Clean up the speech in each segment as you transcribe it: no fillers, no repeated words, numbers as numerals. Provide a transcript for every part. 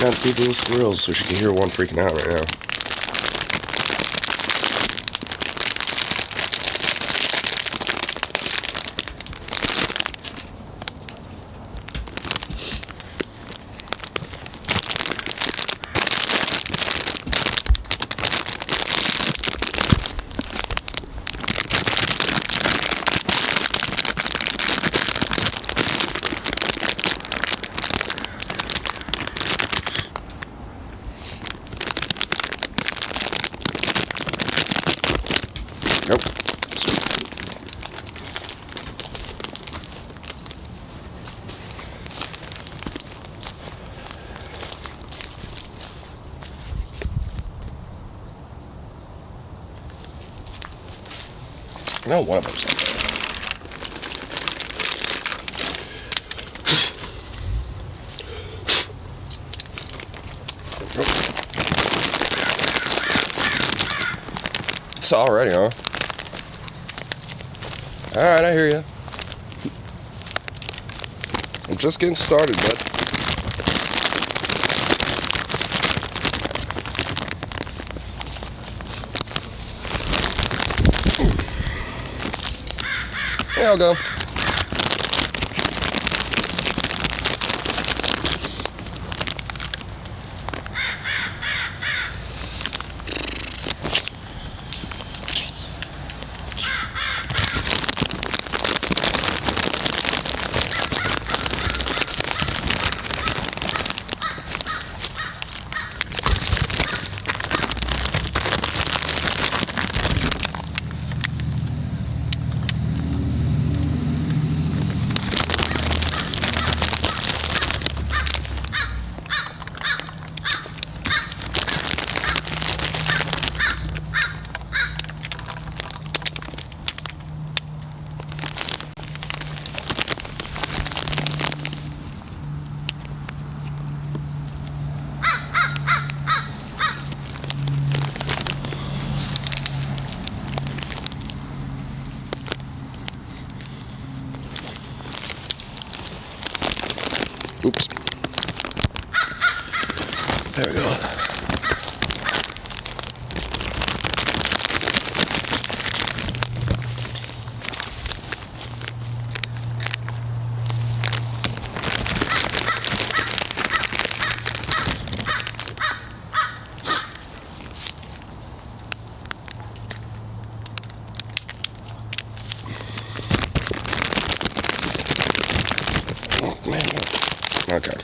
Gotta feed the little squirrels so she can hear one freaking out right now. Nope. No, one of them's not there. It's already, huh? Alright, I hear you. I'm just getting started, bud. Yeah, I'll go. Oops. There we go. Oh, man. Okay.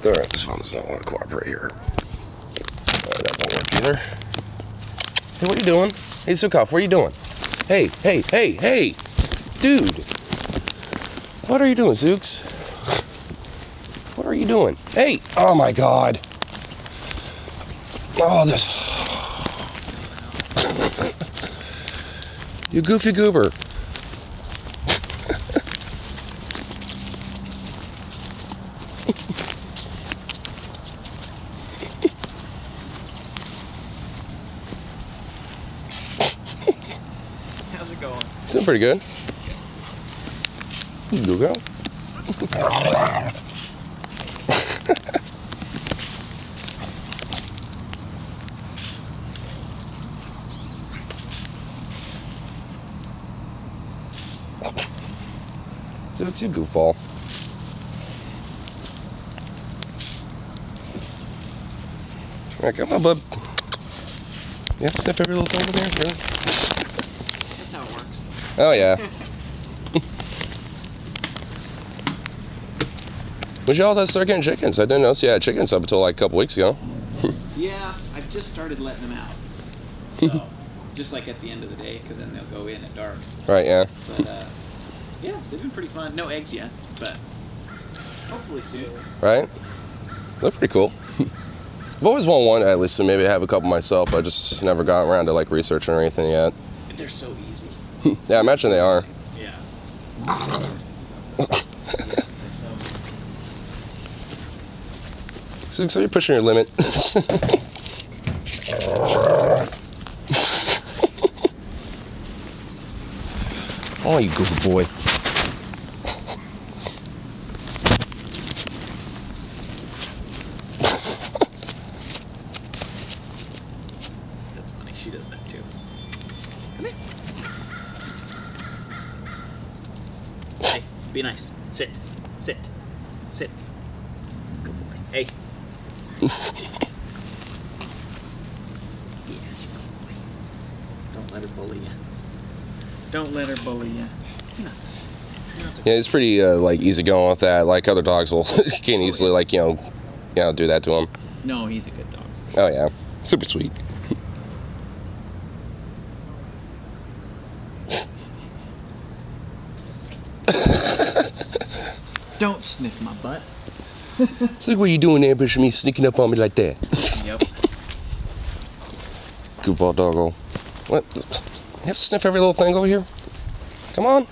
Alright, this phone does not want to cooperate here. That won't work either. Hey, what are you doing? Hey, Sukov, what are you doing? Hey, hey, hey, hey! Dude! What are you doing, Zooks? What are you doing? Hey! Oh my god! Oh, this... You goofy goober! How's it going? Doing pretty good. You go. So it's you, goofball. Alright, come on, bub. You have to sniff every little thing in there, really? That's how it works. Oh, yeah. When y'all that start getting chickens? I didn't know you had chickens up until like a couple weeks ago. Yeah, I've just started letting them out. So, just like at the end of the day, because then they'll go in at dark. Right, yeah. But, yeah, they've been pretty fun. No eggs yet, but hopefully soon. Right? They're pretty cool. I've always wanted one, at least, to maybe have a couple myself. I just never got around to like researching or anything yet. They're so easy. Yeah, I imagine they are. Yeah. So you're pushing your limit. Oh, you goofy boy. Be nice. Sit. Sit. Sit. Good boy. Hey. Yes, good boy. Don't let her bully you. Don't let her bully you. No. Yeah, it's pretty like easy going with that. Like other dogs will can easily like do that to him. No, he's a good dog. Oh yeah, super sweet. Don't sniff my butt. It's like, what are you doing there, pushing me, sneaking up on me like that? Yep. Goofball doggo. What? You have to sniff every little thing over here? Come on.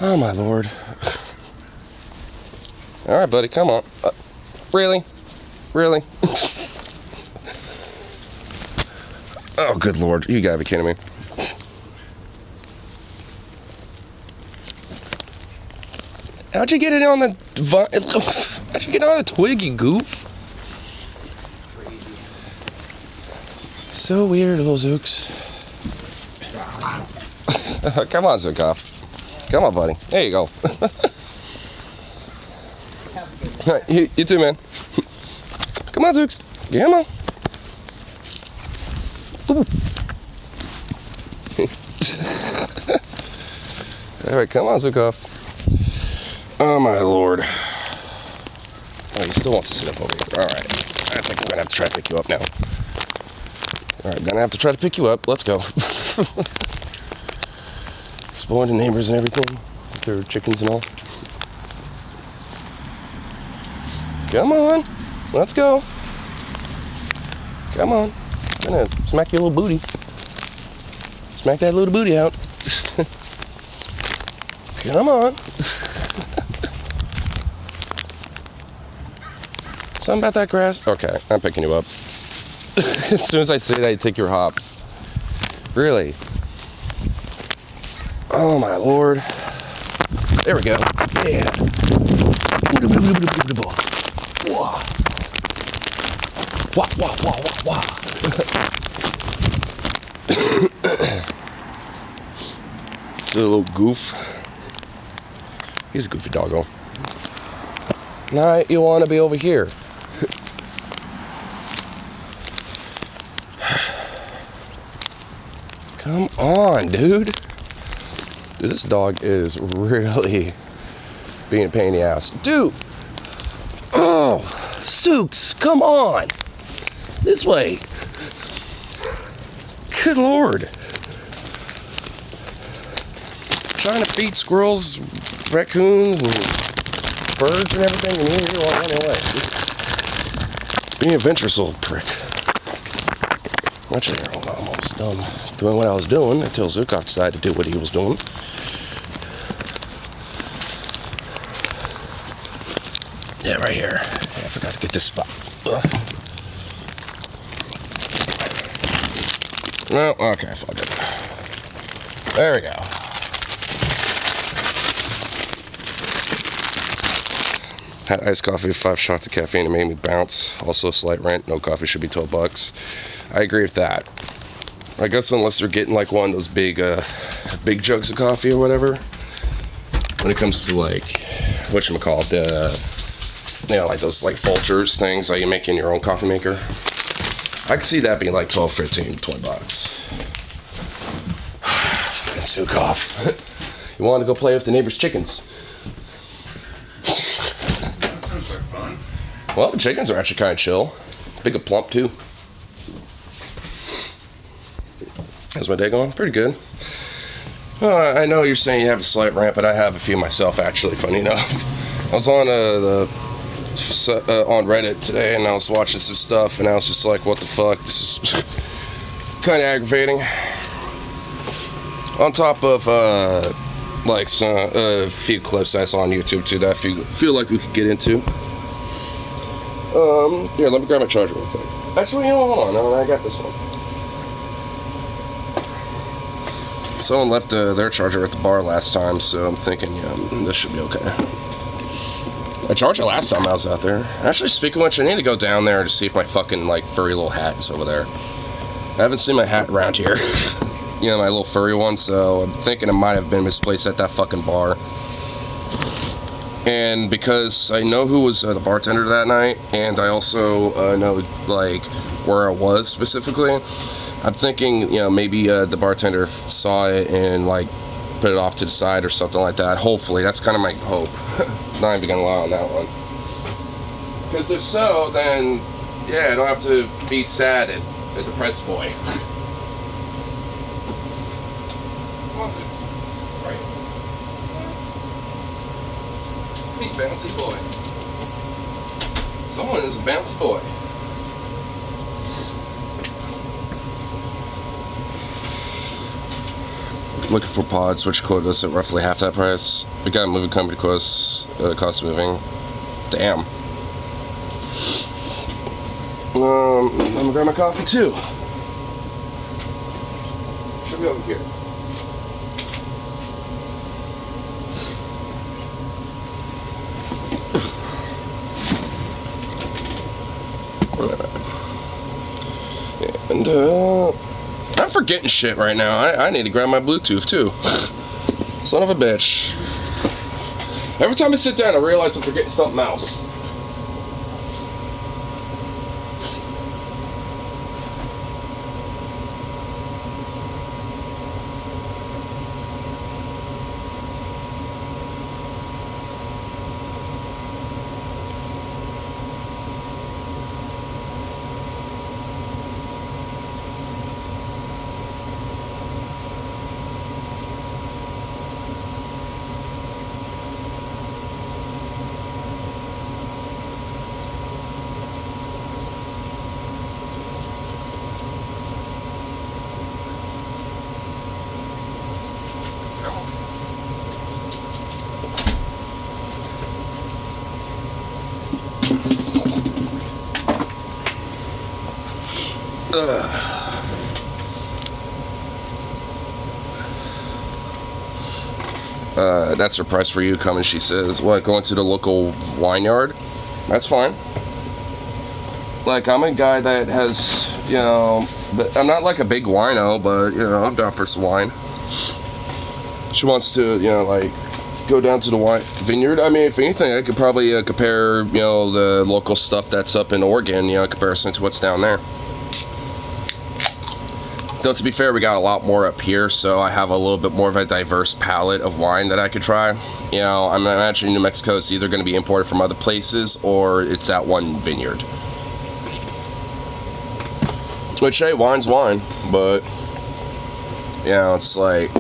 Oh my lord. All right, buddy, come on. Really? Really? Oh, good lord. You gotta be kidding me. How'd you get it on the how'd you get on the twig, you goof? So weird, little Zooks. Come on, Zookoff. Come on, buddy. There you go. Alright, you too, man. Come on, Zooks. Come on. Alright, come on, Zookoff. Oh my lord. Oh, he still wants to sit up over here. Alright. I think I'm gonna have to try to pick you up now. Alright, gonna have to try to pick you up. Let's go. Spoiling the neighbors and everything. Their chickens and all. Come on. Let's go. Come on. I'm gonna smack your little booty. Smack that little booty out. Come on. Something about that grass? Okay, I'm picking you up. As soon as I say that, you take your hops. Really? Oh my lord. There we go. Yeah. Wah. Wah, wah, wah, wah, wah. So a little goof. He's a goofy doggo. Nah, you want to be over here. Come on, dude. This dog is really being a pain in the ass. Dude! Oh, Sooks, come on! This way. Good lord. Trying to feed squirrels, raccoons, and birds and everything, and you're running away. Being an adventurous little prick. Actually, I'm almost done doing what I was doing until Zukov decided to do what he was doing. Yeah, right here. Yeah, I forgot to get this spot. No, okay, fuck it. There we go. Had iced coffee, 5 shots of caffeine, it made me bounce. Also, slight rent, no coffee should be $12. I agree with that. I guess unless you're getting like one of those big jugs of coffee or whatever. When it comes to like, whatchamacallit, like those like Folgers things that you make in your own coffee maker. I could see that being like 12, 15, $20. Fucking Zukov. You want to go play with the neighbor's chickens? That sounds like fun. Well, the chickens are actually kind of chill. Big and plump too. How's my day going? Pretty good. I know you're saying you have a slight rant, but I have a few myself actually, funny enough. I was on on Reddit today and I was watching some stuff and I was just like, what the fuck? This is kind of aggravating. On top of like a few clips I saw on YouTube too that I feel like we could get into. Here, let me grab my charger real quick. Actually, hold on, I got this one. Someone left their charger at the bar last time, so I'm thinking, yeah, this should be okay. I charged it last time I was out there. Actually, speaking of which, I need to go down there to see if my fucking, like, furry little hat is over there. I haven't seen my hat around here. you know, my little furry one, so I'm thinking it might have been misplaced at that fucking bar. And because I know who was the bartender that night, and I also know, like, where I was specifically, I'm thinking, you know, maybe the bartender saw it and, like, put it off to the side or something like that. Hopefully, that's kind of my hope. Not even gonna lie on that one. Because if so, then, yeah, I don't have to be sad at the depressed boy. Come on, Zeus. Right. Hey, bouncy boy. Someone is a bouncy boy. Looking for pods, which quote us at roughly half that price. We got a moving company cost moving. Damn. I'm gonna grab my coffee too. Should be over here. And I'm forgetting shit right now. I need to grab my Bluetooth too. Son of a bitch. Every time I sit down, I realize I'm forgetting something else. That's her price for you coming, she says. What, going to the local wine yard? That's fine. Like, I'm a guy that has, you know, but I'm not like a big wino, but, you know, I'm down for some wine. She wants to, you know, like, go down to the wine vineyard. I mean, if anything, I could probably compare, you know, the local stuff that's up in Oregon, you know, in comparison to what's down there. Though, to be fair, we got a lot more up here, so I have a little bit more of a diverse palette of wine that I could try. You know, I'm imagining New Mexico is either going to be imported from other places, or it's that one vineyard. Which, hey, wine's wine, but, you know, it's like,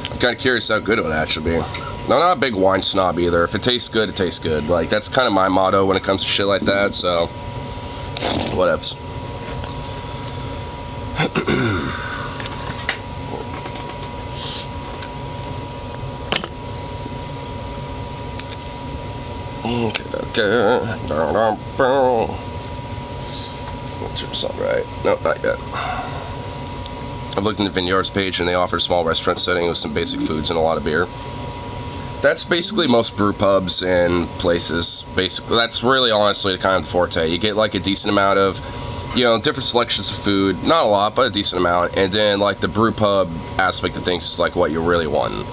I'm kind of curious how good it would actually be. I'm not a big wine snob either. If it tastes good, it tastes good. Like, that's kind of my motto when it comes to shit like that, so, whatevs. Okay. Let's turn something right. Nope, not yet. I've looked in the Vineyards page and they offer a small restaurant setting with some basic foods and a lot of beer. That's basically most brew pubs and places. Basically, that's really honestly the kind of forte. You get like a decent amount of, you know, different selections of food. Not a lot, but a decent amount. And then like the brew pub aspect of things is like what you really want.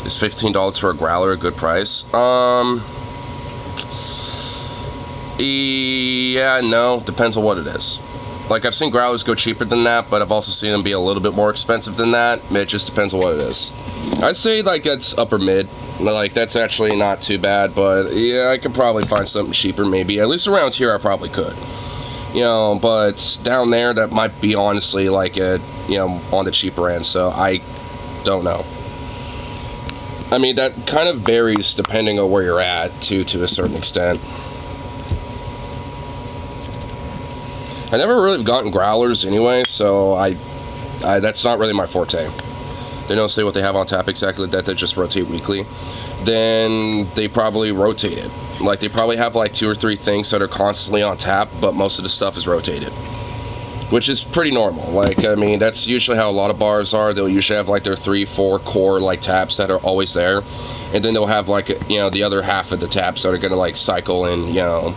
Is $15 for a growler a good price? Yeah, no, depends on what it is. Like, I've seen growlers go cheaper than that, but I've also seen them be a little bit more expensive than that. It just depends on what it is. I'd say, like, it's upper mid. Like, that's actually not too bad, but yeah, I could probably find something cheaper maybe. At least around here, I probably could. You know, but down there, that might be honestly, like, you know, on the cheaper end, so I don't know. I mean, that kind of varies depending on where you're at, too, to a certain extent. I never really gotten growlers anyway, so I that's not really my forte. They don't say what they have on tap exactly, that they just rotate weekly. Then they probably rotate it. Like, they probably have like 2 or 3 things that are constantly on tap, but most of the stuff is rotated. Which is pretty normal. Like, I mean, that's usually how a lot of bars are. They'll usually have like their 3-4 core like taps that are always there. And then they'll have like, you know, the other half of the taps that are gonna like cycle and, you know,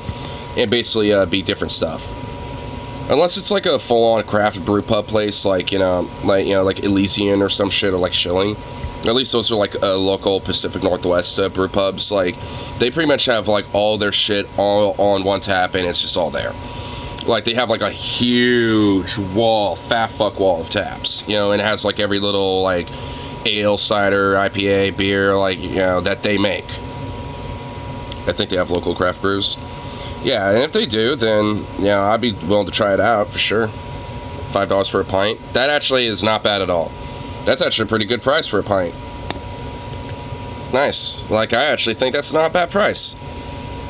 and basically be different stuff. Unless it's like a full-on craft brew pub place, like like Elysian or some shit, or like Schilling. At least those are like local Pacific Northwest brew pubs. Like, they pretty much have like all their shit all on one tap, and it's just all there. Like, they have like a huge wall, fat fuck wall of taps, and it has like every little like ale, cider, IPA, beer, like, that they make. I think they have local craft brews. Yeah, and if they do, then, I'd be willing to try it out for sure. $5 for a pint. That actually is not bad at all. That's actually a pretty good price for a pint. Nice. Like, I actually think that's not a bad price.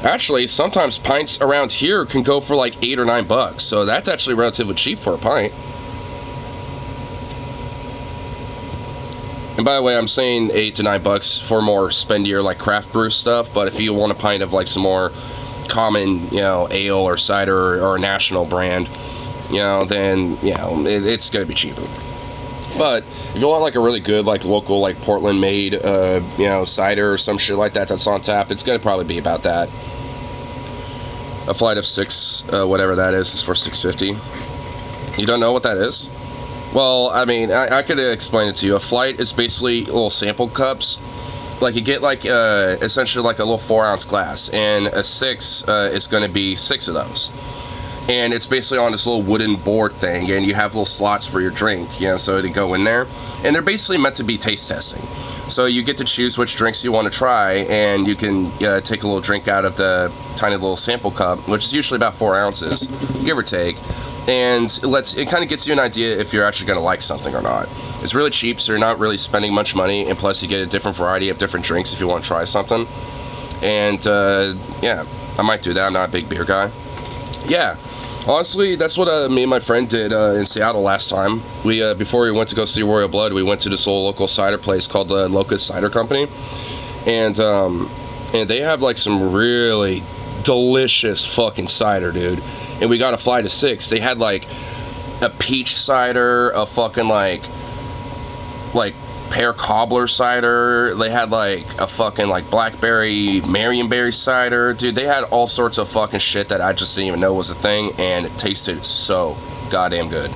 Actually, sometimes pints around here can go for like $8 or $9, so that's actually relatively cheap for a pint. And by the way, I'm saying $8 to $9 for more spendier, like, craft brew stuff, but if you want a pint of like some more common, ale or cider or a national brand, then, it's gonna be cheaper. But if you want like a really good, like, local, like, Portland made, cider or some shit like that that's on tap, it's gonna probably be about that. A flight of 6, whatever that is for $6.50. You don't know what that is? Well, I mean, I could explain it to you. A flight is basically little sample cups. Like, you get like essentially like a little 4-ounce glass, and a 6 is going to be 6 of those. And it's basically on this little wooden board thing, and you have little slots for your drink, so to go in there. And they're basically meant to be taste testing. So you get to choose which drinks you want to try, and you can take a little drink out of the tiny little sample cup, which is usually about 4 ounces, give or take. And it kind of gets you an idea if you're actually going to like something or not. It's really cheap, so you're not really spending much money, and plus you get a different variety of different drinks if you want to try something. And yeah, I might do that. I'm not a big beer guy. Yeah, honestly, that's what me and my friend did in Seattle last time. We before we went to go see Royal Blood, we went to this little local cider place called the Locust Cider Company, and they have like some really delicious fucking cider, dude. And we got a flight of 6. They had like a peach cider, a fucking like pear cobbler cider. They had like a fucking like blackberry Marionberry cider. Dude, they had all sorts of fucking shit that I just didn't even know was a thing, and it tasted so goddamn good.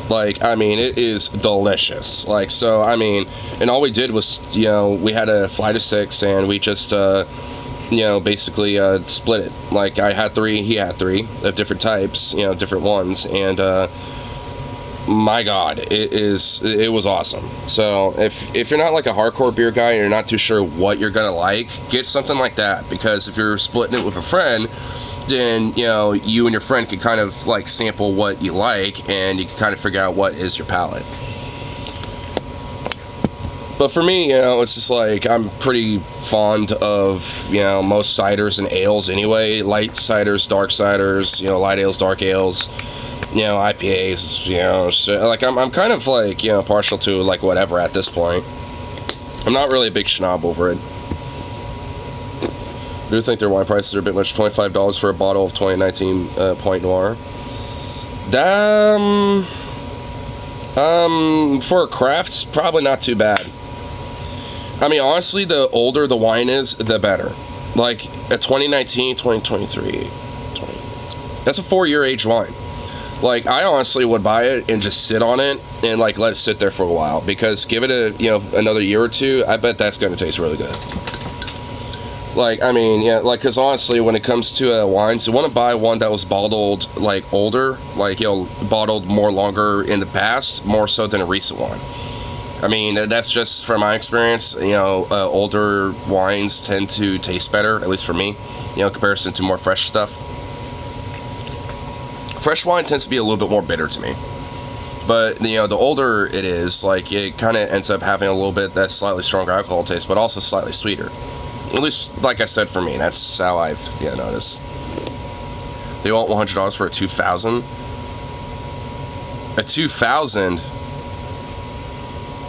Like, I mean, it is delicious. Like, so, I mean, and all we did was, we had a flight of 6, and we just, basically split it. Like, I had 3, he had 3 of different types, different ones, and my god, it was awesome. So if you're not like a hardcore beer guy and you're not too sure what you're gonna like, get something like that, because if you're splitting it with a friend, then you and your friend can kind of like sample what you like, and you can kind of figure out what is your palate. But for me, it's just like, I'm pretty fond of, most ciders and ales anyway. Light ciders, dark ciders, light ales, dark ales, IPAs, so, like, I'm kind of like, partial to like whatever at this point. I'm not really a big schnob over it. I do think their wine prices are a bit much. $25 for a bottle of 2019 Point Noir. For a craft, probably not too bad. I mean, honestly, the older the wine is, the better. Like, a 2019, 2023, that's a 4-year age wine. Like, I honestly would buy it and just sit on it and like let it sit there for a while, because give it another year or two, I bet that's going to taste really good. Like, I mean, yeah, like, because honestly, when it comes to wines, you want to buy one that was bottled like older, like, bottled more longer in the past, more so than a recent one. I mean, that's just from my experience. Older wines tend to taste better, at least for me, in comparison to more fresh stuff. Fresh wine tends to be a little bit more bitter to me. But, the older it is, like, it kind of ends up having a little bit that slightly stronger alcohol taste, but also slightly sweeter. At least, like I said, for me, that's how I've noticed. They want $100 for a 2000. A 2000.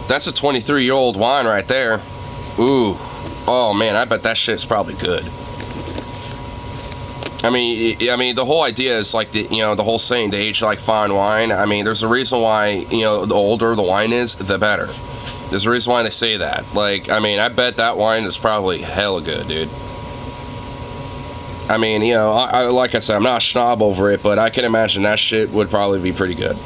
That's a 23-year-old wine right there. Ooh. Oh man, I bet that shit's probably good. I mean, the whole idea is like the whole saying, to age like fine wine. I mean, there's a reason why, the older the wine is, the better. There's a reason why they say that. Like, I mean, I bet that wine is probably hella good, dude. I mean, you know, like I said, I'm not a snob over it, but I can imagine that shit would probably be pretty good.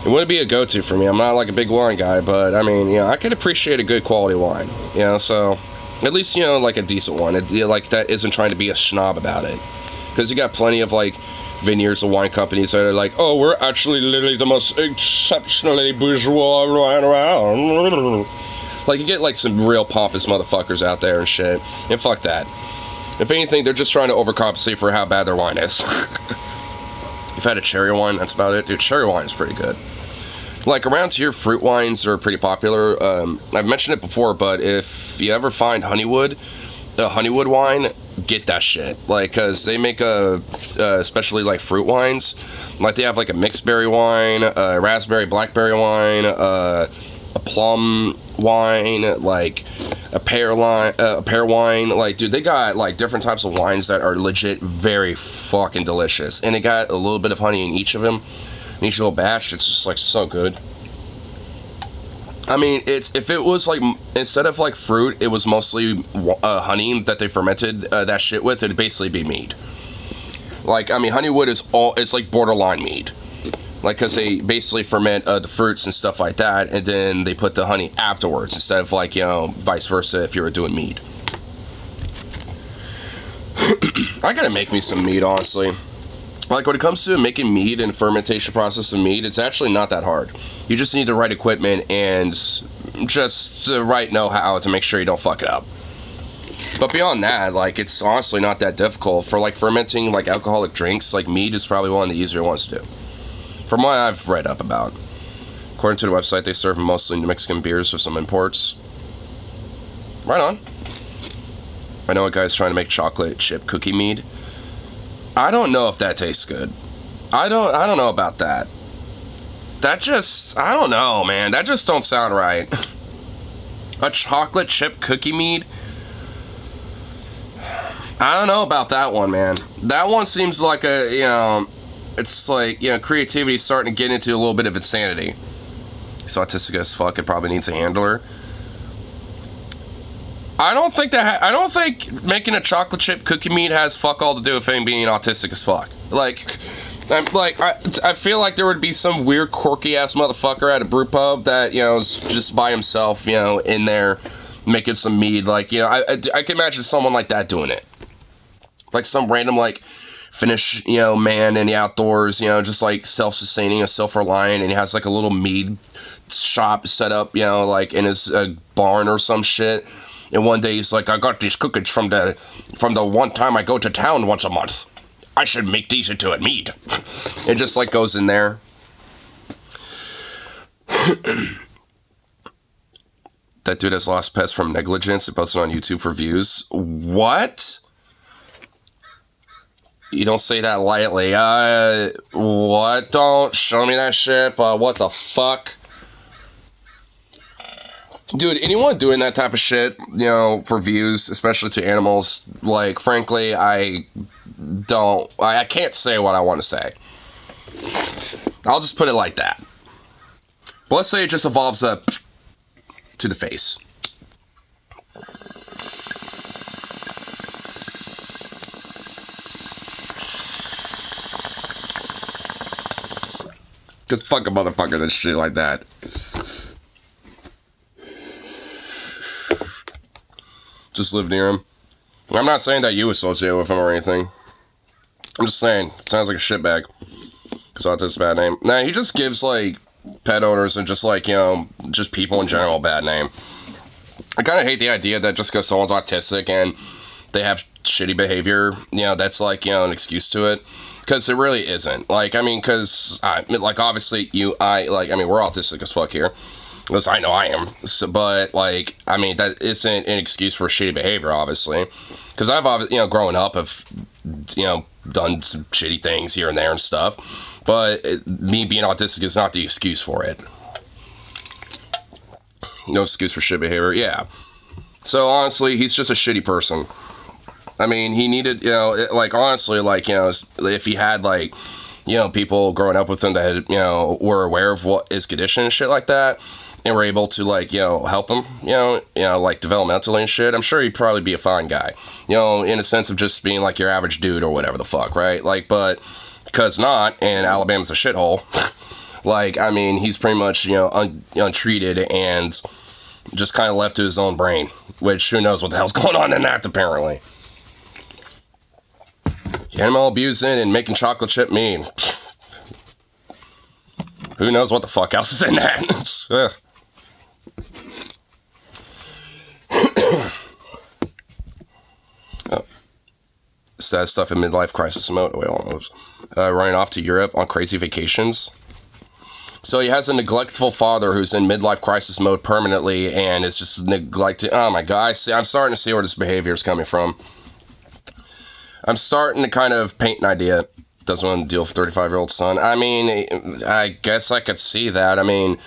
It wouldn't be a go-to for me. I'm not like a big wine guy, but I mean, you know, I could appreciate a good quality wine. You know, so at least, you know, like a decent one. Like that isn't trying to be a snob about it. Because you got plenty of like vineyards and wine companies that are like, oh, we're actually literally the most exceptionally bourgeois wine around. Like, you get like some real pompous motherfuckers out there and shit. And fuck that. If anything, they're just trying to overcompensate for how bad their wine is. You've had a cherry wine, that's about it. Dude, cherry wine is pretty good. Like, around here, fruit wines are pretty popular. I've mentioned it before, but if you ever find Honeywood wine, get that shit. Like, because they make especially like fruit wines. Like, they have like a mixed berry wine, a raspberry blackberry wine, a plum wine, like a pear wine. Like, dude, they got like different types of wines that are legit very fucking delicious, and it got a little bit of honey in each of them, in each little batch. It's just like so good. I mean, if it was like, instead of like fruit, it was mostly honey that they fermented that shit with, it'd basically be mead. Like, I mean, Honeywood it's like borderline mead. Like, because they basically ferment the fruits and stuff like that, and then they put the honey afterwards, instead of like, you know, vice versa if you were doing mead. I gotta make me some mead, honestly. Like, when it comes to making mead and fermentation process of mead, it's actually not that hard. You just need the right equipment and just the right know-how to make sure you don't fuck it up. But beyond that, like, it's honestly not that difficult. For like fermenting like alcoholic drinks, like mead is probably one of the easier ones to do, from what I've read up about. According to the website, they serve mostly Mexican beers with some imports. Right on. I know a guy's trying to make chocolate chip cookie mead. I don't know if that tastes good. I don't know about that. That just, I don't know, man. That just don't sound right. A chocolate chip cookie mead? I don't know about that one, man. That one seems like a, you know, it's like, you know, creativity is starting to get into a little bit of insanity. He's autistic as fuck. It probably needs a handler. I don't think making a chocolate chip cookie mead has fuck all to do with him being autistic as fuck. Like, I feel like there would be some weird quirky ass motherfucker at a brew pub that, you know, is just by himself, you know, in there making some mead. Like, you know, I can imagine someone like that doing it. Like some random like Finnish, you know, man in the outdoors, you know, just like self-sustaining, a self-reliant, and he has like a little mead shop set up, you know, like in his barn or some shit. And one day he's like, I got these cookies from the one time I go to town once a month. I should make these into a mead. It just like goes in there. That dude has lost pets from negligence and posted on YouTube for views. What? You don't say that lightly. What? Don't show me that shit. What the fuck? Dude, anyone doing that type of shit, you know, for views, especially to animals, like, frankly, I can't say what I want to say. I'll just put it like that. But let's say it just evolves up to the face. Just fuck a motherfucker that shit like that. Just live near him. I'm not saying that you associate with him or anything. I'm just saying, it sounds like a shitbag. Because that's a bad name. Nah, he just gives, like, pet owners and just, like, you know, just people in general a bad name. I kind of hate the idea that just because someone's autistic and they have shitty behavior, you know, that's, like, you know, an excuse to it. Because it really isn't. Like, I mean, because, like, obviously, we're autistic as fuck here. Because I know I am. So, but, like, I mean, that isn't an excuse for shitty behavior, obviously. Because I've, you know, growing up, have, you know, done some shitty things here and there and stuff. But me being autistic is not the excuse for it. No excuse for shit behavior, yeah. So, honestly, he's just a shitty person. I mean, he needed, you know, like, honestly, like, you know, if he had, like, you know, people growing up with him that, you know, were aware of what his condition and shit like that, and were able to, like, you know, help him, like, developmentally and shit, I'm sure he'd probably be a fine guy. You know, in a sense of just being, like, your average dude or whatever the fuck, right? Like, but, because not, and Alabama's a shithole, like, I mean, he's pretty much, you know, untreated and just kind of left to his own brain, which who knows what the hell's going on in that, apparently. Animal abusing and making chocolate chip mean. Who knows what the fuck else is in that? Oh. Sad stuff in midlife crisis mode. Wait, almost. Running off to Europe on crazy vacations. So he has a neglectful father who's in midlife crisis mode permanently and is just neglecting. Oh my god, I'm starting to see where this behavior is coming from. I'm starting to kind of paint an idea. Doesn't want to deal with a 35-year-old son. I mean, I guess I could see that. I mean,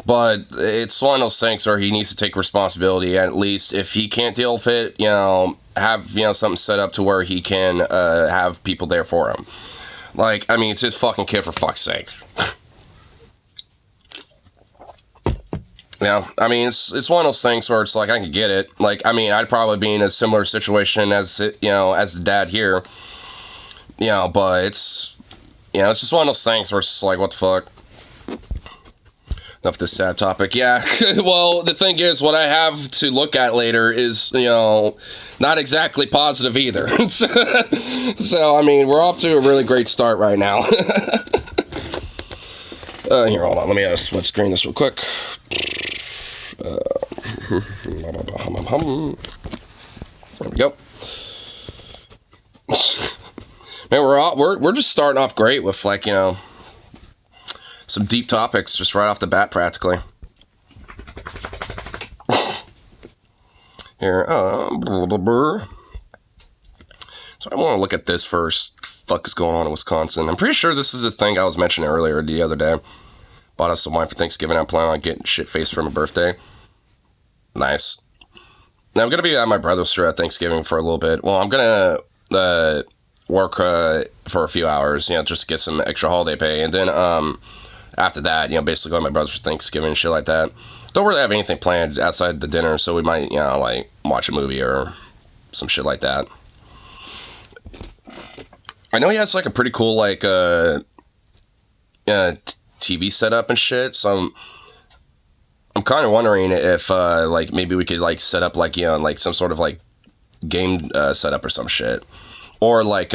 but it's one of those things where he needs to take responsibility. At least if he can't deal with it, you know, have, you know, something set up to where he can have people there for him. Like, I mean, it's his fucking kid, for fuck's sake. Yeah, I mean, it's one of those things where it's like, I can get it. Like, I mean, I'd probably be in a similar situation as, you know, as the dad here. You know, but it's, you know, it's just one of those things where it's just like, what the fuck? Enough of this sad topic. Yeah, well, the thing is, what I have to look at later is, you know, not exactly positive either. So, I mean, we're off to a really great start right now. Here, hold on, let me split screen this real quick. There we go. Man, we're just starting off great with, like, you know, some deep topics just right off the bat, practically. Here, so I want to look at this first. Fuck is going on in Wisconsin? I'm pretty sure this is the thing I was mentioning earlier the other day. Bought us some wine for Thanksgiving. I'm planning on getting shit-faced for my birthday. Nice. Now, I'm going to be at my brother's at Thanksgiving for a little bit. Well, I'm going to work for a few hours, you know, just to get some extra holiday pay. And then after that, you know, basically go to my brother's for Thanksgiving and shit like that. Don't really have anything planned outside the dinner, so we might, you know, like, watch a movie or some shit like that. I know he has, like, a pretty cool, like, TV setup and shit, so I'm kind of wondering if, like, maybe we could, like, set up, like, you know, like, some sort of, like, game setup or some shit. Or, like,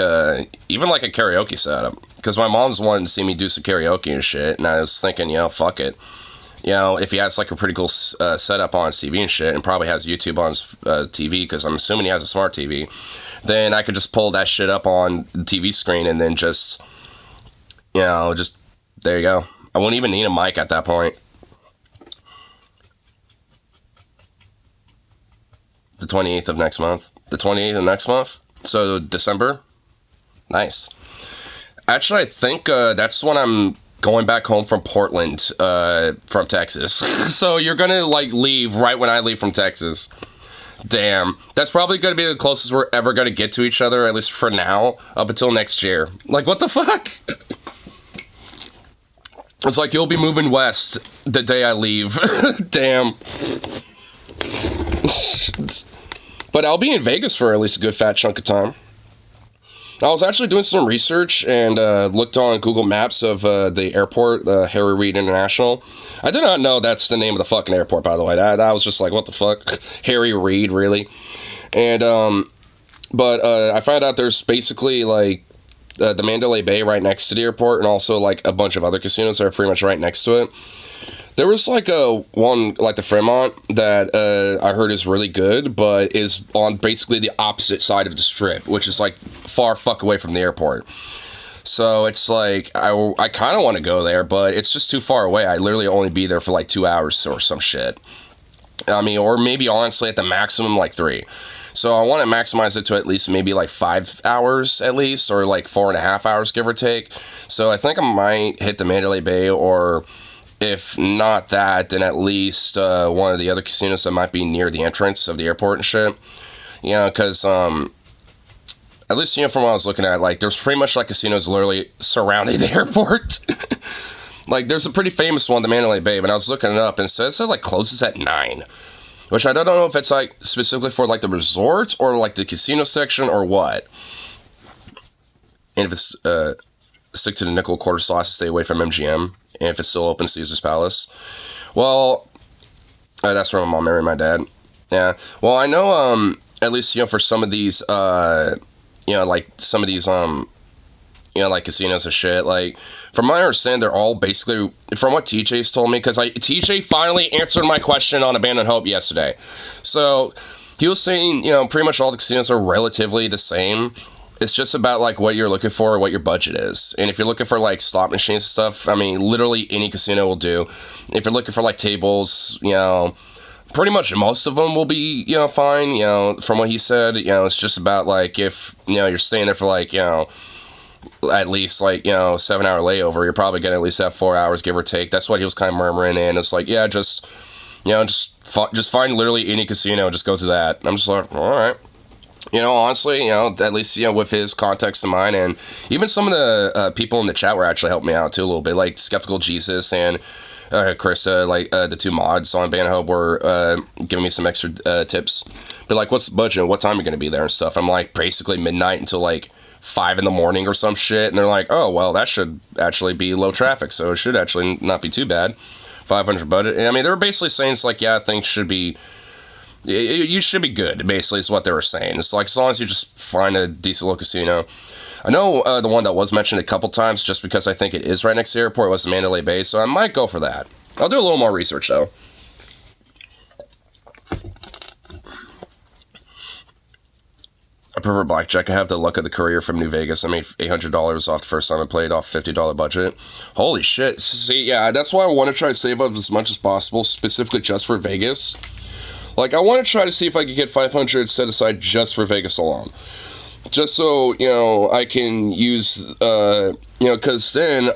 even, like, a karaoke setup. Because my mom's wanted to see me do some karaoke and shit, and I was thinking, you know, fuck it. You know, if he has, like, a pretty cool setup on his TV and shit, and probably has YouTube on his TV, because I'm assuming he has a smart TV, then I could just pull that shit up on the TV screen and then just, you know, just, there you go. I wouldn't even need a mic at that point. The 28th of next month. The 28th of next month? So, December? Nice. Actually, I think that's when I'm going back home from Portland, from Texas. So, you're gonna, like, leave right when I leave from Texas. Damn. That's probably gonna be the closest we're ever gonna get to each other, at least for now, up until next year. Like, what the fuck? It's like, you'll be moving west the day I leave. Damn. But I'll be in Vegas for at least a good fat chunk of time. I was actually doing some research and looked on Google Maps of the airport, Harry Reid International. I did not know that's the name of the fucking airport, by the way. I was just like, what the fuck? Harry Reid, really? And, but I found out there's basically, like, the Mandalay Bay right next to the airport, and also, like, a bunch of other casinos that are pretty much right next to it. There was, like, one, like, the Fremont that I heard is really good, but is on basically the opposite side of the strip, which is, like, far fuck away from the airport. So it's like, I kind of want to go there, but it's just too far away. I literally only be there for, like, 2 hours or some shit. I mean, or maybe, honestly, at the maximum, like, 3. So I want to maximize it to at least maybe, like, 5 hours at least, or, like, 4.5 hours, give or take. So I think I might hit the Mandalay Bay, or if not that, then at least one of the other casinos that might be near the entrance of the airport and shit. You know, because, at least, you know, from what I was looking at, like, there's pretty much, like, casinos literally surrounding the airport. Like, there's a pretty famous one, the Mandalay Bay, and I was looking it up, and it said like closes at 9. Which I don't know if it's like specifically for like the resort or like the casino section or what. And if it's stick to the nickel quarter slots, stay away from MGM. And if it's still open, Caesar's Palace. Well, that's where my mom married my dad. Yeah. Well, I know at least, you know, for some of these you know, like some of these you know, like casinos and shit, like, from my understanding, they're all basically, from what TJ's told me, because TJ finally answered my question on Abandoned Hope yesterday. So, he was saying, you know, pretty much all the casinos are relatively the same. It's just about, like, what you're looking for or what your budget is. And if you're looking for, like, slot machines and stuff, I mean, literally any casino will do. If you're looking for, like, tables, you know, pretty much most of them will be, you know, fine, you know, from what he said. You know, it's just about, like, if, you know, you're staying there for, like, you know, at least, like, you know, 7-hour layover, you're probably gonna at least have 4 hours, give or take. That's what he was kind of murmuring, and it's like, yeah, just, you know, just find literally any casino, just go to that. I'm just like, all right. You know, honestly, you know, at least, you know, with his context in mind, and even some of the people in the chat were actually helping me out, too, a little bit, like Skeptical Jesus and Krista, like, the two mods on Abandoned Hope were giving me some extra tips. But, like, what's the budget? What time are you gonna be there and stuff? I'm like, basically midnight until, like, 5 in the morning or some shit, and they're like, oh, well, that should actually be low traffic, so it should actually not be too bad. 500 budget. I mean, they were basically saying, it's like, yeah, things should be, you should be good, basically, is what they were saying. It's like, as long as you just find a decent little casino. I know the one that was mentioned a couple times, just because I think it is right next to the airport, was the Mandalay Bay, so I might go for that. I'll do a little more research, though. I prefer blackjack. I have the luck of the courier from New Vegas. I made $800 off the first time I played off $50 budget. Holy shit. See, yeah, that's why I want to try to save up as much as possible, specifically just for Vegas. Like, I want to try to see if I could get 500 set aside just for Vegas alone. Just so, you know, I can use, you know, because then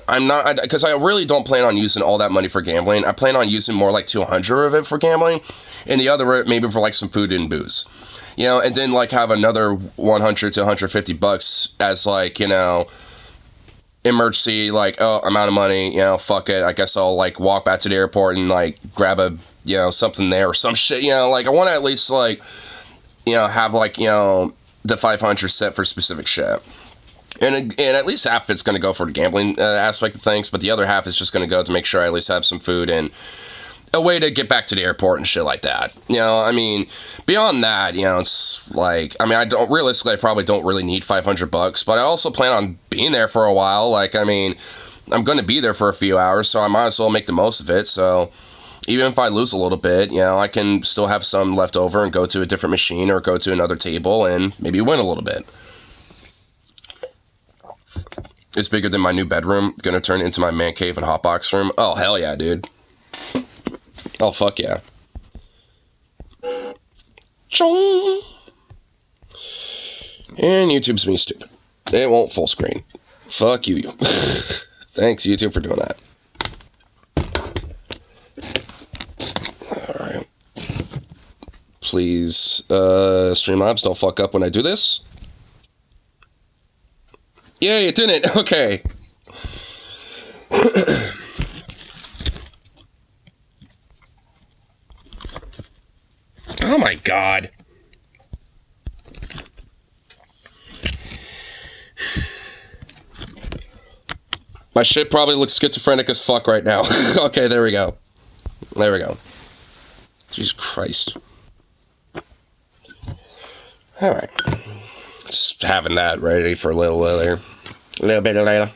because I really don't plan on using all that money for gambling. I plan on using more like 200 of it for gambling, and the other maybe for like some food and booze. You know, and then, like, have another 100 to 150 bucks as, like, you know, emergency, like, oh, I'm out of money, you know, fuck it. I guess I'll, like, walk back to the airport and, like, grab a, you know, something there or some shit, you know. Like, I want to at least, like, you know, have, like, you know, the 500 set for specific shit. And at least half of it's going to go for the gambling aspect of things, but the other half is just going to go to make sure I at least have some food and a way to get back to the airport and shit like that. You know, I mean, beyond that, you know, it's like, I mean, realistically, I probably don't really need 500 bucks, but I also plan on being there for a while. Like, I mean, I'm going to be there for a few hours, so I might as well make the most of it. So even if I lose a little bit, you know, I can still have some left over and go to a different machine or go to another table and maybe win a little bit. It's bigger than my new bedroom. Going to turn it into my man cave and hotbox room. Oh, hell yeah, dude. Oh, fuck yeah. Chong. And YouTube's being stupid. It won't full screen. Fuck you. Thanks, YouTube, for doing that. Alright. Please, Streamlabs, don't fuck up when I do this. Yay, it didn't. Okay. Oh my god. My shit probably looks schizophrenic as fuck right now. Okay, there we go. There we go. Jesus Christ. Alright. Just having that ready for a little later. A little bit later.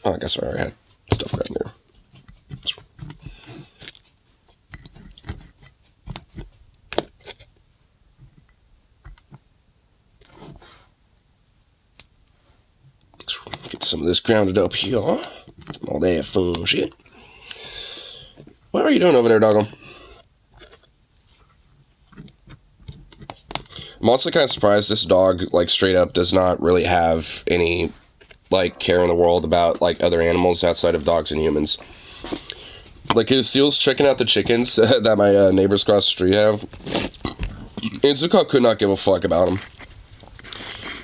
Oh, I guess I already had stuff right there. Get some of this grounded up here. All that fun shit. What are you doing over there, doggo? I'm also kind of surprised this dog, like, straight up does not really have any, like, care in the world about, like, other animals outside of dogs and humans. Like, his Steel's checking out the chickens that my neighbors across the street have. And Zuko could not give a fuck about them.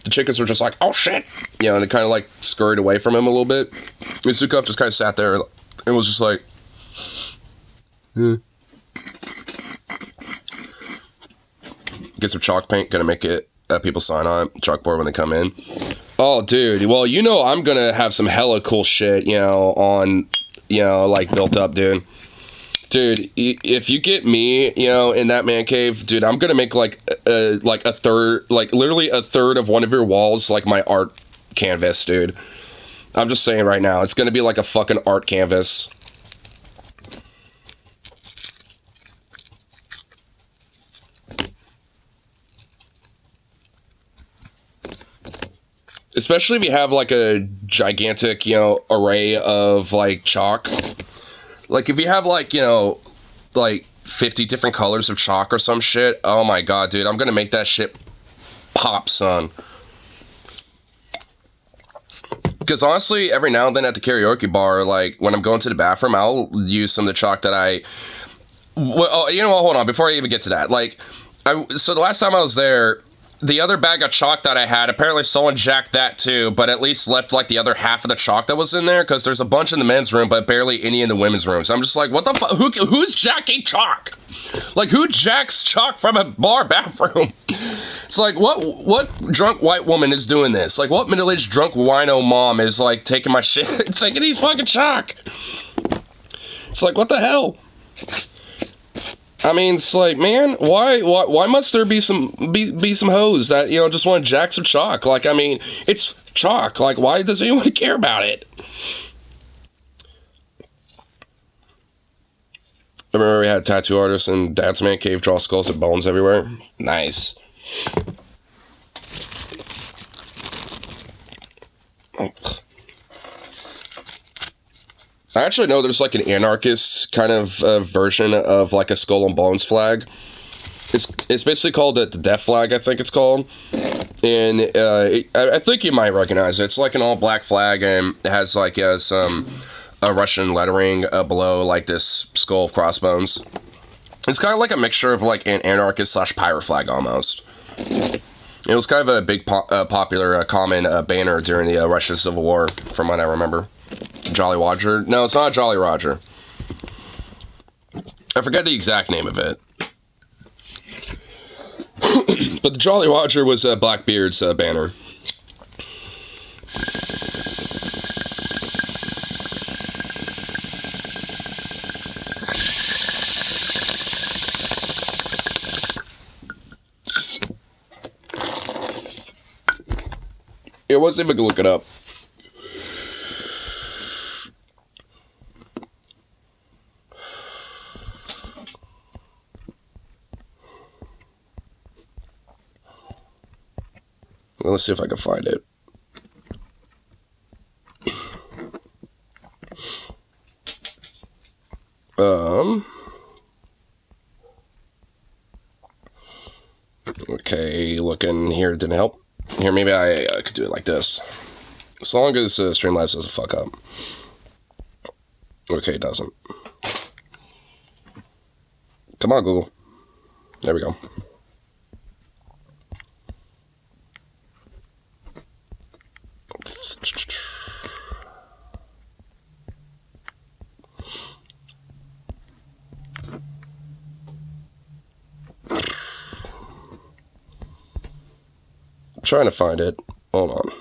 the chickens were just like, oh shit, you know, and it kind of like scurried away from him a little bit. And Sukov just kind of sat there and was just like, get some chalk paint, gonna make it people sign on it, chalkboard when they come in. Oh dude, well, you know, I'm gonna have some hella cool shit, you know, on, you know, like built up, dude. Dude, if you get me, you know, in that man cave, dude, I'm gonna make like a third, like literally a third of one of your walls like my art canvas, dude. I'm just saying right now, it's gonna be like a fucking art canvas. Especially if you have like a gigantic, you know, array of like chalk. Like if you have like, you know, like 50 different colors of chalk or some shit. Oh my god, dude, I'm gonna make that shit pop, son. Because honestly, every now and then at the karaoke bar, like when I'm going to the bathroom, I'll use some of the chalk that I... Well, oh, you know what, hold on, before I even get to that. Like, so the last time I was there, the other bag of chalk that I had, apparently someone jacked that too, but at least left like the other half of the chalk that was in there, because there's a bunch in the men's room, but barely any in the women's room. So I'm just like, what the fuck? Who's jacking chalk? Like, who jacks chalk from a bar bathroom? It's like, what drunk white woman is doing this? Like, what middle-aged drunk wino mom is like taking my shit, taking these fucking chalk? It's like, what the hell? I mean, it's like, man, why must there be some hoes that, you know, just want to jack some chalk? Like, I mean, it's chalk. Like, why does anyone care about it? I remember we had tattoo artists in Dad's Man Cave draw skulls and bones everywhere. Nice. I actually know there's like an anarchist kind of version of like a skull and bones flag. It's basically called the death flag, I think it's called. And I think you might recognize it. It's like an all black flag, and it has like some Russian lettering below like this skull of crossbones. It's kind of like a mixture of like an anarchist / pirate flag almost. It was kind of a big popular common banner during the Russian Civil War, from what I remember. Jolly Roger? No, it's not Jolly Roger. I forget the exact name of it. But the Jolly Roger was Blackbeard's banner. It wasn't even gonna look it up. Well, let's see if I can find it. Okay, looking here didn't help. Here, maybe I could do it like this. As long as Streamlabs doesn't fuck up. Okay, it doesn't. Come on, Google. There we go. I'm trying to find it. Hold on.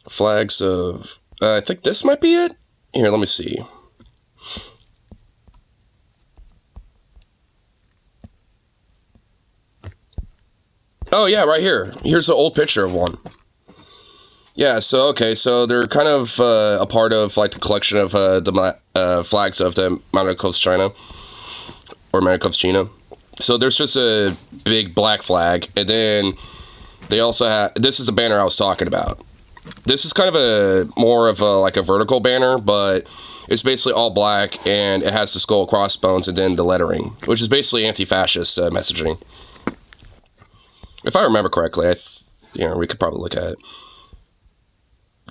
Flags of... I think this might be it. Here, let me see. Oh, yeah, right here. Here's an old picture of one. Yeah, so, okay, so they're kind of a part of, like, the collection of the flags of the Monaco's China. Or Monaco's China. So there's just a big black flag, and then they also have... This is the banner I was talking about. This is kind of a more of a like a vertical banner, but it's basically all black, and it has the skull, crossbones, and then the lettering, which is basically anti-fascist messaging. If I remember correctly, we could probably look at it.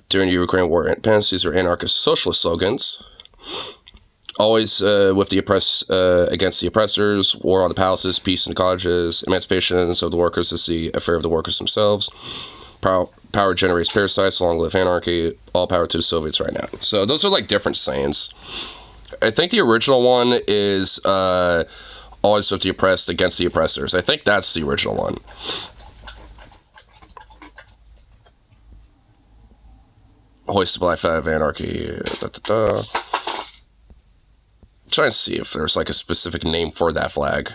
During the Ukraine war, independence, these are anarchist socialist slogans. Always with the against the oppressors, war on the palaces, peace in the colleges, emancipations of the workers is the affair of the workers themselves. Power generates parasites, long live anarchy, all power to the Soviets right now. So those are like different sayings. I think the original one is always with the oppressed against the oppressors. I think that's the original one. Hoist the black flag of anarchy. Trying to see if there's like a specific name for that flag.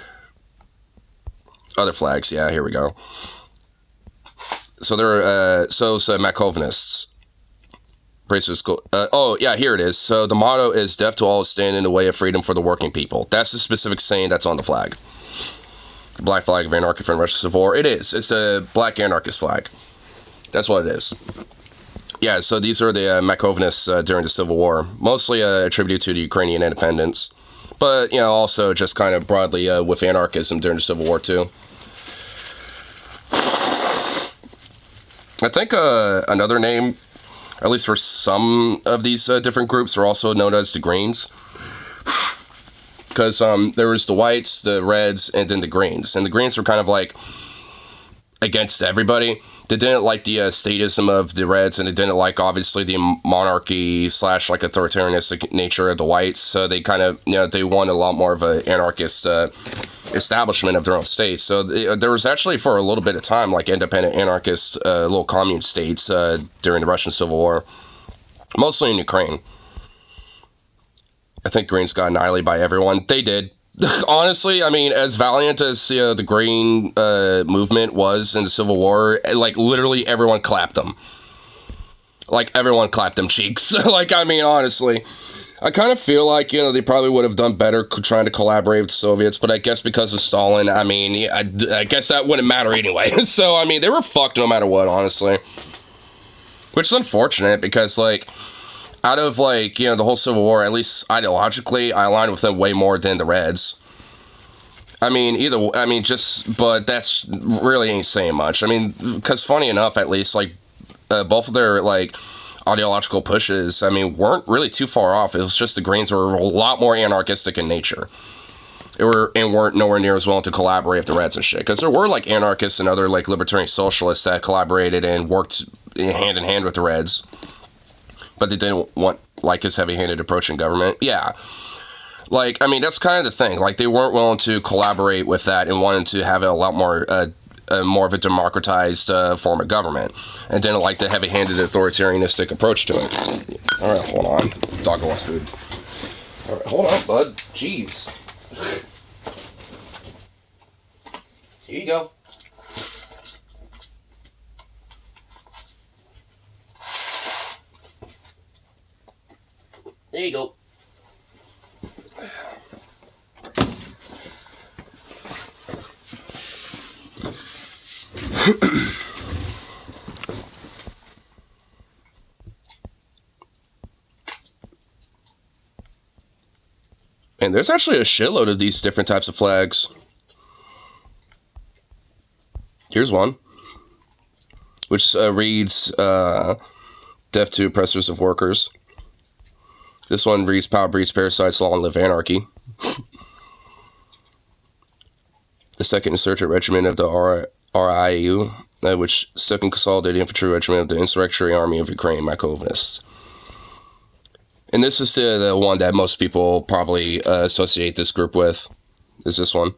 Other flags, yeah, here we go. So they're Macovinists. Oh yeah, here it is. So the motto is "Death to all who stand in the way of freedom for the working people." That's the specific saying that's on the flag. The black flag of anarchy from Russian Civil War. It is. It's a black anarchist flag. That's what it is. Yeah, so these are the Macovinists during the Civil War, mostly attributed to the Ukrainian independence, but, you know, also just kind of broadly with anarchism during the Civil War, too. I think another name, at least for some of these different groups, are also known as the Greens, because there was the whites, the reds, and then the Greens, and the Greens were kind of like against everybody. They didn't like the statism of the Reds, and they didn't like, obviously, the monarchy / like authoritarianistic nature of the whites. So they kind of, you know, they wanted a lot more of an anarchist establishment of their own states. So there was actually, for a little bit of time, like independent anarchist little commune states during the Russian Civil War, mostly in Ukraine. I think Greens got annihilated by everyone. They did. Honestly, I mean, as valiant as the Green movement was in the Civil War, like, literally everyone clapped them. Like, everyone clapped them cheeks. Like, I mean, honestly. I kind of feel like, you know, they probably would have done better trying to collaborate with the Soviets, but I guess because of Stalin, I mean, I guess that wouldn't matter anyway. So, I mean, they were fucked no matter what, honestly. Which is unfortunate, because, like, out of, like, you know, the whole Civil War, at least ideologically, I aligned with them way more than the Reds. I mean, but that's really ain't saying much. I mean, because funny enough, at least, like, both of their, like, ideological pushes, I mean, weren't really too far off. It was just the Greens were a lot more anarchistic in nature. Weren't nowhere near as willing to collaborate with the Reds and shit. Because there were, like, anarchists and other, like, libertarian socialists that collaborated and worked hand in hand with the Reds. But they didn't want, like, his heavy-handed approach in government. Yeah. Like, I mean, that's kind of the thing. Like, they weren't willing to collaborate with that and wanted to have a lot more, more of a democratized form of government. And didn't like the heavy-handed authoritarianistic approach to it. All right, hold on. Dog wants food. All right, hold on, bud. Jeez. Here you go. There you go. And there's actually a shitload of these different types of flags. Here's one, which reads, "Death to oppressors of workers." This one reads, "Power breeds parasites, long live anarchy." The 2nd Insurgent Regiment of the RIU, which 2nd Consolidated Infantry Regiment of the Insurrectionary Army of Ukraine, Macovinists. And this is the one that most people probably associate this group with, is this one.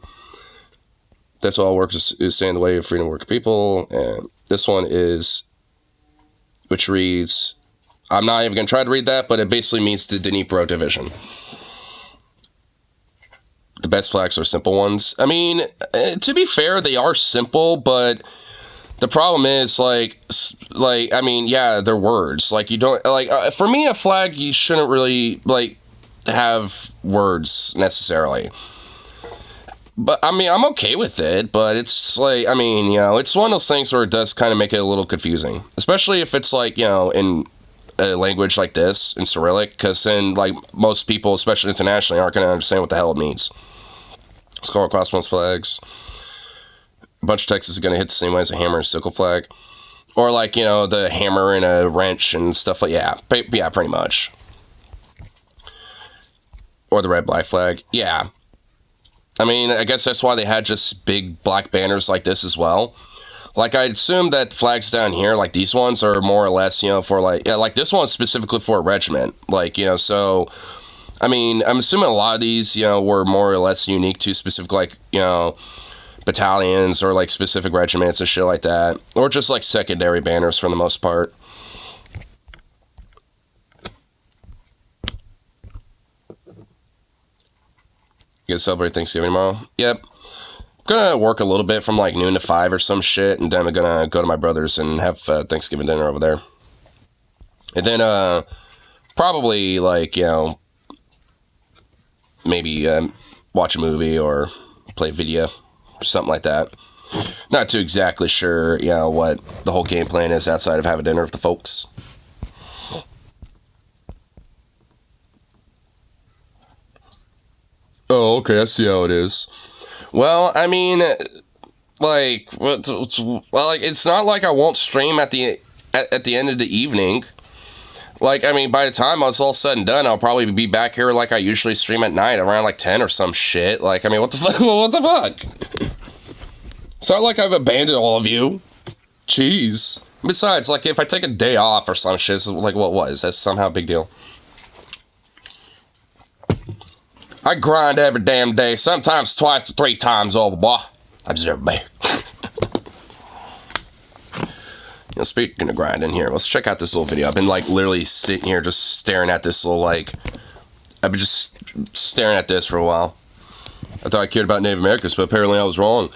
That's all workers who stand in the way of freedom of working people. And this one is, which reads, I'm not even going to try to read that, but it basically means the Dnipro Division. The best flags are simple ones. I mean, to be fair, they are simple, but the problem is, like, I mean, yeah, they're words. Like, you don't, like, for me, a flag, you shouldn't really, like, have words, necessarily. But, I mean, I'm okay with it, but it's, like, I mean, you know, it's one of those things where it does kind of make it a little confusing. Especially if it's, like, you know, in a language like this, in Cyrillic, because then, like, most people, especially internationally, aren't going to understand what the hell it means. Skull crossbones flags. A bunch of text is going to hit the same way as a hammer and sickle flag. Or, like, you know, the hammer and a wrench and stuff like, yeah, pretty much. Or the red black flag. Yeah. I mean, I guess that's why they had just big black banners like this as well. Like, I assume that flags down here, like these ones, are more or less, you know, for like, yeah, like this one's specifically for a regiment. Like, you know, so, I mean, I'm assuming a lot of these, you know, were more or less unique to specific, like, you know, battalions or like specific regiments and shit like that. Or just like secondary banners for the most part. You guys celebrate Thanksgiving tomorrow? Yep. I'm gonna work a little bit from like noon to 5 or some shit, and then I'm gonna go to my brother's and have Thanksgiving dinner over there. And then probably like, you know, maybe watch a movie or play video or something like that. Not too exactly sure, you know, what the whole game plan is outside of having dinner with the folks. Oh, okay, I see how it is. Well, I mean, like, well, like, it's not like I won't stream at the end of the evening. Like, I mean, by the time it's all said and done, I'll probably be back here like I usually stream at night, around like 10 or some shit. Like, I mean, what the fuck? What the fuck? It's not like I've abandoned all of you. Jeez. Besides, like, if I take a day off or some shit, it's like, what was? That's somehow a big deal. I grind every damn day, sometimes twice to 3 times over, boy. I deserve me. You know, speaking of grinding here, let's check out this little video. I've been, like, literally sitting here just staring at this little, like... I've been just staring at this for a while. I thought I cared about Native Americans, but apparently I was wrong.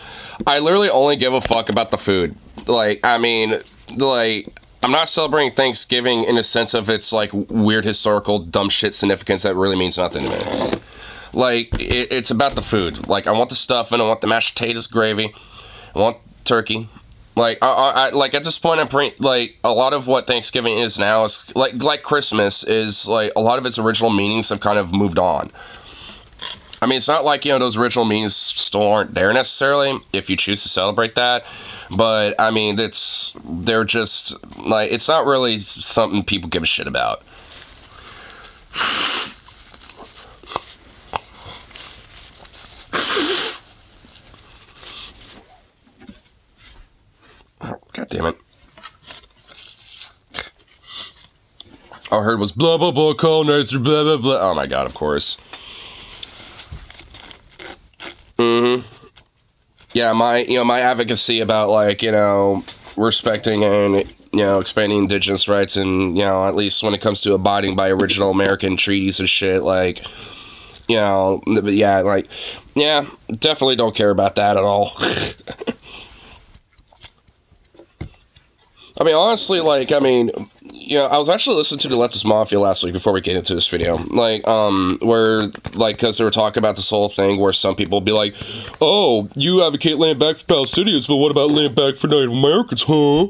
I literally only give a fuck about the food. Like, I mean, like... I'm not celebrating Thanksgiving in the sense of its, like, weird historical dumb shit significance that really means nothing to me. Like, it's about the food. Like, I want the stuffing, I want the mashed potatoes, gravy, I want turkey. Like, I like, at this point, like, a lot of what Thanksgiving is now is, like Christmas is, like, a lot of its original meanings have kind of moved on. I mean, it's not like, you know, those original meanings still aren't there necessarily, if you choose to celebrate that. But, I mean, they're just, like, it's not really something people give a shit about. God damn it. All I heard was blah, blah, blah, colonizer, blah, blah, blah. Oh my god, of course. Yeah, my advocacy about, like, you know, respecting and, you know, expanding indigenous rights and, you know, at least when it comes to abiding by original American treaties and shit, like, you know, yeah, like, yeah, definitely don't care about that at all. I mean, honestly, like, I mean, you know, I was actually listening to the Leftist Mafia last week before we get into this video. Like, where, like, because they were talking about this whole thing where some people would be like, oh, you advocate land back for Palestinians, but what about land back for Native Americans, huh?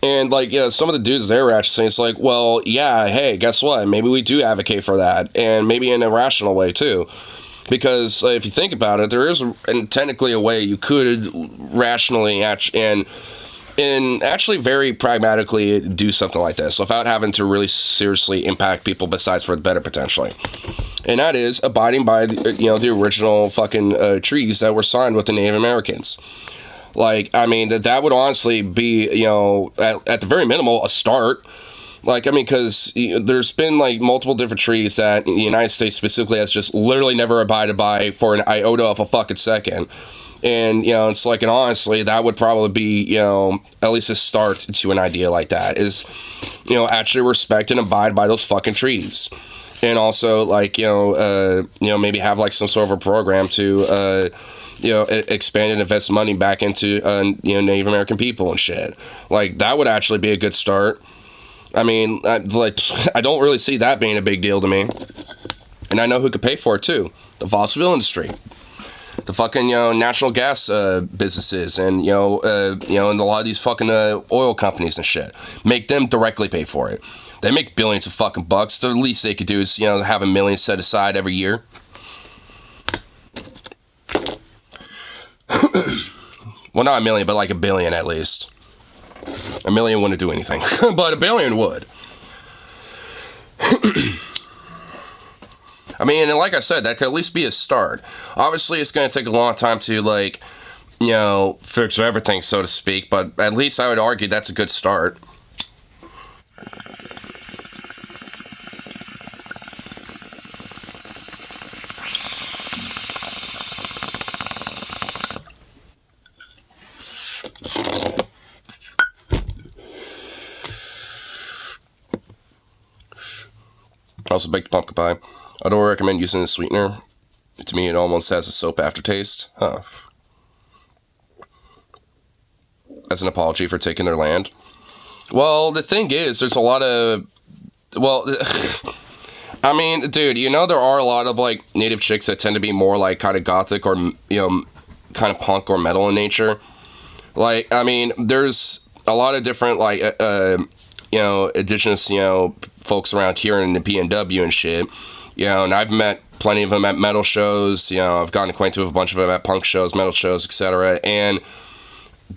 And, like, yeah, some of the dudes they were actually saying, it's like, well, yeah, hey, guess what? Maybe we do advocate for that, and maybe in a rational way, too. Because, if you think about it, there is technically a way you could rationally and actually very pragmatically do something like this without having to really seriously impact people besides for the better potentially. And that is abiding by, you know, the original fucking treaties that were signed with the Native Americans. Like, I mean, that would honestly be, you know, at the very minimal, a start. Like, I mean, because there's been, like, multiple different treaties that the United States specifically has just literally never abided by for an iota of a fucking second. And, you know, it's like, and honestly, that would probably be, you know, at least a start to an idea like that is, you know, actually respect and abide by those fucking treaties. And also, like, you know, maybe have, like, some sort of a program to, you know, expand and invest money back into, you know, Native American people and shit. Like, that would actually be a good start. I mean, like, I don't really see that being a big deal to me. And I know who could pay for it, too. The fossil fuel industry. The fucking, you know, natural gas businesses and, you know, and a lot of these fucking oil companies and shit. Make them directly pay for it. They make billions of fucking bucks. The least they could do is, you know, have $1 million set aside every year. Well, not $1 million, but like $1 billion at least. $1 million wouldn't do anything, but $1 billion would. I mean, and like I said, that could at least be a start. Obviously, it's going to take a long time to, like, you know, fix everything, so to speak, but at least I would argue that's a good start. Also baked pumpkin pie. I don't recommend using a sweetener. To me, it almost has a soap aftertaste. Huh. As an apology for taking their land. Well, the thing is, there's a lot of... Well, I mean, dude, you know there are a lot of, like, native chicks that tend to be more, like, kind of gothic or, you know, kind of punk or metal in nature. Like, I mean, there's a lot of different, like, you know, indigenous, you know, folks around here in the PNW and shit, you know, and I've met plenty of them at metal shows, you know, I've gotten acquainted with a bunch of them at punk shows, metal shows, etc. And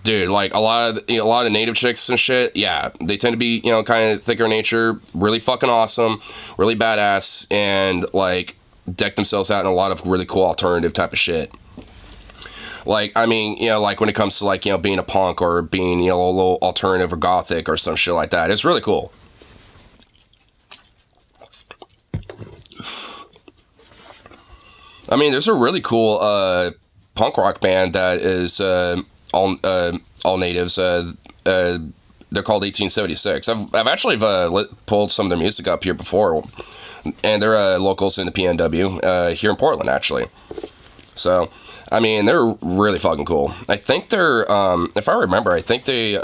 dude, like a lot of native chicks and shit, yeah, they tend to be, you know, kind of thicker in nature, really fucking awesome, really badass, and like deck themselves out in a lot of really cool alternative type of shit. Like, I mean, you know, like when it comes to like, you know, being a punk or being, you know, a little alternative or gothic or some shit like that, it's really cool. I mean, there's a really cool punk rock band that is all natives. They're called 1876. I've actually pulled some of their music up here before, and they're locals in the PNW here in Portland, actually. So, I mean, they're really fucking cool. I think they're, if I remember, I think they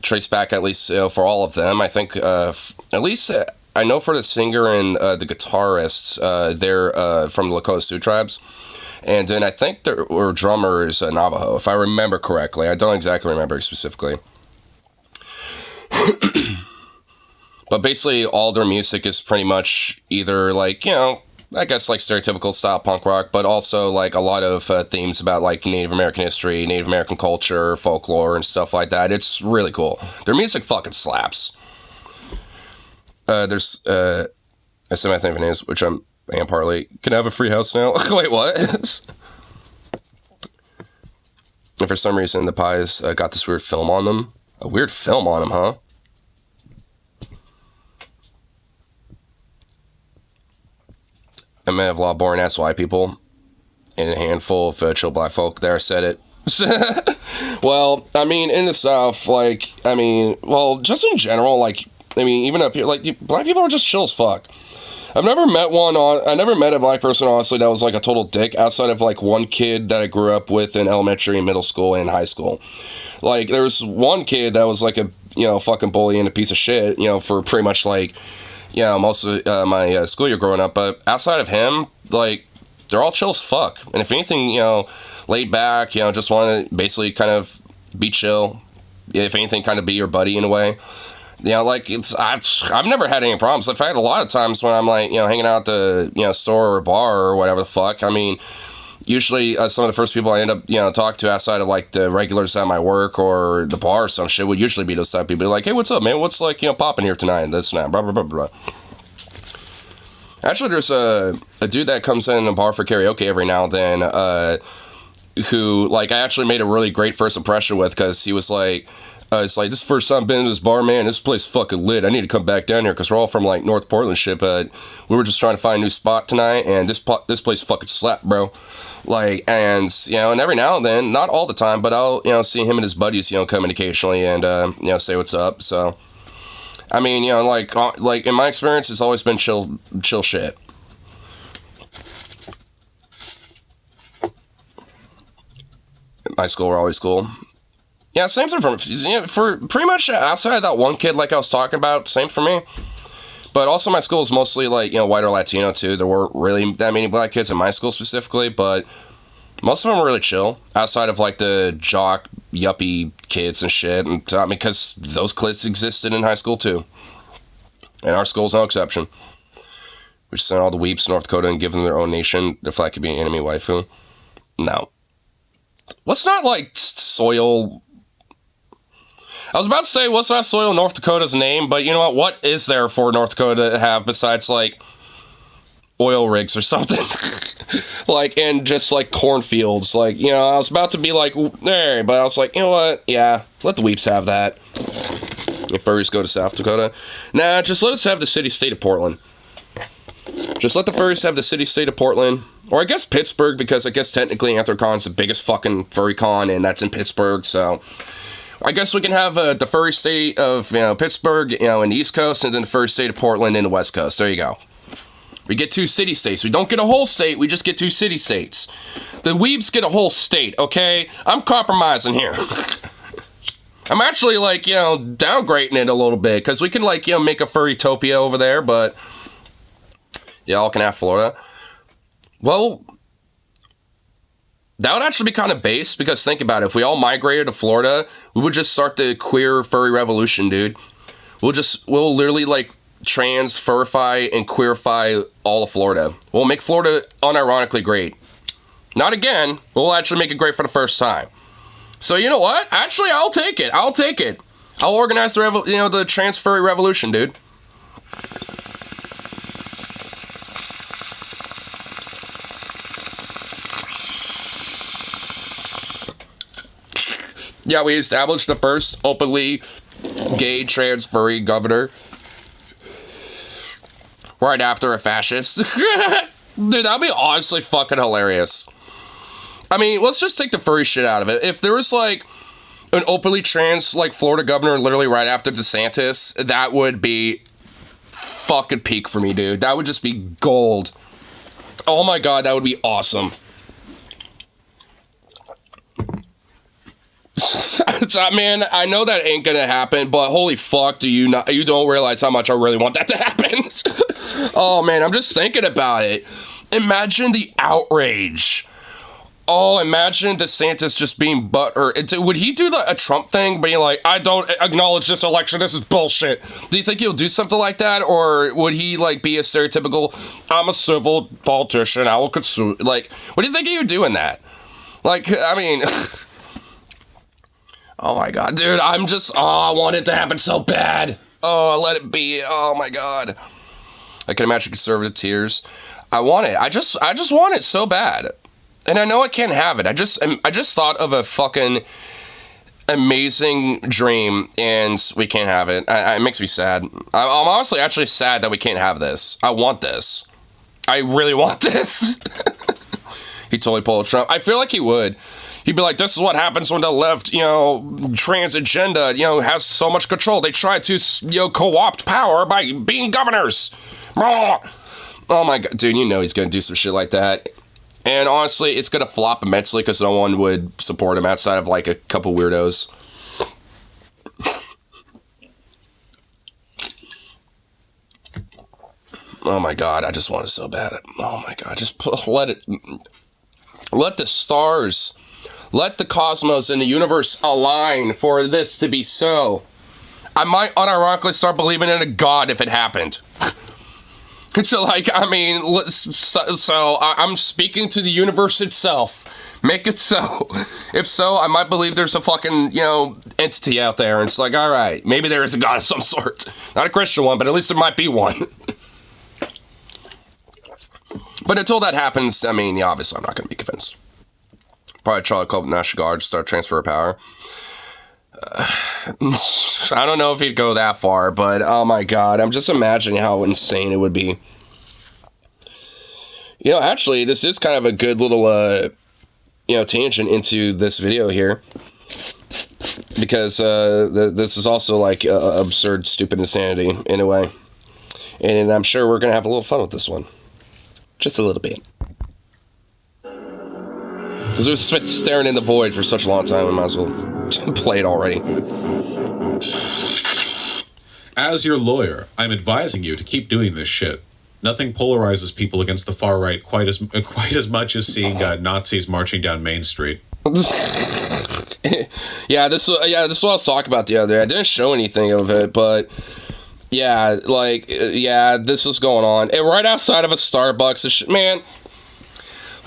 trace back at least for all of them. I think at least. I know for the singer and the guitarists, they're from the Lakota Sioux tribes. And then I think their drummer is Navajo, if I remember correctly. I don't exactly remember specifically. But basically, all their music is pretty much either like, you know, I guess like stereotypical style punk rock, but also like a lot of themes about like Native American history, Native American culture, folklore, and stuff like that. It's really cool. Their music fucking slaps. There's, I said my thing for names, which I am partly. Can I have a free house now? Wait, what? And for some reason, the pies got this weird film on them. A weird film on them, huh? I may have a lot of boring-ass white people and a handful of chill black folk. There, I said it. Well, I mean, in the South, like, I mean, well, just in general, like, I mean, even up here, like, black people are just chill as fuck. I never met a black person, honestly, that was, like, a total dick, outside of, like, one kid that I grew up with in elementary and middle school and high school. Like, there was one kid that was, like, a, you know, fucking bully and a piece of shit, you know, for pretty much, like, you know, most of my school year growing up, but outside of him, like, they're all chill as fuck. And if anything, you know, laid back, you know, just want to basically kind of be chill, if anything, kind of be your buddy in a way. You know, like, I've never had any problems. I've had a lot of times when I'm, like, you know, hanging out at the, you know, store or bar or whatever the fuck. I mean, usually some of the first people I end up, you know, talking to outside of, like, the regulars at my work or the bar or some shit would usually be those type of people. Like, hey, what's up, man? What's, like, you know, popping here tonight? And this and that, blah, blah, blah, blah. Actually, there's a dude that comes in a bar for karaoke every now and then, who, like, I actually made a really great first impression with, because he was like, it's like, this is the first time I've been to this bar, man. This place is fucking lit. I need to come back down here because we're all from, like, North Portland shit, but we were just trying to find a new spot tonight, and this place fucking slapped, bro. Like, and, you know, and every now and then, not all the time, but I'll, you know, see him and his buddies, you know, come in occasionally and, you know, say what's up. So, I mean, you know, like in my experience, it's always been chill shit. At my school, we're always cool. Yeah, same thing for pretty much outside of that one kid like I was talking about, same for me. But also my school is mostly like, you know, white or Latino too. There weren't really that many black kids in my school specifically, but most of them were really chill, outside of like the jock, yuppie kids and shit. And I mean, because those kids existed in high school too. And our school's no exception. We just sent all the weeps to North Dakota and give them their own nation. Their flag could be an enemy waifu. No. Let's not like soil... I was about to say, what's that soil North Dakota's name? But you know what? What is there for North Dakota to have besides, like, oil rigs or something? Like, and just, like, cornfields. Like, you know, I was about to be like, there, but I was like, you know what? Yeah, let the weeps have that. If furries go to South Dakota. Nah, just let us have the city-state of Portland. Just let the furries have the city-state of Portland. Or I guess Pittsburgh, because I guess technically Anthrocon's the biggest fucking furry con, and that's in Pittsburgh, so... I guess we can have the furry state of, you know, Pittsburgh, you know, in the East Coast, and then the furry state of Portland in the West Coast. There you go. We get 2 city-states. We don't get a whole state, we just get 2 city-states. The weebs get a whole state, okay? I'm compromising here. I'm actually, like, you know, downgrading it a little bit, because we can, like, you know, make a furry-topia over there, but... y'all can have Florida. Well... that would actually be kind of base, because think about it. If we all migrated to Florida, we would just start the queer furry revolution, dude. We'll literally, like, trans, furify, and queerify all of Florida. We'll make Florida unironically great. Not again, but we'll actually make it great for the first time. So, you know what? Actually, I'll take it. I'll take it. I'll organize the, the trans furry revolution, dude. Yeah, we established the first openly gay trans furry governor. Right after a fascist. Dude, that'd be honestly fucking hilarious. I mean, let's just take the furry shit out of it. If there was, like, an openly trans, like, Florida governor literally right after DeSantis, that would be fucking peak for me, dude. That would just be gold. Oh my god, that would be awesome. Man, I know that ain't gonna happen, but holy fuck, you don't realize how much I really want that to happen. Oh man, I'm just thinking about it. Imagine the outrage. Oh, imagine DeSantis just being butthurt. Would he do a Trump thing, being like, I don't acknowledge this election, this is bullshit? Do you think he'll do something like that? Or would he, like, be a stereotypical, I'm a civil politician, I will consume, like, what do you think he would do in that? Like, I mean... oh my god, dude, I want it to happen so bad. Oh, let it be. Oh my god. I can imagine conservative tears. I want it. I just want it so bad. And I know I can't have it. I just thought of a fucking amazing dream, and we can't have it. It makes me sad. I'm honestly actually sad that we can't have this. I want this. I really want this. He totally pulled Trump. I feel like he would. He'd be like, this is what happens when the left, trans agenda, has so much control. They try to, co-opt power by being governors. Oh my god, dude, he's gonna do some shit like that. And honestly, it's gonna flop immensely because no one would support him outside of, like, a couple weirdos. Oh my god, I just want it so bad. Oh my god, just let the stars, let the cosmos and the universe align for this to be so. I might unironically start believing in a god if it happened. So, like, I mean, I'm speaking to the universe itself. Make it so. If so, I might believe there's a fucking, entity out there. And it's like, all right, maybe there is a god of some sort. Not a Christian one, but at least there might be one. But until that happens, I mean, yeah, obviously I'm not going to be convinced. Probably try to call up National Guard to start transfer of power. I don't know if he'd go that far, but oh my god, I'm just imagining how insane it would be. Actually, this is kind of a good little, tangent into this video here. Because this is also, like, absurd, stupid insanity, in a way. And I'm sure we're going to have a little fun with this one. Just a little bit. Because we've been staring in the void for such a long time, we might as well play it already. As your lawyer, I'm advising you to keep doing this shit. Nothing polarizes people against the far right quite as much as seeing Nazis marching down Main Street. Yeah, this is what I was talking about the other day. I didn't show anything of it, but yeah, like, this was going on. And right outside of a Starbucks, man,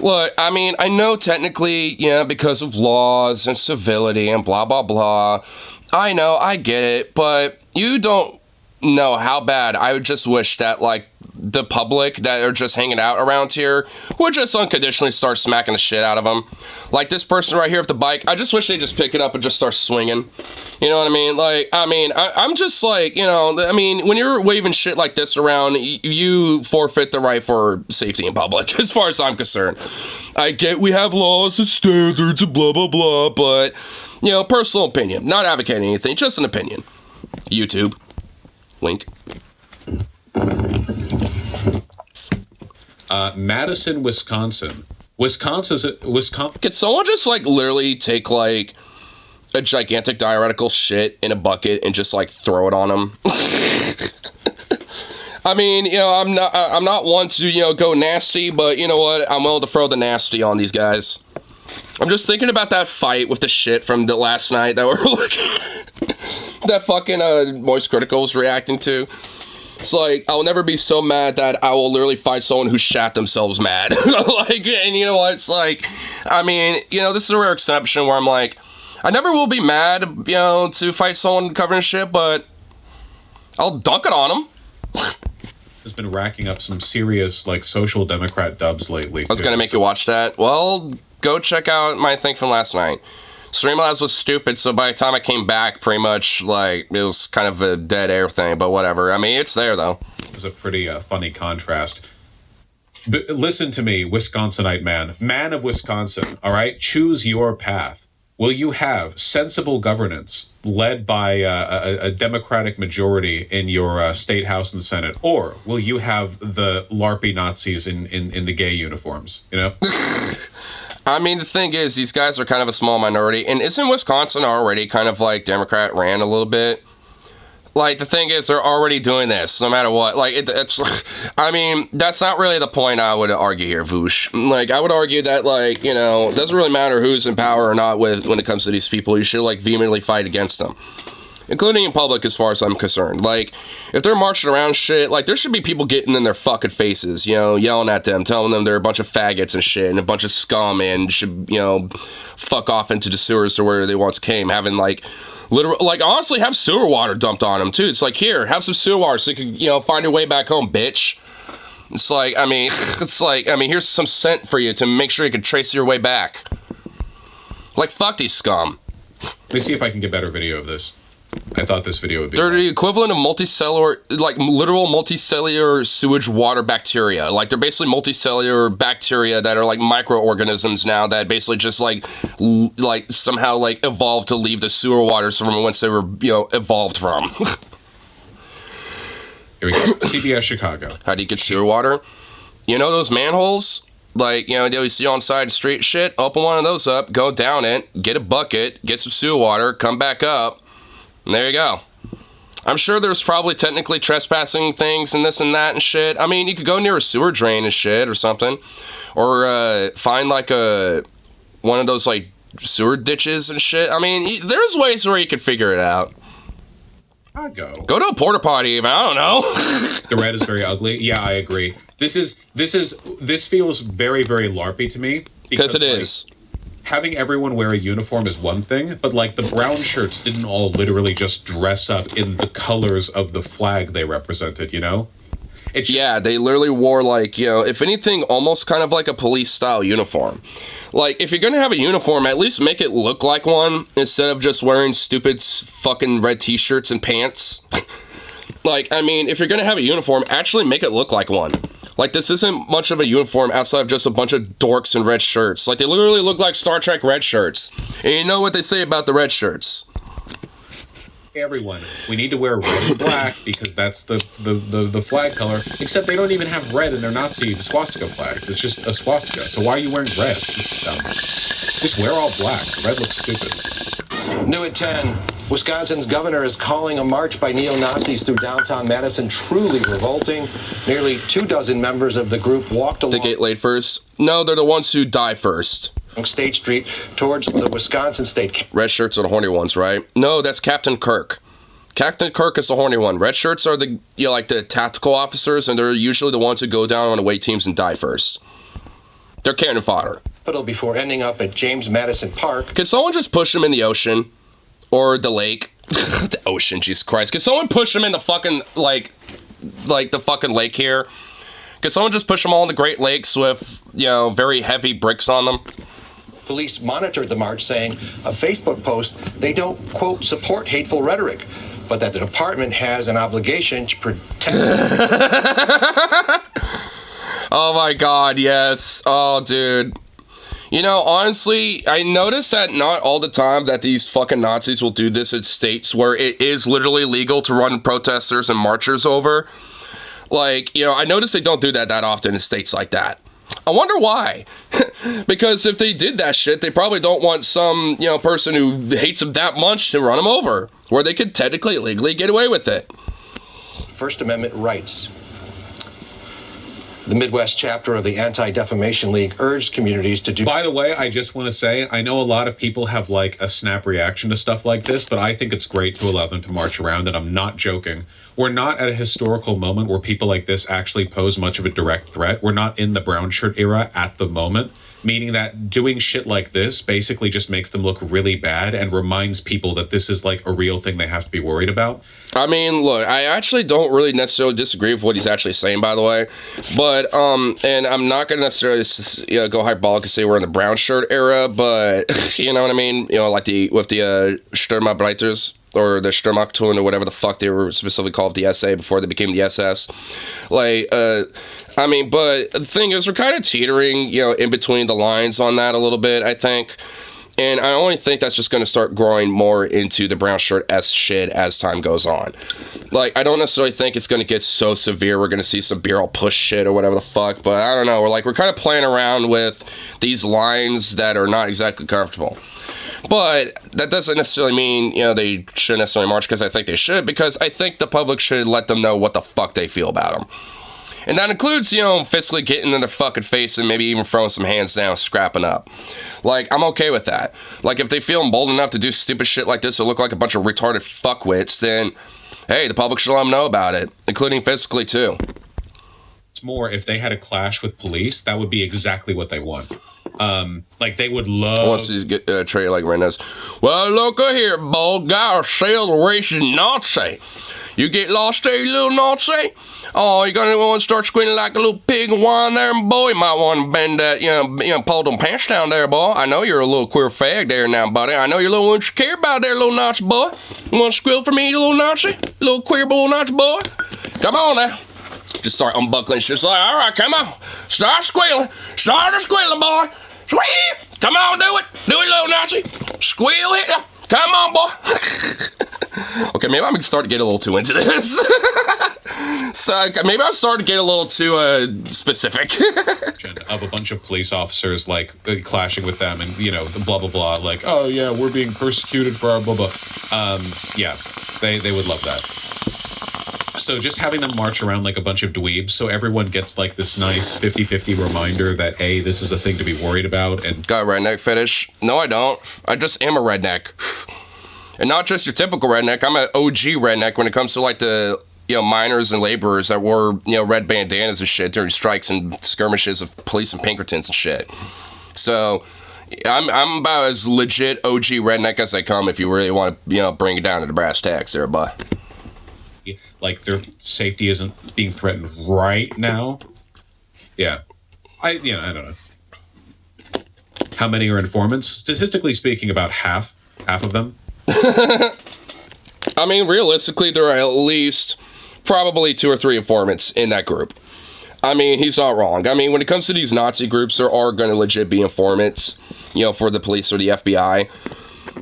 Look, I mean, I know technically, because of laws and civility and blah, blah, blah. I know, I get it, but you don't know how bad I would just wish that, like, the public that are just hanging out around here would just unconditionally start smacking the shit out of them. Like this person right here with the bike, I just wish they just pick it up and just start swinging. You know what I mean? Like, I mean, I'm just like, I mean, when you're waving shit like this around, you forfeit the right for safety in public, as far as I'm concerned. I get we have laws and standards and blah, blah, blah, but, personal opinion. Not advocating anything, just an opinion. YouTube. Link. Madison, Wisconsin. Wisconsin. Could someone just, like, literally take, like, a gigantic diuretical shit in a bucket and just, like, throw it on them? I mean, I'm not one to, go nasty, but you know what? I'm willing to throw the nasty on these guys. I'm just thinking about that fight with the shit from the last night that we're looking that fucking Moist Critical was reacting to. It's like, I'll never be so mad that I will literally fight someone who shat themselves mad. Like, and you know what? It's like, I mean, this is a rare exception where I'm like, I never will be mad, to fight someone covered in shit, but I'll dunk it on them. Has been racking up some serious, like, social democrat dubs lately. I was going to make you watch that. Well, go check out my thing from last night. Streamlabs was stupid, so by the time I came back, pretty much, like, it was kind of a dead air thing, but whatever. I mean, it's there, though. It's a pretty funny contrast. But listen to me, Wisconsinite man of Wisconsin, all right? Choose your path. Will you have sensible governance led by a Democratic majority in your state house and Senate, or will you have the LARPy Nazis in the gay uniforms, I mean, the thing is, these guys are kind of a small minority, and isn't Wisconsin already kind of like Democrat ran a little bit? Like, the thing is, they're already doing this, no matter what. Like, it's, I mean, that's not really the point I would argue here, Voosh. Like, I would argue that, like, it doesn't really matter who's in power or not when it comes to these people. You should, like, vehemently fight against them. Including in public, as far as I'm concerned. Like, if they're marching around shit, like, there should be people getting in their fucking faces, yelling at them, telling them they're a bunch of faggots and shit, and a bunch of scum, and should, fuck off into the sewers to where they once came, having, like, literal, like, honestly, have sewer water dumped on them, too. It's like, here, have some sewer water so you can, find your way back home, bitch. It's like, I mean, here's some scent for you to make sure you can trace your way back. Like, fuck these scum. Let me see if I can get better video of this. I thought this video would be... They're the equivalent of multicellular, like, literal multicellular sewage water bacteria. Like, they're basically multicellular bacteria that are, like, microorganisms now that basically just, like, somehow, like, evolved to leave the sewer waters from whence they were, evolved from. Here we go. CBS Chicago. How do you get sewer water? Those manholes? Like, you see on side the street shit? Open one of those up, go down it, get a bucket, get some sewer water, come back up. And there you go. I'm sure there's probably technically trespassing things and this and that and shit. I mean, you could go near a sewer drain and shit or something. Or find like one of those like sewer ditches and shit. I mean, there's ways where you could figure it out. I'd go. Go to a porta potty even, I don't know. The red is very ugly. Yeah, I agree. This feels very, very LARPy to me. Because it is. Having everyone wear a uniform is one thing, but like the brown shirts didn't all literally just dress up in the colors of the flag they represented, Yeah, they literally wore like, if anything, almost kind of like a police style uniform. Like, if you're gonna have a uniform, at least make it look like one instead of just wearing stupid fucking red t-shirts and pants. Like, I mean, if you're gonna have a uniform, actually make it look like one. Like, this isn't much of a uniform outside of just a bunch of dorks in red shirts. Like, they literally look like Star Trek red shirts. And you know what they say about the red shirts. Everyone, we need to wear red and black because that's the flag color. Except they don't even have red in their Nazi swastika flags. It's just a swastika. So why are you wearing red? Just wear all black. Red looks stupid. New at 10. Wisconsin's governor is calling a march by neo-Nazis through downtown Madison truly revolting. Nearly 24 members of the group walked along... They get laid first? No, they're the ones who die first. State Street towards the Wisconsin State... Red shirts are the horny ones, right? No, that's Captain Kirk. Captain Kirk is the horny one. Red shirts are the, like the tactical officers, and they're usually the ones who go down on away teams and die first. They're cannon fodder. Before ending up at James Madison Park. Can someone just push them in the ocean? Or the lake? The ocean, Jesus Christ. Can someone push them in the fucking, like the fucking lake here? Can someone just push them all in the Great Lakes with, you know, very heavy bricks on them? Police monitored the march, saying a Facebook post, they don't, quote, support hateful rhetoric, but that the department has an obligation to protect. Oh my God, yes. Oh, dude. You know, honestly, I noticed that not all the time that these fucking Nazis will do this in states where it is literally legal to run protesters and marchers over. Like, you know, I noticed they don't do that often in states like that. I wonder why. Because if they did that shit, they probably don't want some, you know, person who hates them that much to run them over, where they could technically, legally get away with it. First Amendment rights. The Midwest chapter of the Anti-Defamation League urged communities to do... By the way, I just want to say, I know a lot of people have, like, a snap reaction to stuff like this, but I think it's great to allow them to march around, and I'm not joking. We're not at a historical moment where people like this actually pose much of a direct threat. We're not in the brown shirt era at the moment, meaning that doing shit like this basically just makes them look really bad and reminds people that this is, like, a real thing they have to be worried about. I mean, look, I actually don't really necessarily disagree with what he's actually saying, by the way. But, and I'm not going to necessarily go hyperbolic and say we're in the brown shirt era, but, you know what I mean? You know, like with the Sturmabreiters, or the Sturmakturen, or whatever the fuck they were specifically called, the SA, before they became the SS. Like, I mean, but the thing is, we're kind of teetering, you know, in between the lines on that a little bit, I think. And I only think that's just going to start growing more into the brown shirt-esque shit as time goes on. Like, I don't necessarily think it's going to get so severe we're going to see some barrel push shit or whatever the fuck, but I don't know. We're kind of playing around with these lines that are not exactly comfortable. But that doesn't necessarily mean, you know, they shouldn't necessarily march, because I think they should, because I think the public should let them know what the fuck they feel about them. And that includes, you know, physically getting in their fucking face and maybe even throwing some hands down, scrapping up. Like, I'm okay with that. Like, if they feel bold enough to do stupid shit like this or look like a bunch of retarded fuckwits, then, hey, the public should let them know about it, including physically, too. It's more, if they had a clash with police, that would be exactly what they want. Like, they would love... I want to see get Trey like right now. Well, look here, boy, guy sell the racist Nazi. You get lost there, you little Nazi? Oh, you're gonna want to start squealing like a little pig and whine there, boy. You might want to bend that, you know, pull them pants down there, boy. I know you're a little queer fag there now, buddy. I know you're a little insecure about there, little Nazi boy. You want to squeal for me, you little Nazi? Little queer little Nazi boy? Come on now. Just start unbuckling shit. It's like, all right, come on. Start squealing. Start a squealing, boy. Squeal. Come on, do it. Do it, little Nazi. Squeal, Hitler. Come on, boy. Okay, maybe I'm starting to get a little too into this. So maybe I'm starting to get a little too specific. Of a bunch of police officers, like, clashing with them and, you know, the blah, blah, blah. Like, oh, yeah, we're being persecuted for our blah, blah. Yeah, they would love that. So just having them march around like a bunch of dweebs, so everyone gets like this nice 50-50 reminder that, hey, this is a thing to be worried about. And got a redneck fetish? No, I don't. I just am a redneck. And not just your typical redneck. I'm an OG redneck when it comes to like the, you know, miners and laborers that wore, you know, red bandanas and shit during strikes and skirmishes of police and Pinkertons and shit. So I'm about as legit OG redneck as I come if you really want to, you know, bring it down to the brass tacks there, bud. Like, their safety isn't being threatened right now. Yeah. I don't know. How many are informants? Statistically speaking, about half of them. I mean, realistically, there are at least probably 2 or 3 informants in that group. I mean, he's not wrong. I mean, when it comes to these Nazi groups, there are going to legit be informants, you know, for the police or the FBI.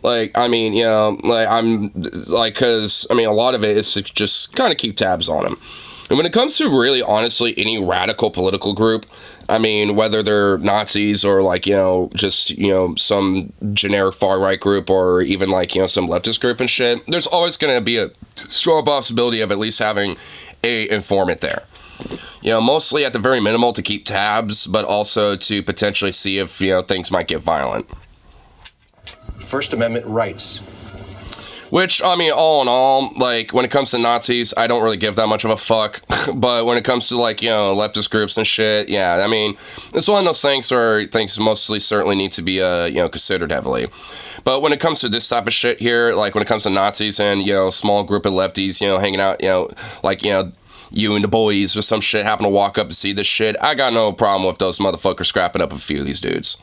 Like, I mean, you know, like, I'm, like, because, I mean, a lot of it is to just kind of keep tabs on them. And when it comes to really, honestly, any radical political group, I mean, whether they're Nazis or, like, you know, just, you know, some generic far-right group or even, like, you know, some leftist group and shit, there's always going to be a strong possibility of at least having a informant there. You know, mostly at the very minimal to keep tabs, but also to potentially see if, you know, things might get violent. First Amendment rights. Which, I mean, all in all, like, when it comes to Nazis, I don't really give that much of a fuck. But when it comes to, like, you know, leftist groups and shit, yeah, I mean, it's one of those things where things mostly certainly need to be, you know, considered heavily. But when it comes to this type of shit here, like, when it comes to Nazis and, you know, small group of lefties, you know, hanging out, you know, like, you know, you and the boys or some shit happen to walk up and see this shit, I got no problem with those motherfuckers scrapping up a few of these dudes.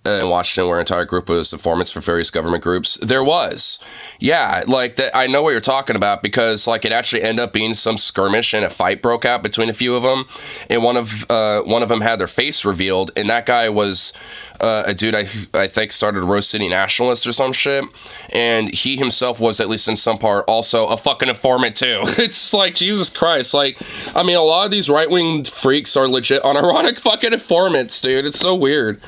In Washington, where an entire group was informants for various government groups. There was. Yeah, like, that. I know what you're talking about, because, like, it actually ended up being some skirmish and a fight broke out between a few of them, and one of them had their face revealed, and that guy was a dude I think started a Rose City Nationalist or some shit, and he himself was, at least in some part, also a fucking informant too. It's like, Jesus Christ, like, I mean, a lot of these right-wing freaks are legit unironic fucking informants, dude. It's so weird.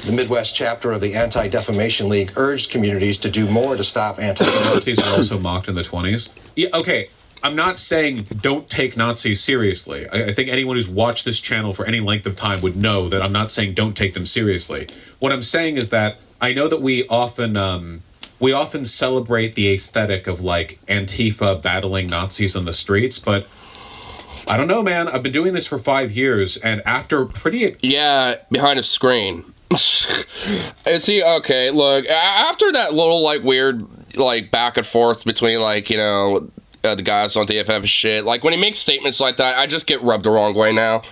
The Midwest chapter of the Anti-Defamation League urged communities to do more to stop Nazis were also mocked in the 20s. Yeah, okay, I'm not saying don't take Nazis seriously. I think anyone who's watched this channel for any length of time would know that I'm not saying don't take them seriously. What I'm saying is that I know that we often celebrate the aesthetic of, like, Antifa battling Nazis on the streets, but I don't know, man. I've been doing this for 5 years, and after pretty... Yeah, behind a screen. See, okay, look, after that little, like, weird, like, back and forth between, like, you know, the guys on DFF and shit, like, when he makes statements like that, I just get rubbed the wrong way now.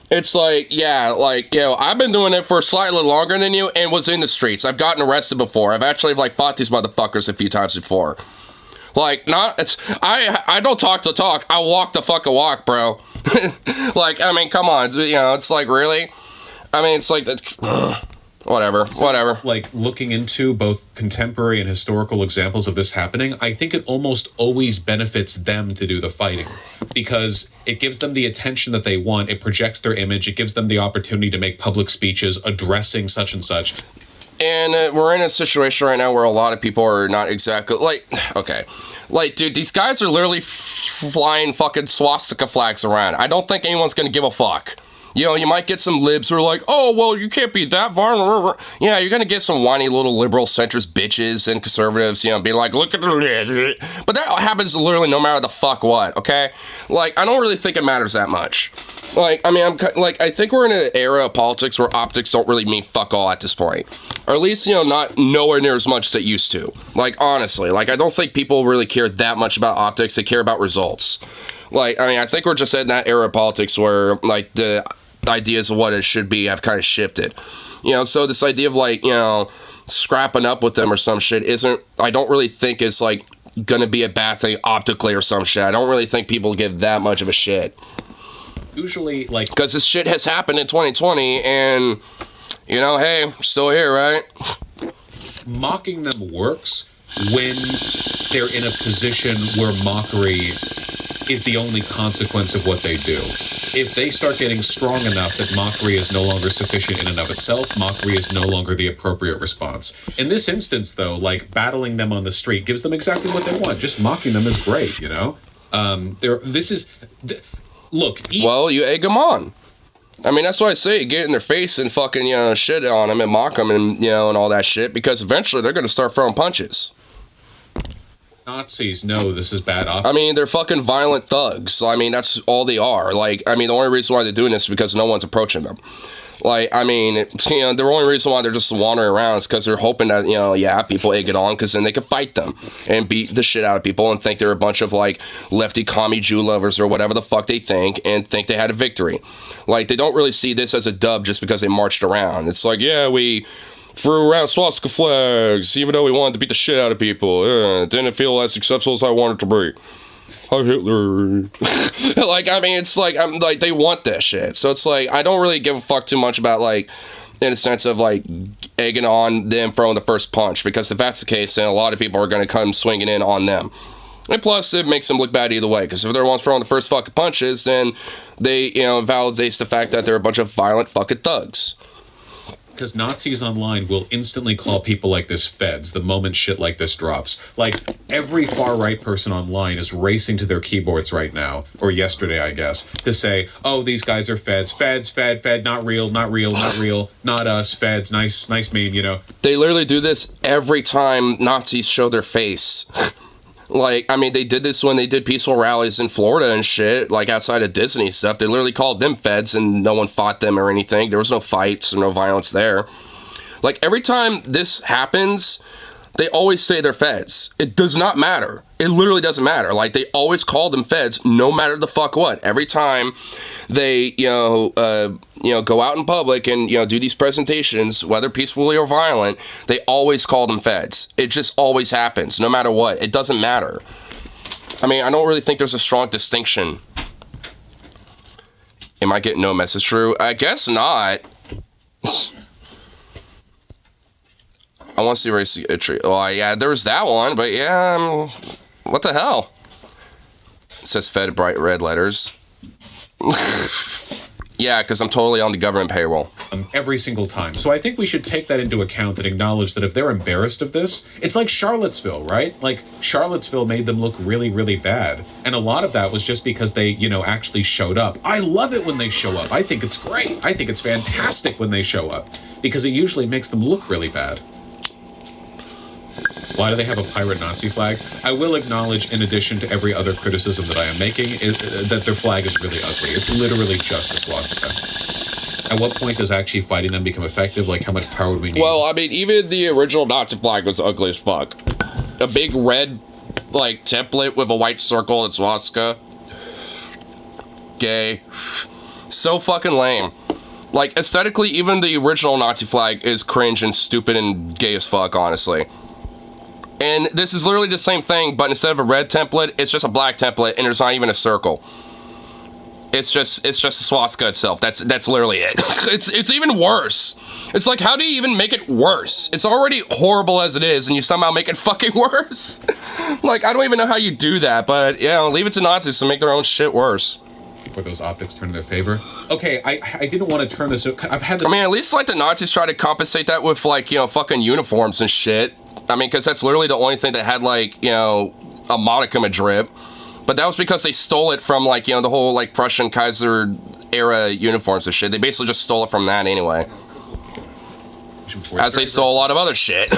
It's like, yeah, like, you know, I've been doing it for slightly longer than you and was in the streets. I've gotten arrested before. I've actually, like, fought these motherfuckers a few times before. Like, I don't talk the talk, I walk the fucking walk, bro. Like, I mean, come on, you know, it's like, really? I mean, it's like, whatever. Like, looking into both contemporary and historical examples of this happening, I think it almost always benefits them to do the fighting, because it gives them the attention that they want, it projects their image, it gives them the opportunity to make public speeches addressing such and such. And we're in a situation right now where a lot of people are not exactly, like, okay. Like, dude, these guys are literally flying fucking swastika flags around. I don't think anyone's gonna give a fuck. You know, you might get some libs who are like, oh, well, you can't be that violent. Yeah, you're gonna get some whiny little liberal centrist bitches and conservatives, you know, being like, look at the... But that happens literally no matter the fuck what, okay? Like, I don't really think it matters that much. Like, I mean, I think we're in an era of politics where optics don't really mean fuck all at this point. Or at least, you know, not nowhere near as much as they used to. Like, honestly, like, I don't think people really care that much about optics. They care about results. Like, I mean, I think we're just in that era of politics where, like, the ideas of what it should be have kind of shifted. You know, so this idea of, like, you know, scrapping up with them or some shit I don't really think is, like, gonna be a bad thing optically or some shit. I don't really think people give that much of a shit. Usually, like... Because this shit has happened in 2020, and, you know, hey, we're still here, right? Mocking them works when they're in a position where mockery is the only consequence of what they do. If they start getting strong enough that mockery is no longer sufficient in and of itself, mockery is no longer the appropriate response. In this instance, though, like, battling them on the street gives them exactly what they want. Just mocking them is great, you know? Look, well, you egg them on. I mean, that's why I say get in their face and fucking, you know, shit on them and mock them and, you know, and all that shit, because eventually they're going to start throwing punches. Nazis know this is bad. I mean, they're fucking violent thugs. So, I mean, that's all they are. Like, I mean, the only reason why they're doing this is because no one's approaching them. Like, I mean, you know, the only reason why they're just wandering around is because they're hoping that, you know, yeah, people egg it on, because then they can fight them and beat the shit out of people and think they're a bunch of, like, lefty commie Jew lovers or whatever the fuck they think, and think they had a victory. Like, they don't really see this as a dub just because they marched around. It's like, yeah, we threw around swastika flags, even though we wanted to beat the shit out of people. It didn't feel as successful as I wanted to be. Hi, Hitler. Like, I mean, it's like, I'm like, they want that shit. So it's like, I don't really give a fuck too much about, like, in a sense of, like, egging on them throwing the first punch, because if that's the case, then a lot of people are going to come swinging in on them. And plus, it makes them look bad either way, because if they're the ones throwing the first fucking punches, then they, you know, validates the fact that they're a bunch of violent fucking thugs. because Nazis online will instantly call people like this feds the moment shit like this drops. Like, every far-right person online is racing to their keyboards right now, or yesterday, I guess, to say, oh, these guys are feds, fed, not real, not us, feds, nice meme, you know. They literally do this every time Nazis show their face. Like, I mean, they did this when they did peaceful rallies in Florida and shit, like outside of Disney stuff. They literally called them feds and no one fought them or anything. There was no fights or no violence there. Like, every time this happens, they always say they're feds. It does not matter. It literally doesn't matter. Like, they always call them feds no matter the fuck what. Every time they, go out in public and, do these presentations, whether peacefully or violent, they always call them feds. It just always happens, no matter what. It doesn't matter. I mean, I don't really think there's a strong distinction. Am I getting no message through? I guess not. I want to see race a tree. Well, yeah, there was that one, but yeah, what the hell? It says fed bright red letters. Yeah, because I'm totally on the government payroll. Every single time. So I think we should take that into account and acknowledge that if they're embarrassed of this, it's like Charlottesville, right? Like, Charlottesville made them look really, really bad. And a lot of that was just because they, actually showed up. I love it when they show up. I think it's great. I think it's fantastic when they show up, because it usually makes them look really bad. Why do they have a pirate Nazi flag? I will acknowledge, in addition to every other criticism that I am making, that their flag is really ugly. It's literally just a swastika. At what point does actually fighting them become effective? Like, how much power would we need? Well, I mean, even the original Nazi flag was ugly as fuck. A big red, template with a white circle and swastika. Gay. So fucking lame. Like, aesthetically, even the original Nazi flag is cringe and stupid and gay as fuck, honestly. And this is literally the same thing, but instead of a red template, it's just a black template, and there's not even a circle. It's just a swastika itself. That's literally it. It's even worse. It's like, how do you even make it worse? It's already horrible as it is, and you somehow make it fucking worse. Like, I don't even know how you do that, but leave it to Nazis to make their own shit worse. Where those optics turn in their favor. Okay, I didn't want to turn this. I've had this. I mean, at least the Nazis try to compensate that with fucking uniforms and shit. I mean, because that's literally the only thing that had a modicum of drip. But that was because they stole it from the whole Prussian Kaiser era uniforms and shit. They basically just stole it from that anyway. As they stole a lot of other shit.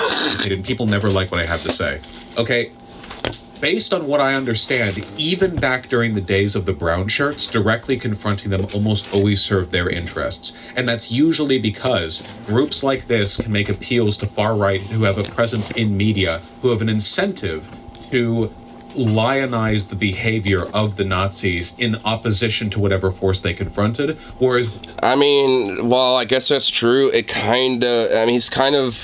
People never like what I have to say. Okay. Based on what I understand, even back during the days of the brown shirts, directly confronting them almost always served their interests. And that's usually because groups like this can make appeals to far-right who have a presence in media, who have an incentive to lionize the behavior of the Nazis in opposition to whatever force they confronted, whereas... I mean, well, I guess that's true. He's kind of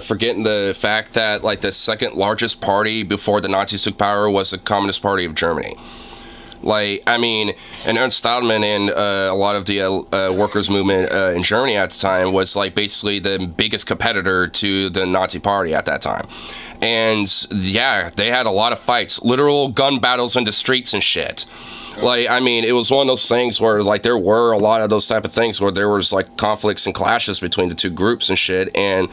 forgetting the fact that, the second largest party before the Nazis took power was the Communist Party of Germany. And Ernst Stallman and a lot of the workers' movement in Germany at the time was, basically the biggest competitor to the Nazi party at that time. And, yeah, they had a lot of fights, literal gun battles in the streets and shit. It was one of those things where, there were a lot of those type of things where there was, conflicts and clashes between the two groups and shit. And,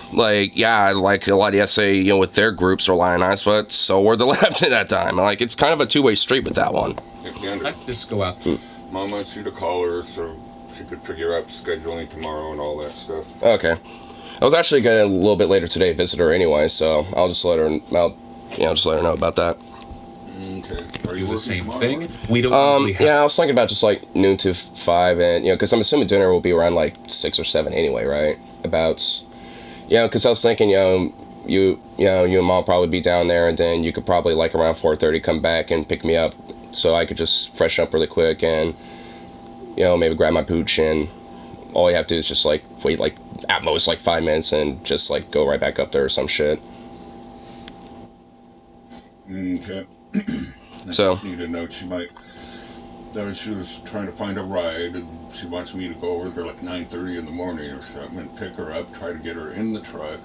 a lot of the SA, with their groups were lionized, but so were the left at that time. It's kind of a two-way street with that one. Let this go out. Mom wants you to call her so she could figure out scheduling tomorrow and all that stuff. Okay. I was actually going to, a little bit later today, visit her anyway, so I'll just let her know about that. Okay. Are you the same thing? We don't usually have... Yeah, I was thinking about just noon to 5, and because I'm assuming dinner will be around 6 or 7 anyway, right? Because I was thinking, you and Mom probably be down there, and then you could probably around 4:30 come back and pick me up, so I could just freshen up really quick and maybe grab my pooch, and all you have to do is just wait at most 5 minutes and just go right back up there or some shit. Okay. So I just need a note. She was trying to find a ride, and she wants me to go over there 9:30 in the morning or something and pick her up, try to get her in the truck.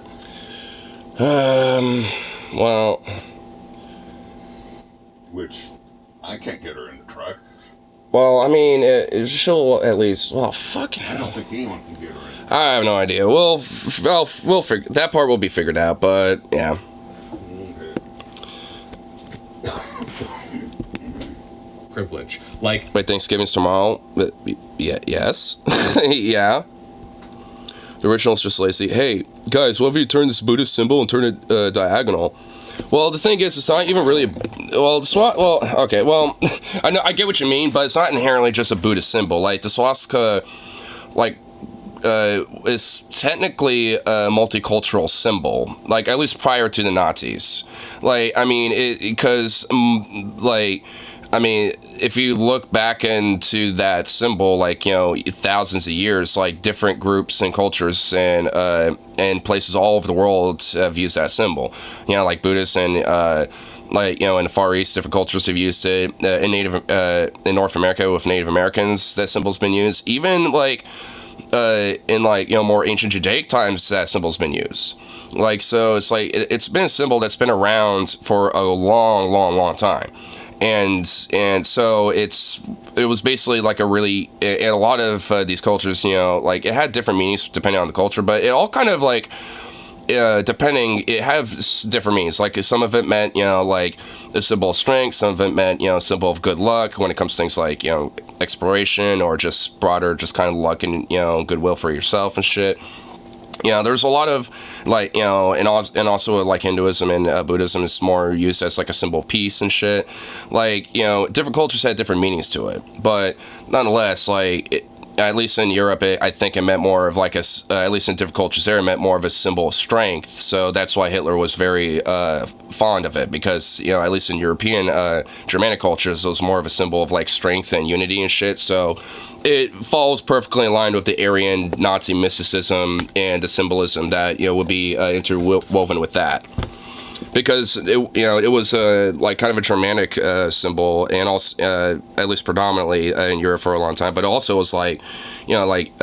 Well... Which, I can't get her in the truck. Well, I mean, she'll at least. Well, fucking I don't hell. think anyone can get her in. I have no idea. We'll figure that part will be figured out. But yeah. Privilege. Like, Wait, Thanksgiving's tomorrow. Yeah. Yes. Yeah. The original's just lazy. Hey guys, what if you turn this Buddhist symbol and turn it diagonal? Well, the thing is, it's not even really. Okay. Well, I know I get what you mean, but it's not inherently just a Buddhist symbol. Like the swastika, like. Is technically a multicultural symbol, like at least prior to the Nazis. Like, I mean, I mean, if you look back into that symbol, like, you know, thousands of years, like different groups and cultures and places all over the world have used that symbol. You know, like Buddhists and like, you know, in the Far East, different cultures have used it. In North America with Native Americans, that symbol's been used. Even like in like, you know, more ancient Judaic times, that symbol's been used. Like, so it's like it's been a symbol that's been around for a long time. And so it was basically like a really, in a lot of these cultures, you know, like it had different meanings depending on the culture, but it all kind of like, it has different meanings. Like some of it meant, you know, like a symbol of strength, some of it meant, you know, a symbol of good luck when it comes to things like, you know, exploration or just broader, just kind of luck and, you know, goodwill for yourself and shit. You know, there's a lot of, like, you know, and also like Hinduism and Buddhism is more used as like a symbol of peace and shit. Like, you know, different cultures had different meanings to it, but nonetheless, like, at least in Europe, I think it meant more of like at least in different cultures there, it meant more of a symbol of strength. So that's why Hitler was very fond of it, because, you know, at least in European Germanic cultures, it was more of a symbol of like strength and unity and shit. So it falls perfectly in line with the Aryan Nazi mysticism and the symbolism that, you know, would be interwoven with that. Because it was like kind of a Germanic symbol, and also at least predominantly in Europe for a long time. But it also was like, you know, like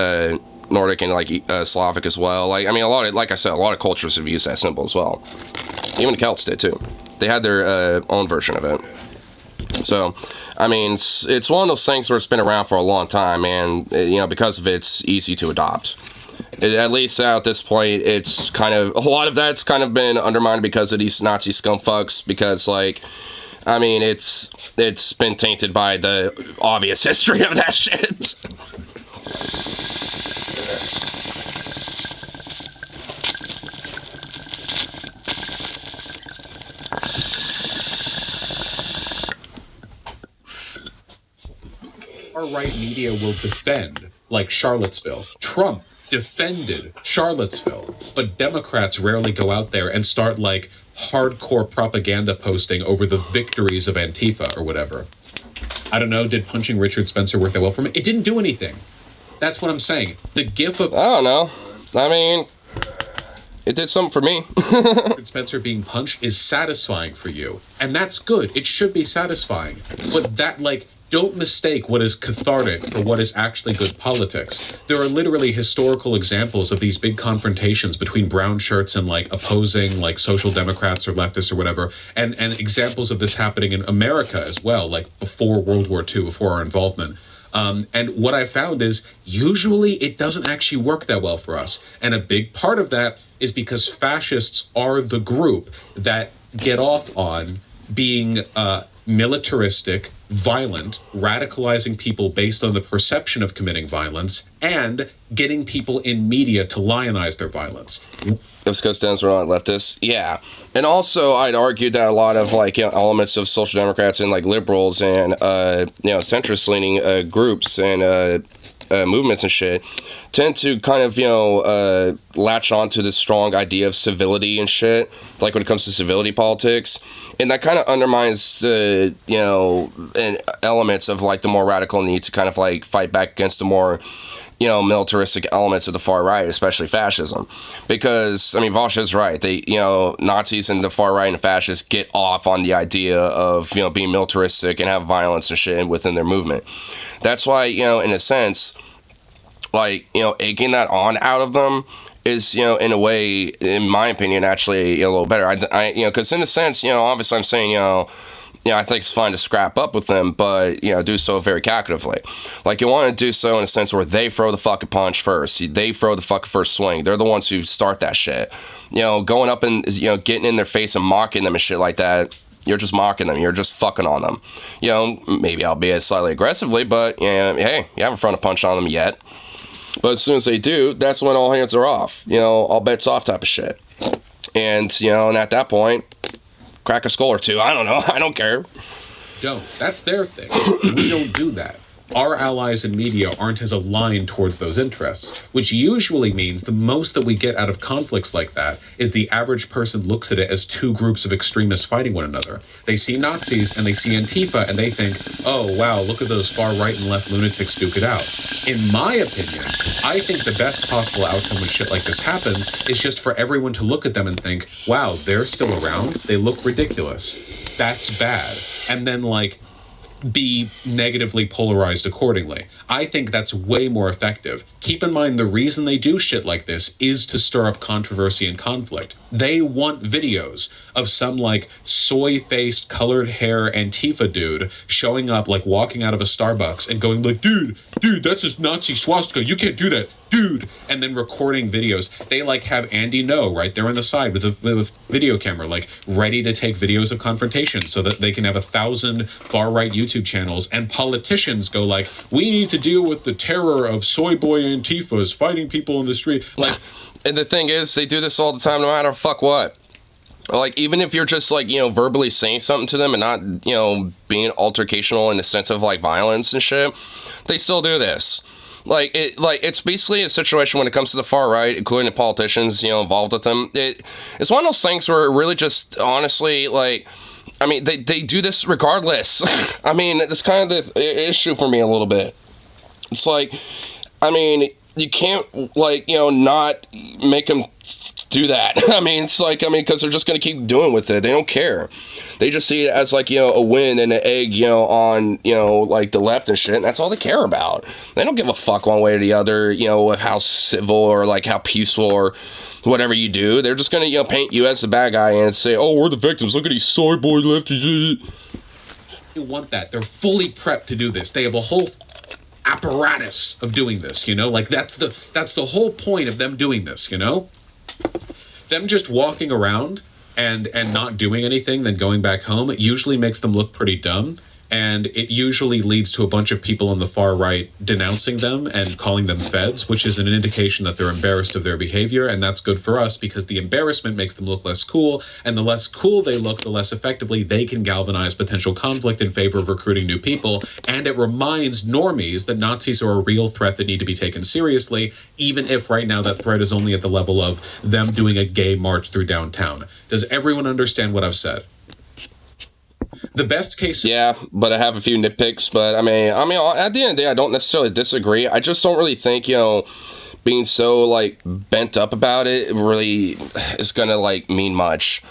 Nordic and like Slavic as well. Like, I mean, like I said, a lot of cultures have used that symbol as well. Even the Celts did too. They had their own version of it. So, I mean, it's one of those things where it's been around for a long time, and you know, because of it, it's easy to adopt. At least at this point, it's kind of, a lot of that's kind of been undermined because of these Nazi scumfucks, because, like, I mean, it's been tainted by the obvious history of that shit. our right media will defend, like Charlottesville. Trump defended Charlottesville, but Democrats rarely go out there and start like hardcore propaganda posting over the victories of Antifa or whatever. I don't know, did punching Richard Spencer work that well for me? It didn't do anything. That's what I'm saying. The gif of... I don't know. I mean, it did something for me. Richard Spencer being punched is satisfying for you. And that's good. It should be satisfying. But that, like... Don't mistake what is cathartic for what is actually good politics. There are literally historical examples of these big confrontations between brown shirts and like opposing like social democrats or leftists or whatever, and examples of this happening in America as well, like before World War II, before our involvement. And what I found is usually it doesn't actually work that well for us. And a big part of that is because fascists are the group that get off on being militaristic, violent, radicalizing people based on the perception of committing violence, and getting people in media to lionize their violence. It's because Dems are not leftists. Yeah. And also, I'd argue that a lot of, like, you know, elements of social democrats and, like, liberals and, you know, centrist-leaning groups and movements and shit tend to kind of, you know, latch on to this strong idea of civility and shit, like when it comes to civility politics. And that kind of undermines the, you know, elements of, like, the more radical need to kind of, like, fight back against the more, you know, militaristic elements of the far right, especially fascism. Because, I mean, Vosh is right. They, you know, Nazis and the far right and fascists get off on the idea of, you know, being militaristic and have violence and shit within their movement. That's why, you know, in a sense, like, you know, egging that on out of them is, you know, in a way, in my opinion, actually, you know, a little better. I you know, because in a sense, you know, obviously I'm saying, you know, I think it's fine to scrap up with them, but, do so very calculatively. Like, you want to do so in a sense where they throw the fucking punch first. They throw the fucking first swing. They're the ones who start that shit. Going up and, getting in their face and mocking them and shit like that, you're just mocking them. You're just fucking on them. Maybe albeit slightly aggressively, but, hey, you haven't thrown a punch on them yet. But as soon as they do, that's when all hands are off. All bets off type of shit. And, and at that point, crack a skull or two. I don't know. I don't care. Don't. That's their thing. We don't do that. Our allies in media aren't as aligned towards those interests, which usually means the most that we get out of conflicts like that is the average person looks at it as two groups of extremists fighting one another. They see Nazis and they see Antifa and they think, oh, wow, look at those far right and left lunatics duke it out. In my opinion, I think the best possible outcome when shit like this happens is just for everyone to look at them and think, wow, they're still around. They look ridiculous. That's bad. And then, be negatively polarized accordingly. I think that's way more effective. Keep in mind, the reason they do shit like this is to stir up controversy and conflict. They want videos of some soy-faced, colored hair Antifa dude showing up walking out of a Starbucks and going dude, that's a Nazi swastika, you can't do that, dude, and then recording videos. They have Andy Ngo right there on the side with a video camera, ready to take videos of confrontation so that they can have 1,000 far-right YouTube channels, and politicians go we need to deal with the terror of soy boy Antifas fighting people in the street. And the thing is, they do this all the time, no matter fuck what. Even if you're just verbally saying something to them and not, being altercational in the sense of violence and shit, they still do this. It's basically a situation when it comes to the far right, including the politicians, involved with them. It's one of those things where it really just, honestly, they do this regardless. It's kind of the issue for me a little bit. It's you can't, not make them do that. Because they're just going to keep doing with it. They don't care. They just see it as, a win and an egg, on, the left and shit. And that's all they care about. They don't give a fuck one way or the other, with how civil or, how peaceful or whatever you do. They're just going to, paint you as the bad guy and say, oh, we're the victims. Look at these soy boy lefties. They want that. They're fully prepped to do this. They have a whole apparatus of doing this, that's the whole point of them doing this, them just walking around and not doing anything, then going back home, it usually makes them look pretty dumb. And it usually leads to a bunch of people on the far right denouncing them and calling them feds, which is an indication that they're embarrassed of their behavior. And that's good for us because the embarrassment makes them look less cool. And the less cool they look, the less effectively they can galvanize potential conflict in favor of recruiting new people. And it reminds normies that Nazis are a real threat that need to be taken seriously, even if right now that threat is only at the level of them doing a gay march through downtown. Does everyone understand what I've said? The best case... Yeah, but I have a few nitpicks, but at the end of the day, I don't necessarily disagree. I just don't really think, being so, bent up about it really is gonna, mean much.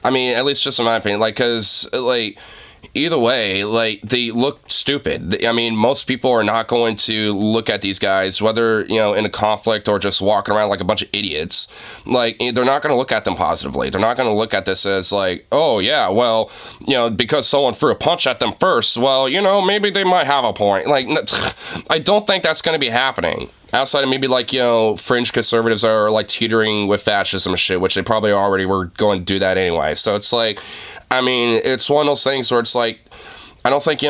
At least just in my opinion, because, either way, they look stupid. Most people are not going to look at these guys, whether, in a conflict or just walking around like a bunch of idiots. They're not going to look at them positively. They're not going to look at this as oh, yeah, well, because someone threw a punch at them first, well, maybe they might have a point. I don't think that's going to be happening. Outside of maybe, fringe conservatives are, teetering with fascism and shit, which they probably already were going to do that anyway. So it's it's one of those things where it's I don't think,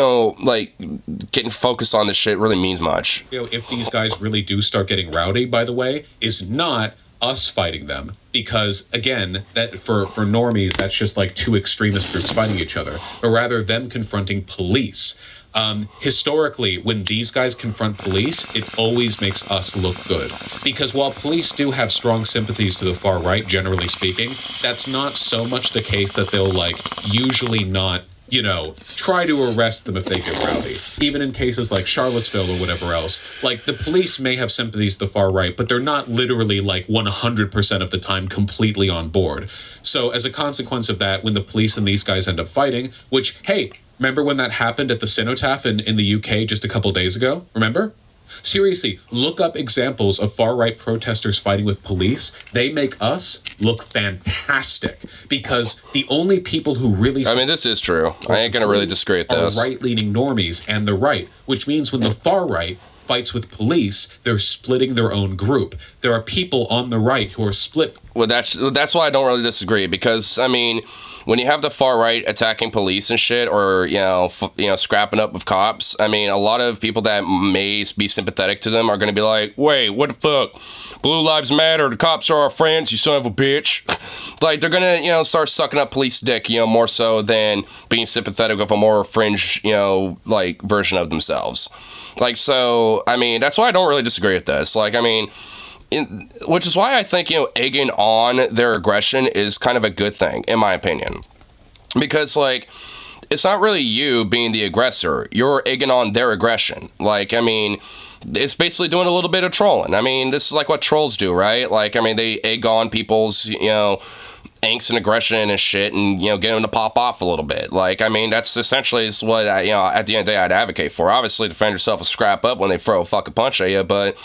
getting focused on this shit really means much. If these guys really do start getting rowdy, by the way, is not us fighting them. Because, again, that for normies, that's just two extremist groups fighting each other. But rather them confronting police. Historically, when these guys confront police, it always makes us look good. Because while police do have strong sympathies to the far right, generally speaking, that's not so much the case that they'll, usually not, try to arrest them if they get rowdy. Even in cases like Charlottesville or whatever else, the police may have sympathies to the far right, but they're not literally 100% of the time completely on board. So as a consequence of that, when the police and these guys end up fighting, which, hey, remember when that happened at the Cenotaph in the UK just a couple days ago? Remember? Seriously, look up examples of far-right protesters fighting with police. They make us look fantastic because the only people who really... I mean, this is true. I ain't gonna really disagree with this. Are right-leaning normies and the right, which means when the far right fights with police, they're splitting their own group. There are people on the right who are split. Well, that's why I don't really disagree, because I mean, when you have the far right attacking police and shit, or scrapping up with cops, I mean, a lot of people that may be sympathetic to them are going to be like, wait, what the fuck? Blue lives matter. The cops are our friends. You son of a bitch. Like, they're going to start sucking up police dick, more so than being sympathetic of a more fringe like version of themselves. Like, so I mean, that's why I don't really disagree with this. Like, I mean, which is why I think, egging on their aggression is kind of a good thing, in my opinion. Because, like, it's not really you being the aggressor. You're egging on their aggression. Like, I mean, it's basically doing a little bit of trolling. I mean, this is like what trolls do, right? Like, I mean, they egg on people's, angst and aggression and shit, and get them to pop off a little bit. Like, I mean, that's essentially is what I, at the end of the day, I'd advocate for. Obviously, defend yourself and scrap up when they throw a fucking punch at you, but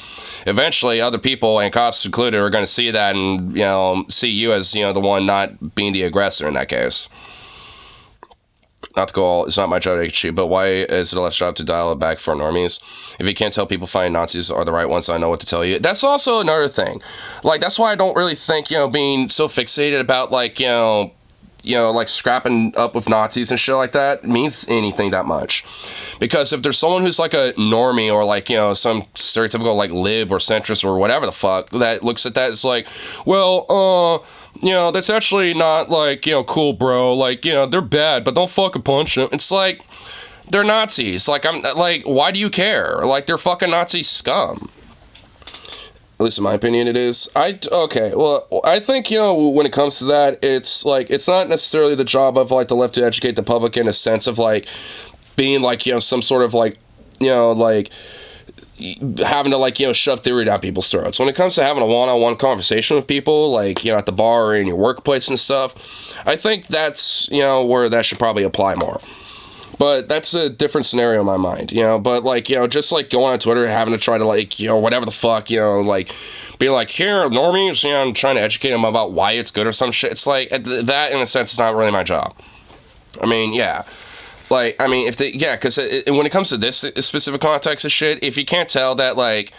eventually other people, and cops included, are going to see that and see you as the one not being the aggressor in that case. Not to go all, it's not my job to cheat, but why is it a left job to dial it back for normies? If you can't tell people fighting Nazis are the right ones, I know what to tell you. That's also another thing. Like, that's why I don't really think, being so fixated about, like, like scrapping up with Nazis and shit like that means anything that much. Because if there's someone who's like a normie or like, some stereotypical like lib or centrist or whatever the fuck that looks at that, it's like, well, that's actually not like, cool, bro. Like, they're bad, but don't fucking punch them. It's like, they're Nazis. Like, I'm like, why do you care? Like, they're fucking Nazi scum. At least in my opinion, it is. Okay, well, I think, when it comes to that, it's like, it's not necessarily the job of like the left to educate the public in a sense of like being like, some sort of like, like having to like, shove theory down people's throats. When it comes to having a one-on-one conversation with people, like, at the bar or in your workplace and stuff, I think that's, where that should probably apply more. But that's a different scenario in my mind, but like, just like going on Twitter and having to try to like, whatever the fuck, like being like, here, normies, I'm trying to educate them about why it's good or some shit. It's like, that in a sense is not really my job. I mean, yeah. Like, I mean, because when it comes to this specific context of shit, if you can't tell that, like,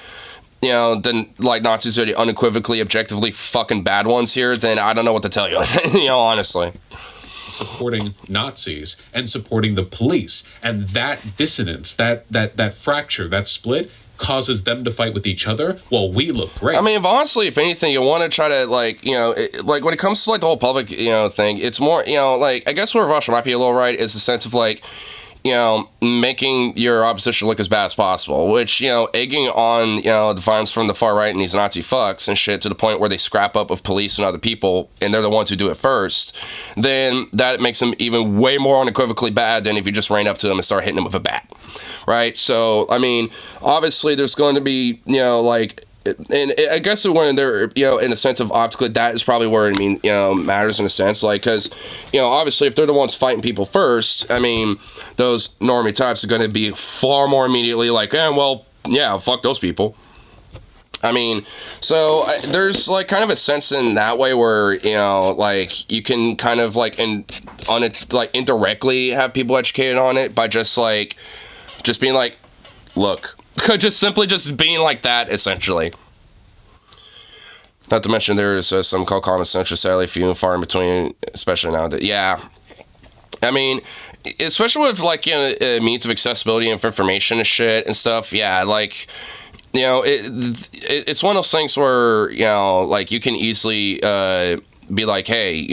then, like, Nazis are the unequivocally, objectively fucking bad ones here, then I don't know what to tell you, honestly. Supporting Nazis and supporting the police, and that dissonance, that fracture, that split causes them to fight with each other while we look great. I mean, honestly, if anything, you want to try to like, like when it comes to like the whole public, thing, it's more, like, I guess where Russia might be a little right is the sense of like, making your opposition look as bad as possible, which, egging on, the violence from the far right and these Nazi fucks and shit to the point where they scrap up with police and other people, and they're the ones who do it first, then that makes them even way more unequivocally bad than if you just ran up to them and start hitting them with a bat, right? So, I mean, obviously there's going to be, like, and I guess when they're, in a sense of optically, that is probably where, matters in a sense, like, because, obviously if they're the ones fighting people first, I mean, those normie types are going to be far more immediately like, well, yeah, fuck those people. I mean, so there's like kind of a sense in that way where, like you can kind of like indirectly have people educated on it by just being like, look, just being like that, essentially. Not to mention there's some called common centrist, sadly few and far in between, especially nowadays. Yeah. I mean, especially with like, means of accessibility and information and shit and stuff. Yeah, like, it's one of those things where, like you can easily be like, hey,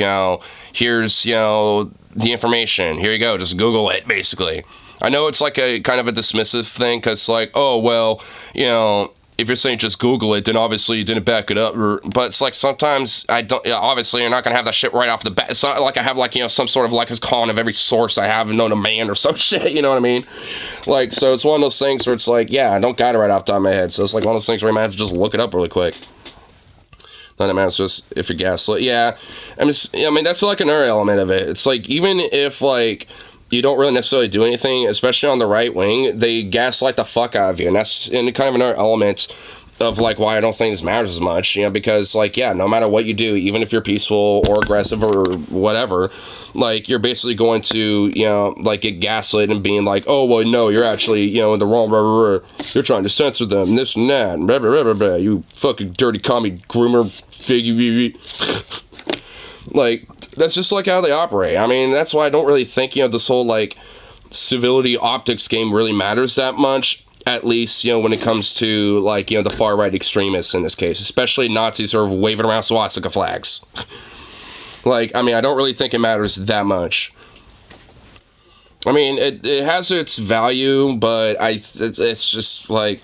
here's, the information. Here you go. Just Google it, basically. I know it's like a kind of a dismissive thing because like, oh, well, if you're saying just Google it, then obviously you didn't back it up. But it's like sometimes obviously you're not going to have that shit right off the bat. It's not like I have like, some sort of like a con of every source I have known a man or some shit, you know what I mean? Like, so it's one of those things where it's like, yeah, I don't got it right off the top of my head. So it's like one of those things where you might have to just look it up really quick. Not that matters, just if you're gaslit. Yeah, I mean, that's like another element of it. It's like, even if like, you don't really necessarily do anything, especially on the right wing. They gaslight the fuck out of you, and that's kind of another element of like why I don't think this matters as much, you know, because like, yeah, no matter what you do, even if you're peaceful or aggressive or whatever, like you're basically going to, you know, like get gaslit and being like, oh well, no, you're actually, you know, in the wrong, blah, blah, blah. You're trying to censor them, this and that, and blah, blah, blah, blah, blah. You fucking dirty commie groomer figgy. Like, that's just like how they operate. I mean, that's why I don't really think, you know, this whole like civility optics game really matters that much. At least, you know, when it comes to, like, you know, the far-right extremists in this case, especially Nazis who are waving around swastika flags. Like, I mean, I don't really think it matters that much. I mean, it has its value, but it's just, like,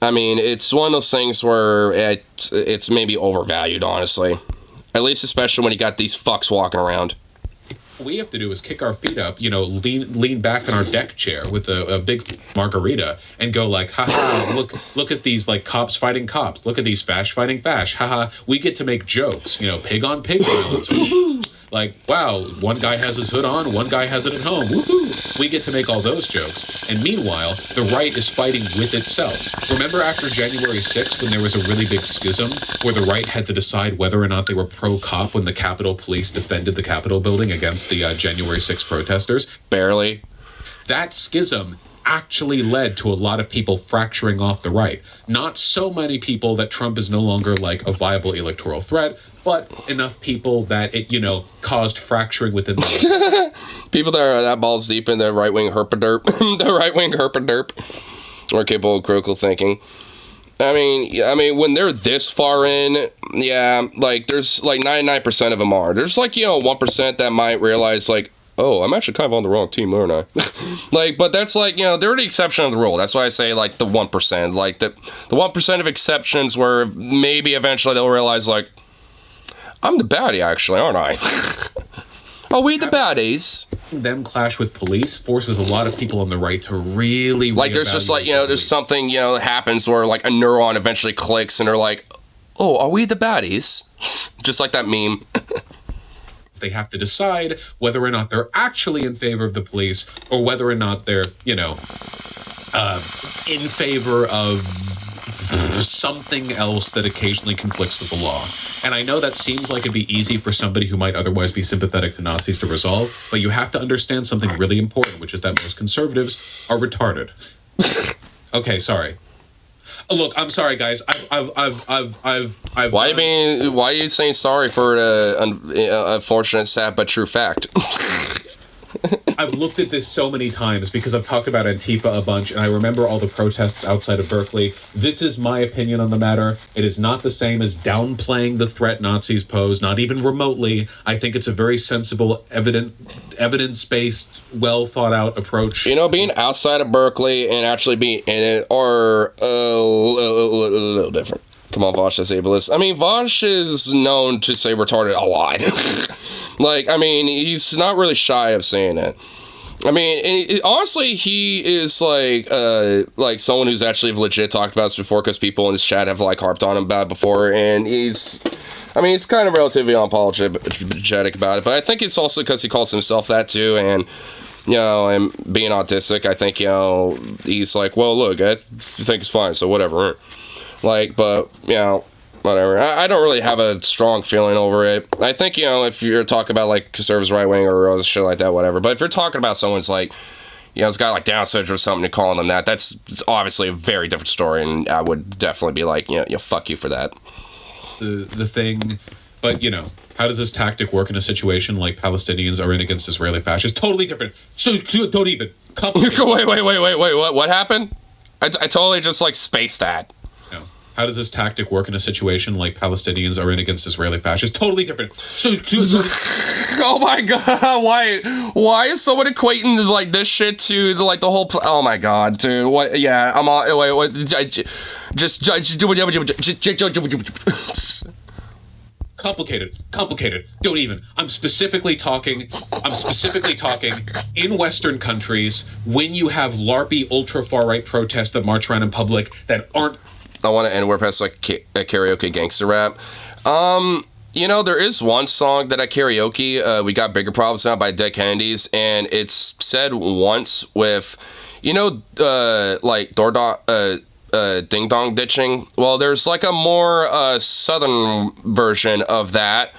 I mean, it's one of those things where it's maybe overvalued, honestly. At least especially when you got these fucks walking around. What we have to do is kick our feet up, you know, lean back in our deck chair with a big margarita and go like, haha, look at these like cops fighting cops. Look at these fash fighting fash. Haha, we get to make jokes, you know, pig on pig violence. Woohoo! Like, wow, one guy has his hood on, one guy has it at home. Woohoo! We get to make all those jokes. And meanwhile, the right is fighting with itself. Remember after January 6th when there was a really big schism where the right had to decide whether or not they were pro-cop when the Capitol Police defended the Capitol building against the January 6th protesters? Barely. That schism actually led to a lot of people fracturing off the right. Not so many people that Trump is no longer like a viable electoral threat, but enough people that it, you know, caused fracturing within the people that are that balls deep in the right-wing herpaderp, are capable of critical thinking. I mean, when they're this far in, yeah, like, there's, like, 99% of them are. There's, like, you know, 1% that might realize, like, oh, I'm actually kind of on the wrong team, aren't I? Like, but that's, like, you know, they're the exception of the rule. That's why I say, like, the 1%. Like, the 1% of exceptions where maybe eventually they'll realize, like, I'm the baddie, actually, aren't I? Are we the baddies? Them clash with police forces a lot of people on the right to really like, there's just, like, you know, there's something, you know, that happens where, like, a neuron eventually clicks and they're like, oh, are we the baddies? Just like that meme. They have to decide whether or not they're actually in favor of the police or whether or not they're, you know, in favor of something else that occasionally conflicts with the law. And I know that seems like it'd be easy for somebody who might otherwise be sympathetic to Nazis to resolve, but you have to understand something really important, which is that most conservatives are retarded. Okay, sorry. Look, I'm sorry, guys. Why are you saying sorry for the unfortunate, sad but true fact? I've looked at this so many times because I've talked about Antifa a bunch, and I remember all the protests outside of Berkeley. This is my opinion on the matter. It is not the same as downplaying the threat Nazis pose, not even remotely. I think it's a very sensible, evidence-based, well-thought-out approach. You know, being outside of Berkeley and actually being in it are a little different. Come on, Vosh, that's ableist. I mean, Vosh is known to say retarded a lot. Like, I mean, he's not really shy of saying it. I mean, honestly, he is like someone who's actually legit talked about this before because people in his chat have like harped on him about it before, and he's kind of relatively unapologetic about it. But I think it's also because he calls himself that too, and you know, and being autistic, I think, you know, he's like, well, look, I think it's fine, so whatever. Like, but you know, whatever. I don't really have a strong feeling over it. I think, you know, if you're talking about, like, conservatives, right-wing, or other shit like that, whatever. But if you're talking about someone's, like, you know, it's got, like, Down syndrome or something, and calling them that, it's obviously a very different story, and I would definitely be like, you know, fuck you for that. The thing... But, you know, how does this tactic work in a situation like Palestinians are in against Israeli fascists? Totally different. So, don't even... Wait, what happened? I totally just, like, spaced that. How does this tactic work in a situation like Palestinians are in against Israeli fascists? Totally different. Oh my god, why is someone equating like this shit to like the whole oh my god, dude, what? Yeah, I'm on, wait, just complicated, don't even. I'm specifically talking in Western countries when you have LARPy ultra far right protests that march around in public that aren't. I want to end where past like a karaoke gangster rap. You know, there is one song that I karaoke, We Got Bigger Problems Now by Dead Kennedys, and it's said once with, you know, like ding dong ditching. Well, there's like a more southern version of that.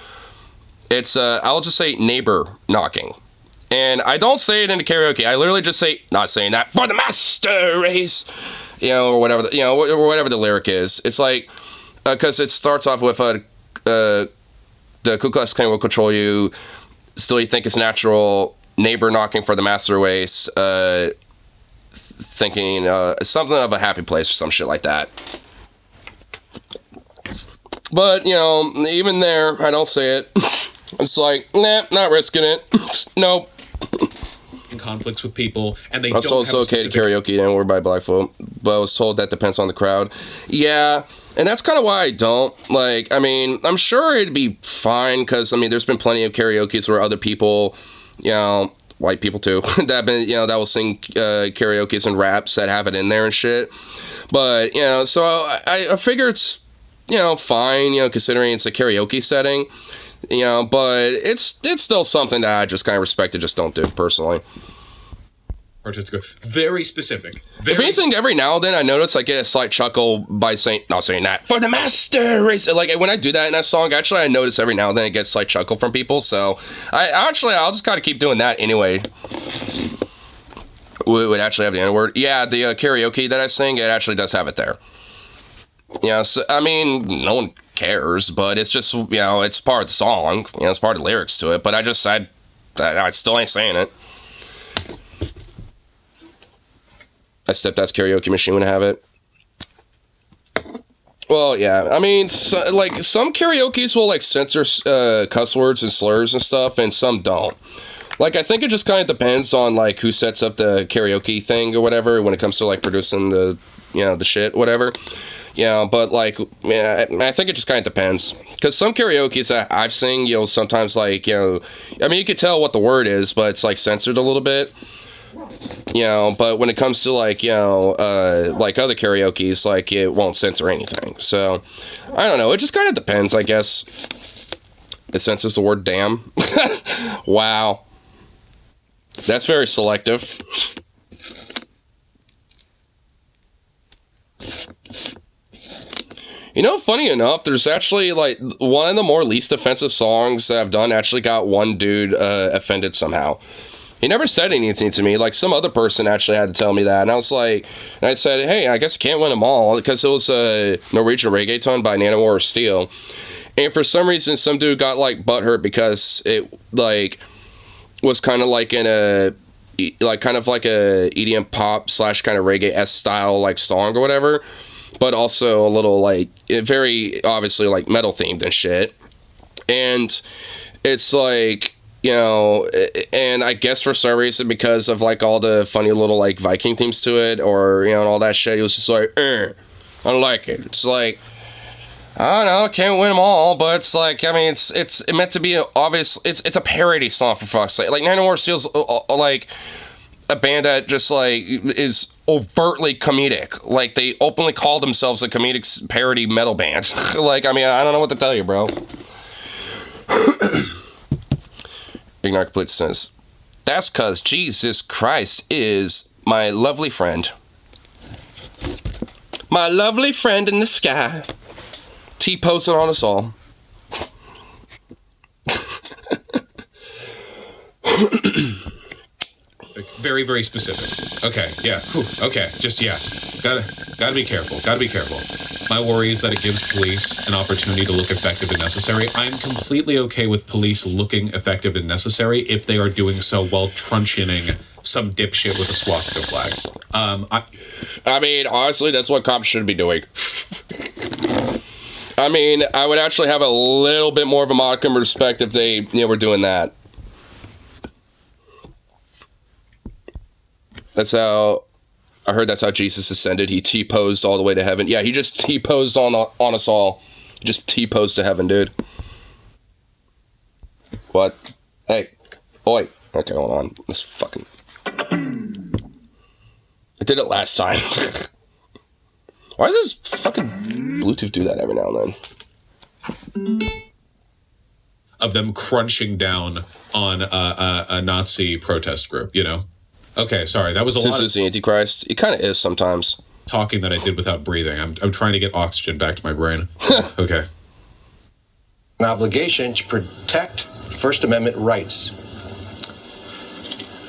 It's I'll just say neighbor knocking, and I don't say it in the karaoke. I literally just say, not saying that, for the master race, you know, or whatever, you know, or whatever the lyric is. It's like, because it starts off with the Ku Klux Klan will control you. Still, you think it's natural. Neighbor knocking for the master race. Thinking something of a happy place or some shit like that. But, you know, even there, I don't say it. It's like, nah, not risking it. Nope. In conflicts with people, and they also, don't it's have okay to karaoke anywhere by Blackfoot, but I was told that depends on the crowd. Yeah, and that's kind of why I don't. Like, I mean, I'm sure it'd be fine, because, I mean, there's been plenty of karaoke's where other people, you know, white people too, that have been, you know, that will sing karaoke's and raps that have it in there and shit. But, you know, so I figure it's, you know, fine, you know, considering it's a karaoke setting, you know, but it's still something that I just kind of respect and just don't do personally. Very specific. If anything, every now and then I notice I get a slight chuckle by not saying that, for the master race. Like, when I do that in that song, actually, I notice every now and then I get a slight chuckle from people. So, I'll just kind of keep doing that anyway. Would actually have the N-word. Yeah, the karaoke that I sing, it actually does have it there. Yeah, so, I mean, no one cares, but it's just, you know, it's part of the song. You know, it's part of the lyrics to it. But I still ain't saying it. I Stepdad's karaoke machine would have it. Well, yeah. I mean, like, some karaoke's will, like, censor cuss words and slurs and stuff, and some don't. Like, I think it just kind of depends on, like, who sets up the karaoke thing or whatever when it comes to, like, producing the, you know, the shit, whatever. Yeah, but, like, yeah, I think it just kind of depends. Because some karaoke's that I've sing, you know, sometimes, like, you know, I mean, you could tell what the word is, but it's, like, censored a little bit. You know, but when it comes to, like, you know, like other karaoke's, like, it won't censor anything. So, I don't know. It just kind of depends, I guess. It censors the word damn. Wow. That's very selective. You know, funny enough, there's actually, like, one of the more least offensive songs that I've done actually got one dude offended somehow. He never said anything to me. Like, some other person actually had to tell me that. And I was like, and I said, hey, I guess I can't win them all. Because it was Norwegian Reggaeton by Nanowar Steel. And for some reason, some dude got, like, butthurt because it, like, was kind of like in a, like, kind of like a EDM pop / kind of reggae-esque style, like, song or whatever. But also a little, like, very obviously, like, metal themed and shit. And it's like, you know, and I guess for some reason, because of, like, all the funny little, like, Viking themes to it, or, you know, and all that shit, he was just like, I don't like it. It's like, I don't know, can't win them all, but it's like, I mean, it's meant to be obvious, it's a parody song, for fuck's sake. Like, Nanowar Steel's, like, a band that just, like, is overtly comedic. Like, they openly call themselves a comedic parody metal band. Like, I mean, I don't know what to tell you, bro. Ignar Complete says, that's because Jesus Christ is my lovely friend. My lovely friend in the sky. T-posing on us all. Very, very specific. Okay, yeah. Whew, okay, just, yeah. Gotta be careful. Gotta be careful. My worry is that it gives police an opportunity to look effective and necessary. I'm completely okay with police looking effective and necessary if they are doing so while truncheoning some dipshit with a swastika flag. I mean, honestly, that's what cops should be doing. I mean, I would actually have a little bit more of a modicum of respect if they, you know, were doing that. That's how, I heard that's how Jesus ascended. He T-posed all the way to heaven. Yeah, he just T-posed on us all. He just T-posed to heaven, dude. What? Hey. Oi. Okay, hold on. This fucking... I did it last time. Why does this fucking Bluetooth do that every now and then? of them crunching down on a Nazi protest group, you know? Okay, sorry, that was a lot of the Antichrist. It kind of is sometimes. talking that I did without breathing. I'm trying to get oxygen back to my brain. Okay. An obligation to protect First Amendment rights.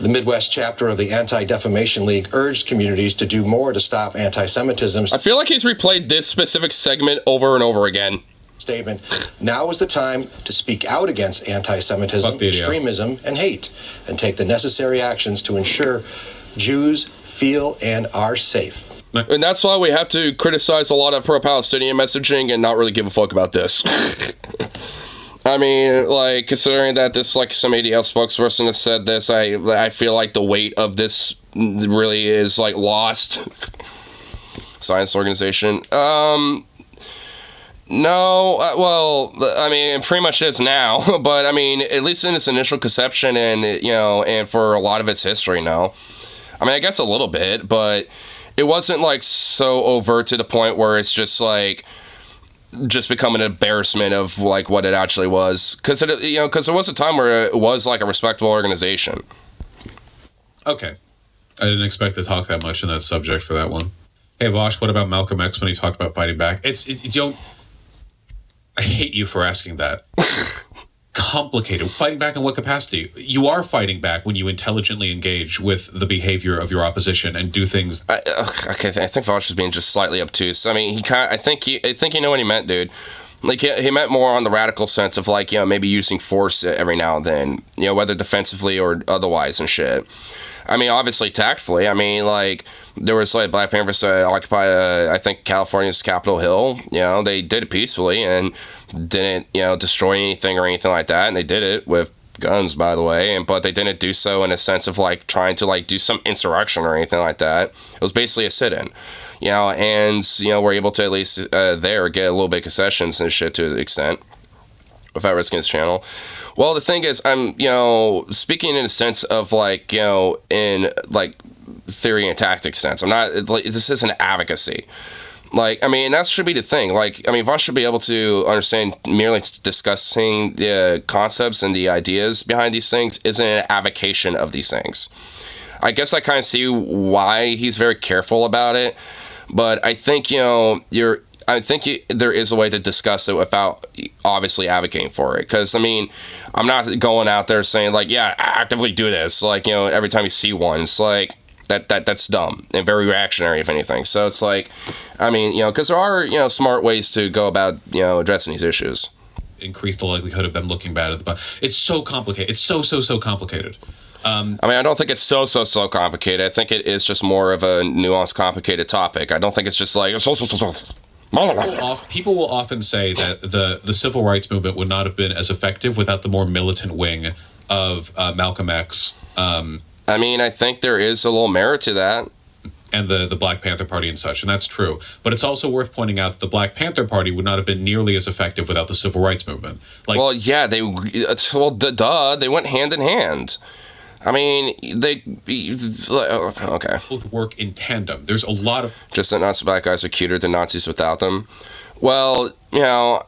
The Midwest chapter of the Anti-Defamation League urged communities to do more to stop anti-Semitism. I feel like he's replayed this specific segment over and over again. Statement, now is the time to speak out against anti-Semitism, extremism, and hate, and take the necessary actions to ensure Jews feel and are safe. And that's why we have to criticize a lot of pro-Palestinian messaging and not really give a fuck about this. I mean, like, considering that this, like, some ADL spokesperson has said this, I feel like the weight of this really is, like, lost. Science organization. No, well, I mean, it pretty much is now, but I mean, at least in its initial conception and, you know, and for a lot of its history, no. I mean, I guess a little bit, but it wasn't, like, so overt to the point where it's just, like, just become an embarrassment of, like, what it actually was. Because, you know, because there was a time where it was, like, a respectable organization. Okay. I didn't expect to talk that much in that subject for that one. Hey, Vosh, what about Malcolm X when he talked about fighting back? You don't... I hate you for asking that. Complicated. Fighting back in what capacity? You are fighting back when you intelligently engage with the behavior of your opposition and do things. Okay, I think Vosh is being just slightly obtuse. I mean, I think you know what he meant, dude. Like, he meant more on the radical sense of, like, you know, maybe using force every now and then, you know, whether defensively or otherwise and shit. I mean, obviously tactfully. I mean, like, there was, like, Black Panthers to occupy, I think, California's Capitol Hill. You know, they did it peacefully and didn't, you know, destroy anything or anything like that. And they did it with guns, by the way. But they didn't do so in a sense of, like, trying to, like, do some insurrection or anything like that. It was basically a sit-in. You know, and, you know, we're able to at least there get a little bit of concessions and shit to the extent without risking his channel. Well, the thing is, I'm, you know, speaking in a sense of, like, you know, in, like, theory and tactics sense. I'm not, like, this isn't advocacy. Like, I mean, that should be the thing. Like, I mean, Vosh should be able to understand merely discussing the concepts and the ideas behind these things isn't an avocation of these things. I guess I kind of see why he's very careful about it, but I think, you know, there is a way to discuss it without obviously advocating for it. Because, I mean, I'm not going out there saying, like, yeah, actively do this. Like, you know, every time you see one, it's like, that's dumb and very reactionary, if anything. So it's like, I mean, you know, because there are, you know, smart ways to go about, you know, addressing these issues. Increase the likelihood of them looking bad at the butt. It's so complicated. It's so complicated. I mean, I don't think it's so complicated. I think it is just more of a nuanced, complicated topic. I don't think it's just like People will often say that the civil rights movement would not have been as effective without the more militant wing of Malcolm X. I mean, I think there is a little merit to that. And the Black Panther Party and such, and that's true. But it's also worth pointing out that the Black Panther Party would not have been nearly as effective without the civil rights movement. Like, well, yeah, they went hand in hand. I mean, okay. Both work in tandem. There's a lot of... Just that Nazi black guys are cuter than Nazis without them. Well, you know,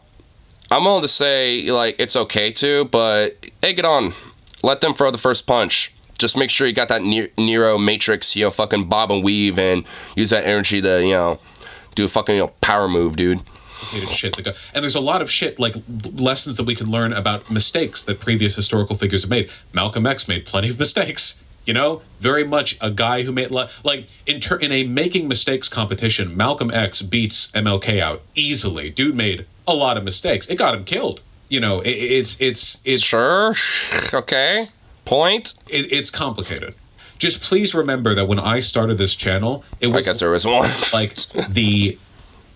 I'm willing to say, like, it's okay to, but egg it on. Let them throw the first punch. Just make sure you got that Neo Matrix, you know, fucking bob and weave and use that energy to, you know, do a fucking, you know, power move, dude. Shit that and there's a lot of shit, like lessons that we can learn about mistakes that previous historical figures have made. Malcolm X made plenty of mistakes, you know, very much a guy who made like in a making mistakes competition. Malcolm X beats MLK out easily. Dude made a lot of mistakes. It got him killed. You know, it's sure, okay, point. It's complicated. Just please remember that when I started this channel, it was, I guess there was one, like the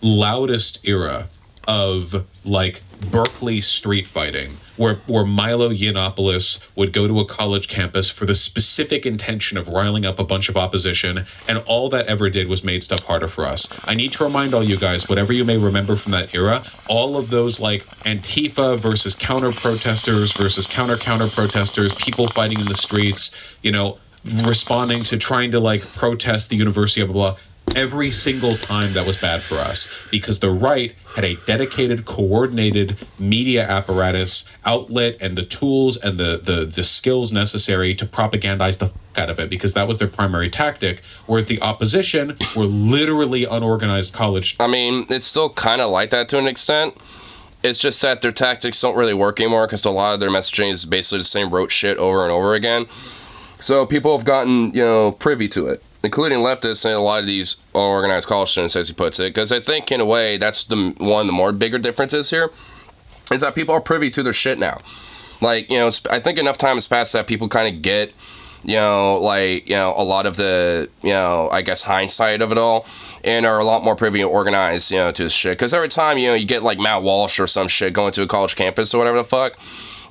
loudest era of like Berkeley street fighting, where Milo Yiannopoulos would go to a college campus for the specific intention of riling up a bunch of opposition, and all that ever did was made stuff harder for us. I need to remind all you guys, whatever you may remember from that era, all of those like Antifa versus counter-protesters versus counter-protesters, people fighting in the streets, you know, responding to trying to like protest the university, blah, blah, blah. every single time that was bad for us, because the right had a dedicated, coordinated media apparatus, outlet, and the tools and the skills necessary to propagandize the fuck out of it, because that was their primary tactic, whereas the opposition were literally unorganized college. I mean, it's still kind of like that to an extent. It's just that their tactics don't really work anymore, because a lot of their messaging is basically the same rote shit over and over again. So people have gotten, privy to it, including leftists and a lot of these unorganized college students, as he puts it, because I think, in a way, that's one of the more bigger differences here, is that people are privy to their shit now. Like, I think enough time has passed that people kind of get, a lot of the, I guess, hindsight of it all, and are a lot more privy and organized, to this shit. Because every time, you get, like, Matt Walsh or some shit going to a college campus or whatever the fuck,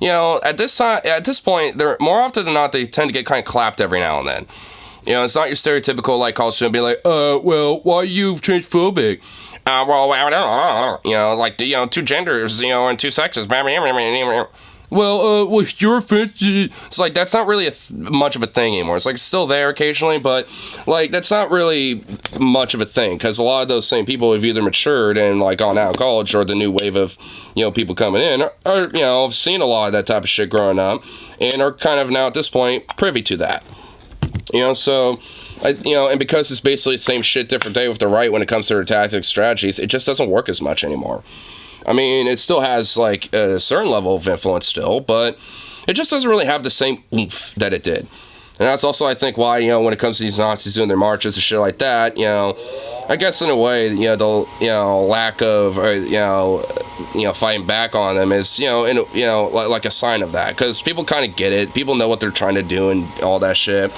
at this point, they're more often than not, they tend to get kind of clapped every now and then. It's not your stereotypical, like, college student being like, well, why are you transphobic? Two genders, and two sexes. Well, you're offensive. It's like, that's not really much of a thing anymore. It's like, it's still there occasionally, but, like, that's not really much of a thing, because a lot of those same people have either matured and, like, gone out of college, or the new wave of, people coming in, are have seen a lot of that type of shit growing up, and are kind of now at this point privy to that. So, and because it's basically the same shit, different day with the right when it comes to their tactics, strategies, it just doesn't work as much anymore. I mean, it still has, like, a certain level of influence still, but it just doesn't really have the same oomph that it did. And that's also, I think, why, when it comes to these Nazis doing their marches and shit like that, I guess in a way, the, lack of, fighting back on them is, like a sign of that. Because people kind of get it. People know what they're trying to do and all that shit.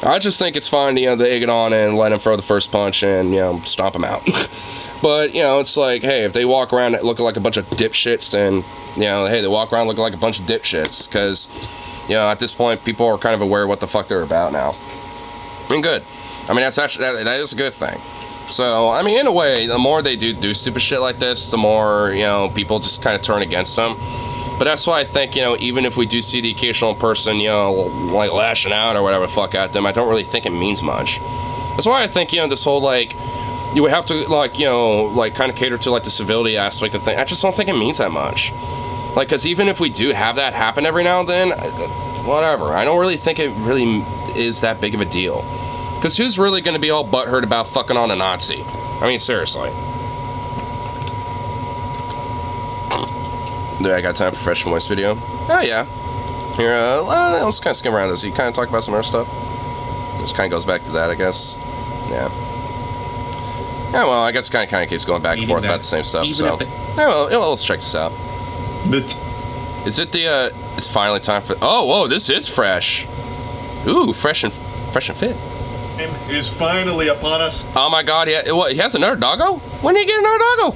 I just think it's fine to, to egg it on and let them throw the first punch and, stomp them out. But, it's like, hey, if they walk around looking like a bunch of dipshits, then, hey, they walk around looking like a bunch of dipshits. Because, at this point, people are kind of aware of what the fuck they're about now. And good. I mean, that's actually, that is a good thing. So, I mean, in a way, the more they do stupid shit like this, the more, people just kind of turn against them. But that's why I think, even if we do see the occasional person, like lashing out or whatever the fuck at them, I don't really think it means much. That's why I think, this whole, like, you would have to, like, kind of cater to, like, the civility aspect of things. I just don't think it means that much. Like, because even if we do have that happen every now and then, whatever. I don't really think it really is that big of a deal. Because who's really going to be all butthurt about fucking on a Nazi? I mean, seriously. Do I got time for fresh voice video? Oh, yeah. Here, let's kind of skim around this. You kind of talk about some other stuff. This kind of goes back to that, I guess. Yeah. Yeah, well, I guess it kind of keeps going back and forth about the same stuff, so... Yeah, well, let's check this out. Is it the, it's finally time for... Oh, whoa, this is fresh. Ooh, fresh and fit. Is finally upon us. Oh my god, he has another doggo? When did he get another doggo?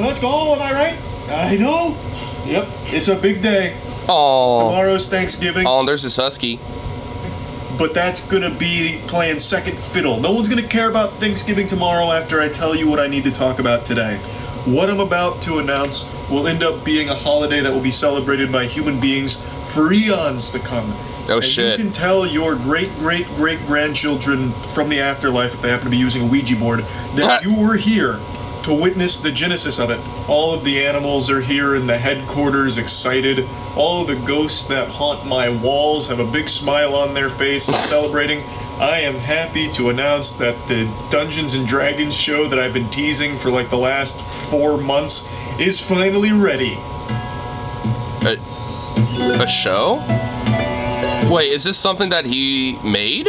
Let's go, am I right? I know. Yep, it's a big day. Oh. Tomorrow's Thanksgiving. Oh, and there's this husky. But that's gonna be playing second fiddle. No one's gonna care about Thanksgiving tomorrow after I tell you what I need to talk about today. What I'm about to announce will end up being a holiday that will be celebrated by human beings for eons to come. Oh, and shit. You can tell your great-great-great-grandchildren from the afterlife, if they happen to be using a Ouija board, that you were here to witness the genesis of it. All of the animals are here in the headquarters, excited. All of the ghosts that haunt my walls have a big smile on their face and celebrating. I am happy to announce that the Dungeons & Dragons show that I've been teasing for like the last 4 months is finally ready. A show? Wait, is this something that he made?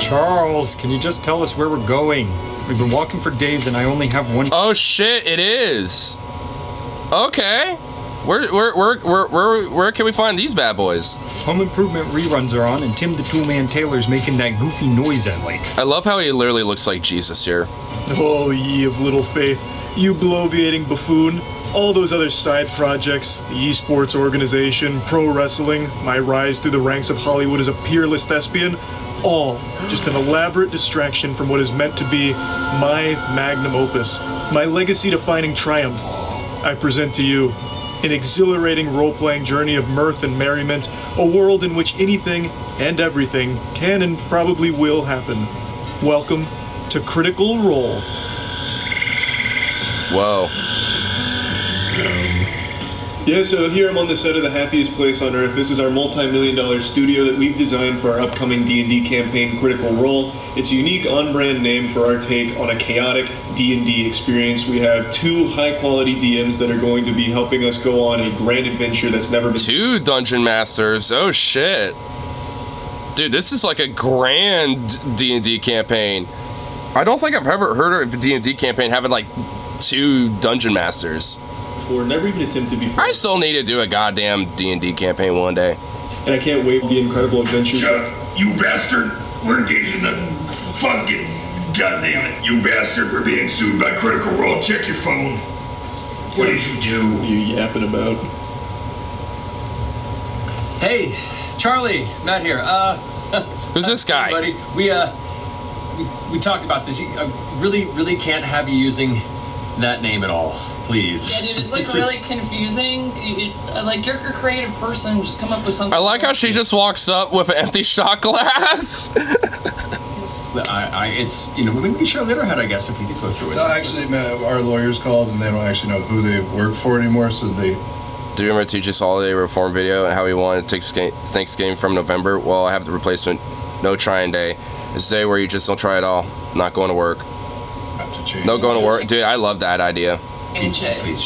Charles, can you just tell us where we're going? We've been walking for days and I only have one... Oh shit, it is! Okay. Where can we find these bad boys? Home Improvement reruns are on and Tim the Toolman Taylor's making that goofy noise I like. I love how he literally looks like Jesus here. Oh, ye of little faith. You bloviating buffoon. All those other side projects, the esports organization, pro wrestling, my rise through the ranks of Hollywood as a peerless thespian, all just an elaborate distraction from what is meant to be my magnum opus, my legacy-defining triumph. I present to you An exhilarating role-playing journey of mirth and merriment, a world in which anything and everything can and probably will happen. Welcome to Critical Role. Whoa. Yeah, so here I'm on the set of The Happiest Place on Earth. This is our multi-million-dollar studio that we've designed for our upcoming D&D campaign, Critical Role. It's a unique on-brand name for our take on a chaotic D&D experience. We have 2 high-quality DMs that are going to be helping us go on a grand adventure that's never been... 2 Dungeon Masters? Oh, shit. Dude, this is like a grand D&D campaign. I don't think I've ever heard of a D&D campaign having, like, 2 Dungeon Masters. Or never even attempted before. I still need to do a goddamn D&D campaign one day. And I can't wait for the incredible adventures. Shut up, you bastard! We're engaged in the fucking... Goddamn it, you bastard! We're being sued by Critical Role. Check your phone. What did you do? You yapping about? Hey, Charlie, Matt here. Who's this guy? Buddy, we talked about this. I really can't have you using that name at all. Please. Yeah, dude, it's like really confusing. Like, you're a creative person. Just come up with something. I like how she just walks up with an empty shot glass. It's, you know, we can show letterhead, I guess, if we could go through it. No, actually, our lawyers called and they don't actually know who they work for anymore, so they... Do you remember Teach's Holiday Reform video and how he wanted to take Thanksgiving from November? Well, I have the replacement. No trying day. It's a day where you just don't try at all. Not going to work. Have to change. No going to work. Dude, I love that idea. Please change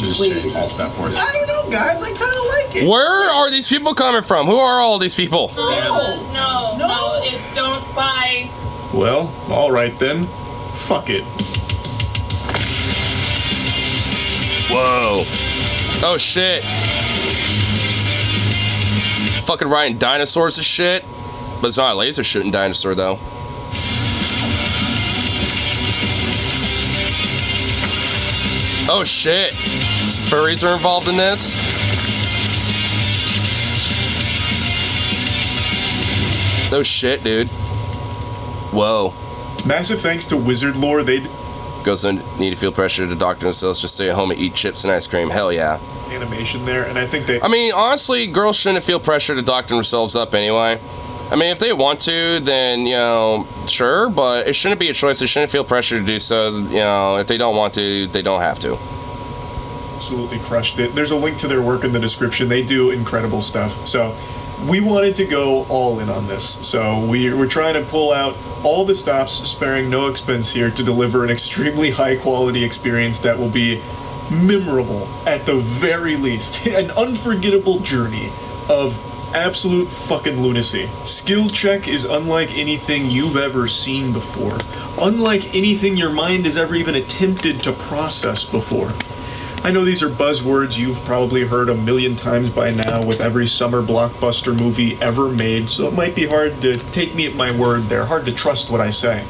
that for us. I don't know, guys. I kind of like it. Where are these people coming from? Who are all these people? No, it's don't buy. Well, alright then. Fuck it. Whoa. Oh, shit. Fucking riding dinosaurs and shit. But it's not a laser shooting dinosaur, though. Oh, shit. Some furries are involved in this. Oh, shit, dude. Whoa. Massive thanks to Wizard Lore. They... Goes in, need to feel pressure to doctor themselves, just stay at home and eat chips and ice cream. Hell yeah. Animation there, and I think they... I mean, honestly, girls shouldn't feel pressure to doctor themselves up anyway. I mean, if they want to, then, you know, sure, but it shouldn't be a choice. They shouldn't feel pressure to do so. You know, if they don't want to, they don't have to. Absolutely crushed it. There's a link to their work in the description. They do incredible stuff. So we wanted to go all in on this. So we're trying to pull out all the stops, sparing no expense here, to deliver an extremely high quality experience that will be memorable at the very least. An unforgettable journey of absolute fucking lunacy. Skill check is unlike anything you've ever seen before. Unlike anything your mind has ever even attempted to process before. I know these are buzzwords you've probably heard a million times by now with every summer blockbuster movie ever made, so it might be hard to take me at my word there, hard to trust what I say.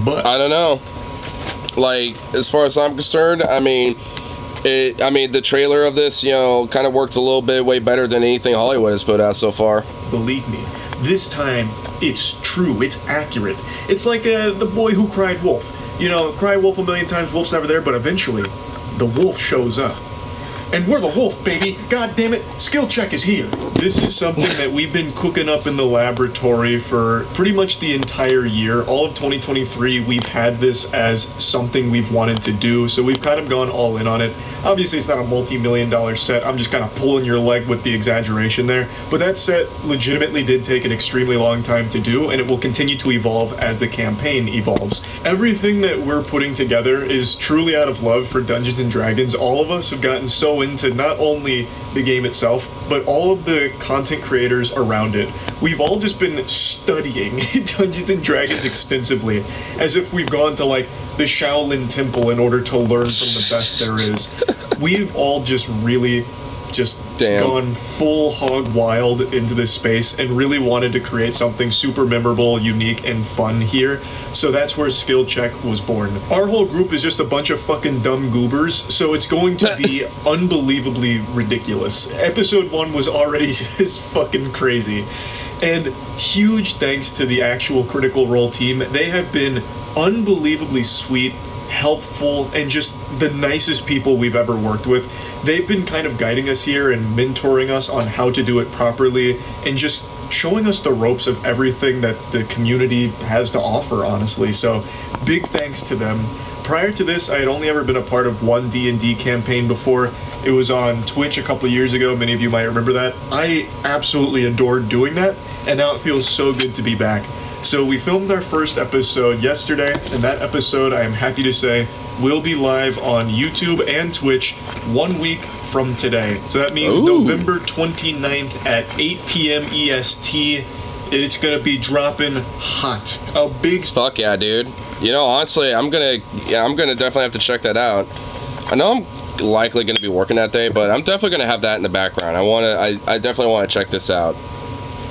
But I don't know. Like, as far as I'm concerned, I mean, the trailer of this, you know, kind of worked a little bit way better than anything Hollywood has put out so far. Believe me, this time it's true, it's accurate. It's like The Boy Who Cried Wolf. You know, cry wolf a million times, wolf's never there, but eventually the wolf shows up. And we're the wolf, baby. God damn it, skill check is here. This is something that we've been cooking up in the laboratory for pretty much the entire year. All of 2023, we've had this as something we've wanted to do, so we've kind of gone all in on it. Obviously, it's not a multi-million-dollar set. I'm just kind of pulling your leg with the exaggeration there. But that set legitimately did take an extremely long time to do, and it will continue to evolve as the campaign evolves. Everything that we're putting together is truly out of love for Dungeons & Dragons. All of us have gotten so into not only the game itself, but all of the content creators around it. We've all just been studying Dungeons & Dragons extensively, as if we've gone to, like, the Shaolin Temple in order to learn from the best there is. We've all just really gone full hog wild into this space and really wanted to create something super memorable, unique, and fun here. So that's where Skill Check was born. Our whole group is just a bunch of fucking dumb goobers, so it's going to be unbelievably ridiculous. Episode 1 was already just fucking crazy. And huge thanks to the actual Critical Role team. They have been unbelievably sweet, helpful, and just the nicest people we've ever worked with. They've been kind of guiding us here and mentoring us on how to do it properly, and just showing us the ropes of everything that the community has to offer, honestly. So big thanks to them. Prior to this, I had only ever been a part of one D&D campaign before. It was on Twitch a couple of years ago. Many of you might remember that. I absolutely adored doing that, and now it feels so good to be back. So we filmed our first episode yesterday, and that episode, I am happy to say, will be live on YouTube and Twitch 1 week from today. So that means November 29th at 8 p.m. EST. It's gonna be dropping hot. A big fuck yeah, dude. You know, honestly, I'm gonna definitely have to check that out. I know I'm likely gonna be working that day, but I'm definitely gonna have that in the background. I definitely wanna check this out.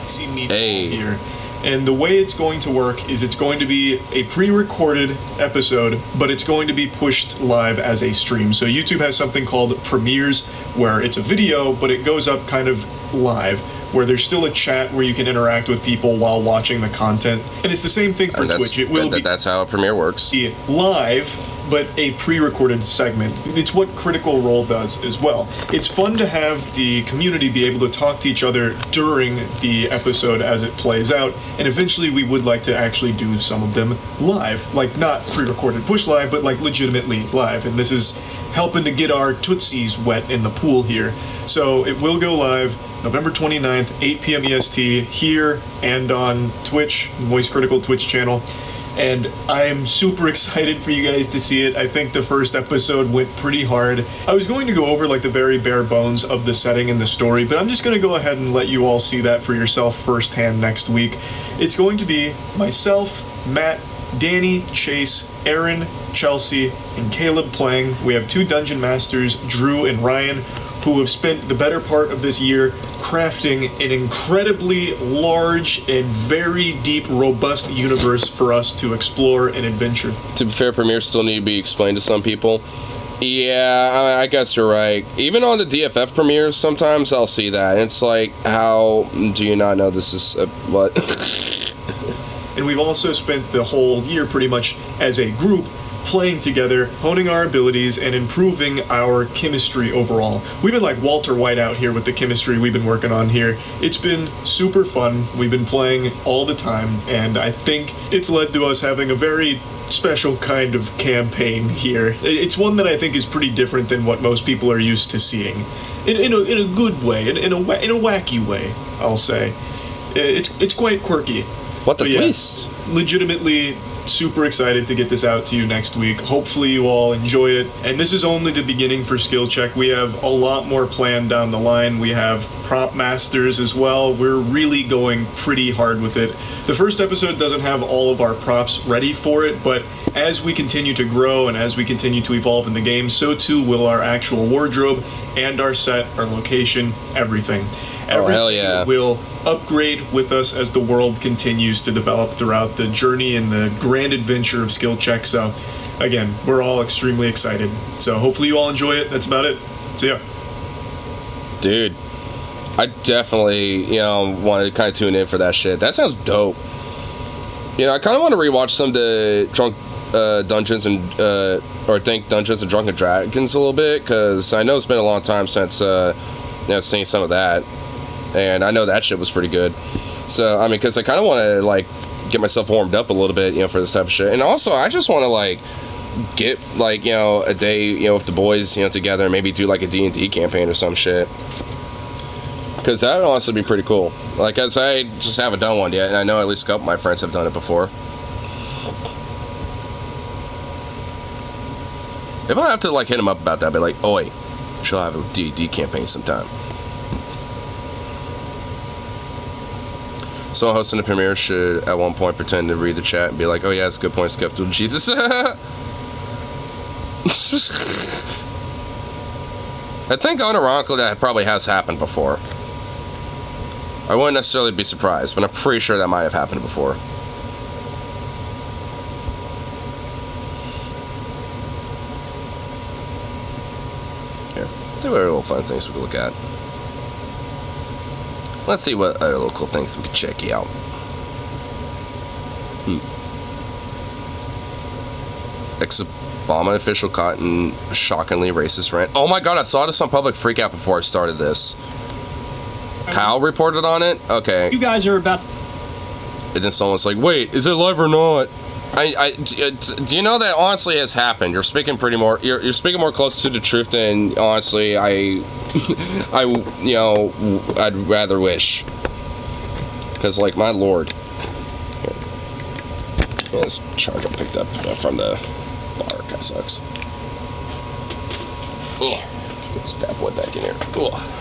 See me here. And the way it's going to work is it's going to be a pre-recorded episode, but it's going to be pushed live as a stream. So YouTube has something called premieres, where it's a video, but it goes up kind of live, where there's still a chat where you can interact with people while watching the content. And it's the same thing for Twitch. It will that's how a premiere works. Live, but a pre-recorded segment. It's what Critical Role does as well. It's fun to have the community be able to talk to each other during the episode as it plays out, and eventually we would like to actually do some of them live. Like, not pre-recorded push live, but like legitimately live. And this is helping to get our tootsies wet in the pool here. So it will go live November 29th, 8 p.m. EST, here and on Twitch, Voice Critical Twitch channel. And I am super excited for you guys to see it. I think the first episode went pretty hard. I was going to go over like the very bare bones of the setting and the story, but I'm just going to go ahead and let you all see that for yourself firsthand next week. It's going to be myself, Matt, Danny, Chase, Aaron, Chelsea, and Caleb playing. We have 2 dungeon masters, Drew and Ryan, who have spent the better part of this year crafting an incredibly large and very deep, robust universe for us to explore and adventure. To be fair, premieres still need to be explained to some people. Yeah, I guess you're right. Even on the DFF premieres, sometimes I'll see that. It's like, how do you not know this is what? And we've also spent the whole year pretty much as a group playing together, honing our abilities, and improving our chemistry overall. We've been like Walter White out here with the chemistry we've been working on here. It's been super fun. We've been playing all the time, and I think it's led to us having a very special kind of campaign here. It's one that I think is pretty different than what most people are used to seeing. In a good way, in a wacky way, I'll say. It's quite quirky. What the twist? Legitimately super excited to get this out to you next week. Hopefully you all enjoy it. And this is only the beginning for Skill Check. We have a lot more planned down the line. We have prop masters as well. We're really going pretty hard with it. The first episode doesn't have all of our props ready for it, but as we continue to grow and as we continue to evolve in the game, so too will our actual wardrobe and our set, our location, everything. Everything will upgrade with us as the world continues to develop throughout the journey and the grand adventure of Skill Check. So, again, we're all extremely excited. So hopefully you all enjoy it. That's about it. See ya. Dude, I definitely, want to kind of tune in for that shit. That sounds dope. I kind of want to rewatch some of the Dungeons and Dungeons and Drunken Dragons a little bit, because I know it's been a long time since seeing some of that. And I know that shit was pretty good. So, I mean, because I kind of want to, like, get myself warmed up a little bit, for this type of shit. And also, I just want to, like, get, like, a day, with the boys, together and maybe do, like, a D&D campaign or some shit. Because that would honestly be pretty cool. Like, as I just haven't done one yet, and I know at least a couple of my friends have done it before. If I have to, like, hit them up about that, I'd be like, oi, she'll have a D&D campaign sometime. Someone hosting the premiere should at one point pretend to read the chat and be like, oh yeah, that's a good point, skeptical Jesus. I think unironically that probably has happened before. I wouldn't necessarily be surprised, but I'm pretty sure that might have happened before. Here, let's see what other little fun things we can look at. Let's see what other local things we can check out. Ex-Obama official caught in shockingly racist rant. Oh my god, I saw this on Public Freakout before I started this. Kyle reported on it? Okay. You guys are about... And then someone's like, wait, is it live or not? Do you know that honestly has happened? You're speaking you're speaking more close to the truth than honestly I'd rather wish. Because, like, my lord. Here. Yeah, this charger picked up from the bar. Kind of sucks. Ugh. Get this bad boy back in here. Ugh.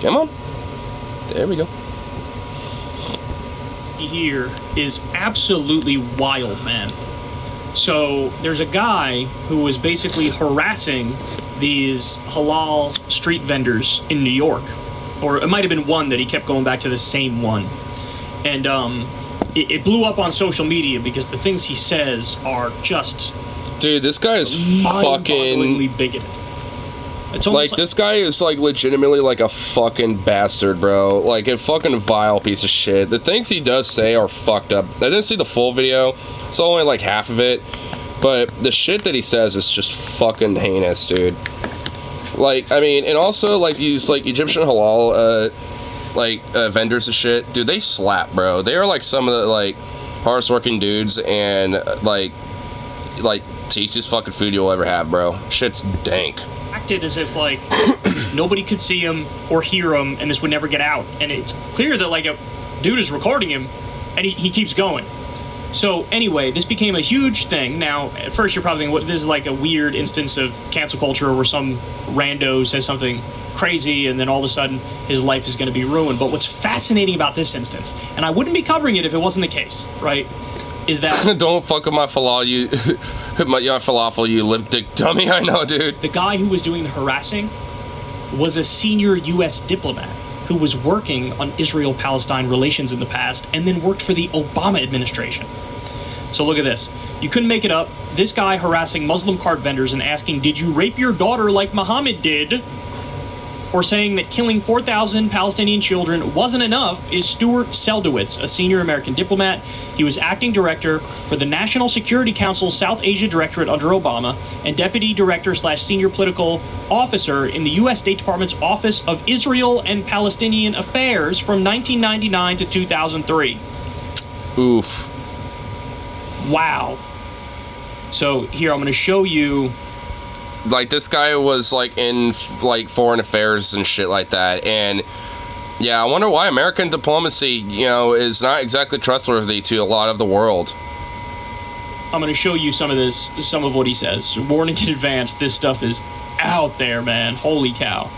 Come on. There we go. Here is absolutely wild, man. So there's a guy who was basically harassing these halal street vendors in New York, or it might have been one that he kept going back to the same one, and it blew up on social media because the things he says are just, dude, this guy is fucking bigoted. It's like, this guy is, like, legitimately, like, a fucking bastard, bro. Like, a fucking vile piece of shit. The things he does say are fucked up. I didn't see the full video. It's only, like, half of it. But the shit that he says is just fucking heinous, dude. Like, I mean, and also, like, these, like, Egyptian halal, vendors and shit. Dude, they slap, bro. They are, like, some of the, like, hardest working dudes and, like, tastiest fucking food you'll ever have, bro. Shit's dank. Acted as if, like, nobody could see him or hear him and this would never get out, and it's clear that, like, a dude is recording him and he keeps going. So anyway, this became a huge thing. Now, at first you're probably thinking, this is like a weird instance of cancel culture where some rando says something crazy and then all of a sudden his life is going to be ruined. But what's fascinating about this instance, and I wouldn't be covering it if it wasn't the case, right, is that... Don't fuck with my falafel, you limp dick dummy. I know, dude. The guy who was doing the harassing was a senior U.S. diplomat who was working on Israel-Palestine relations in the past and then worked for the Obama administration. So look at this. You couldn't make it up. This guy harassing Muslim cart vendors and asking, did you rape your daughter like Muhammad did? Or saying that killing 4,000 Palestinian children wasn't enough is Stuart Seldowitz, a senior American diplomat. He was acting director for the National Security Council South Asia Directorate under Obama and deputy director / senior political officer in the U.S. State Department's Office of Israel and Palestinian Affairs from 1999 to 2003. Oof. Wow. So here, I'm going to show you... Like, this guy was, like, in, like, foreign affairs and shit like that, and, yeah, I wonder why American diplomacy, you know, is not exactly trustworthy to a lot of the world. I'm going to show you some of what he says. Warning in advance, this stuff is out there, man. Holy cow.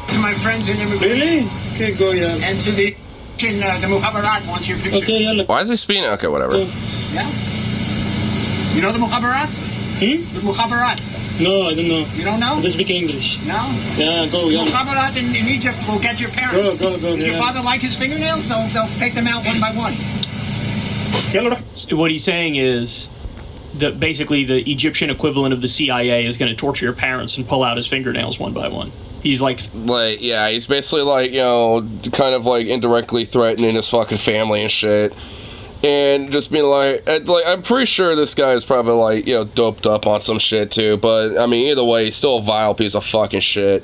To my friends in immigration. Really? Okay, go, yeah. And to the Mukhabarat wants your picture. Okay, yeah. Why is he speaking? Okay, whatever. Yeah? You know the Mukhabarat? The Mukhabarat. No, I don't know. You don't know? I just speak English. No? Yeah, go, yeah. Mukhabarat in Egypt will get your parents. Go, Does your father like his fingernails? They'll take them out one by one. What he's saying is that basically the Egyptian equivalent of the CIA is going to torture your parents and pull out his fingernails one by one. He's like, yeah, he's basically, like, you know, kind of, like, indirectly threatening his fucking family and shit. And just being like, I'm pretty sure this guy is probably, like, you know, doped up on some shit, too. But, I mean, either way, he's still a vile piece of fucking shit.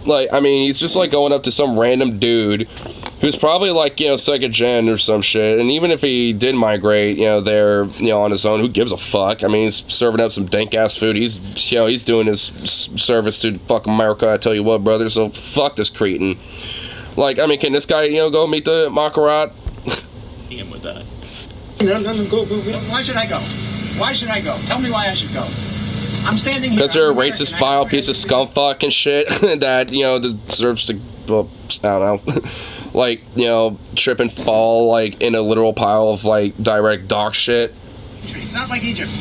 Like, I mean, he's just, like, going up to some random dude who's probably, like, you know, second gen or some shit. And even if he did migrate, you know, there, you know, on his own, who gives a fuck? I mean, he's serving up some dank-ass food. He's, you know, he's doing his service to fucking America, I tell you what, brother. So, fuck this cretin. Like, I mean, can this guy, you know, go meet the Makarat? him with that. No, go. Why should I go? Why should I go? Tell me why I should go. I'm standing here. Because you're a racist, vile piece of scumfuck and shit that, you know, deserves to, well, I don't know, like, you know, trip and fall, like, in a literal pile of, like, direct dog shit. It's not like Egypt.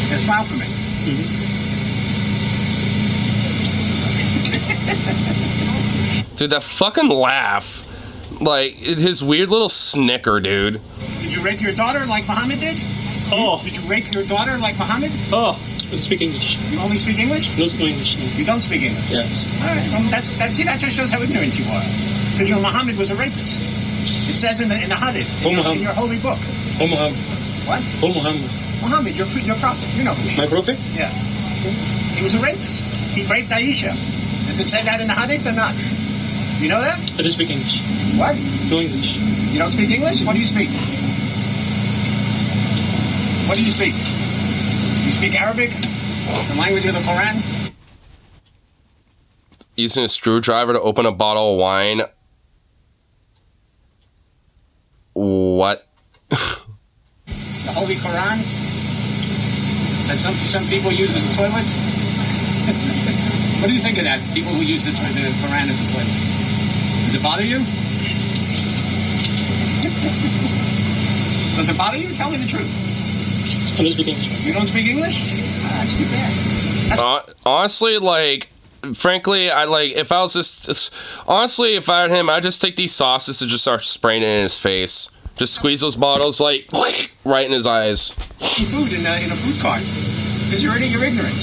Yeah, smile for me. Dude, that fucking laugh. Like, his weird little snicker, dude. Did you rape your daughter like Muhammad did? Oh. Did you rape your daughter like Muhammad? Oh, I speak English. You only speak English? No speak English. No. You don't speak English? Yes. All right. Well, that just shows how ignorant you are. Because Muhammad was a rapist. It says in the Hadith, in your holy book. Oh, Muhammad. What? Oh, Muhammad. Muhammad, your prophet. You know who he is. My prophet? Yeah. He was a rapist. He raped Aisha. Does it say that in the Hadith or not? You know that? I don't speak English. What? No English. You don't speak English? What do you speak? What do you speak? You speak Arabic? The language of the Quran? Using a screwdriver to open a bottle of wine. What? The Holy Quran? That some people use as a toilet? What do you think of that? People who use the Quran as a toilet? Does it bother you? Does it bother you? Tell me the truth. I don't speak English. You don't speak English? That's too bad. Honestly, like, frankly, I like, if I was just, honestly, if I had him, I'd just take these sauces and just start spraying it in his face. Just squeeze those bottles, like, right in his eyes. Food in a food cart. Because you're ignorant.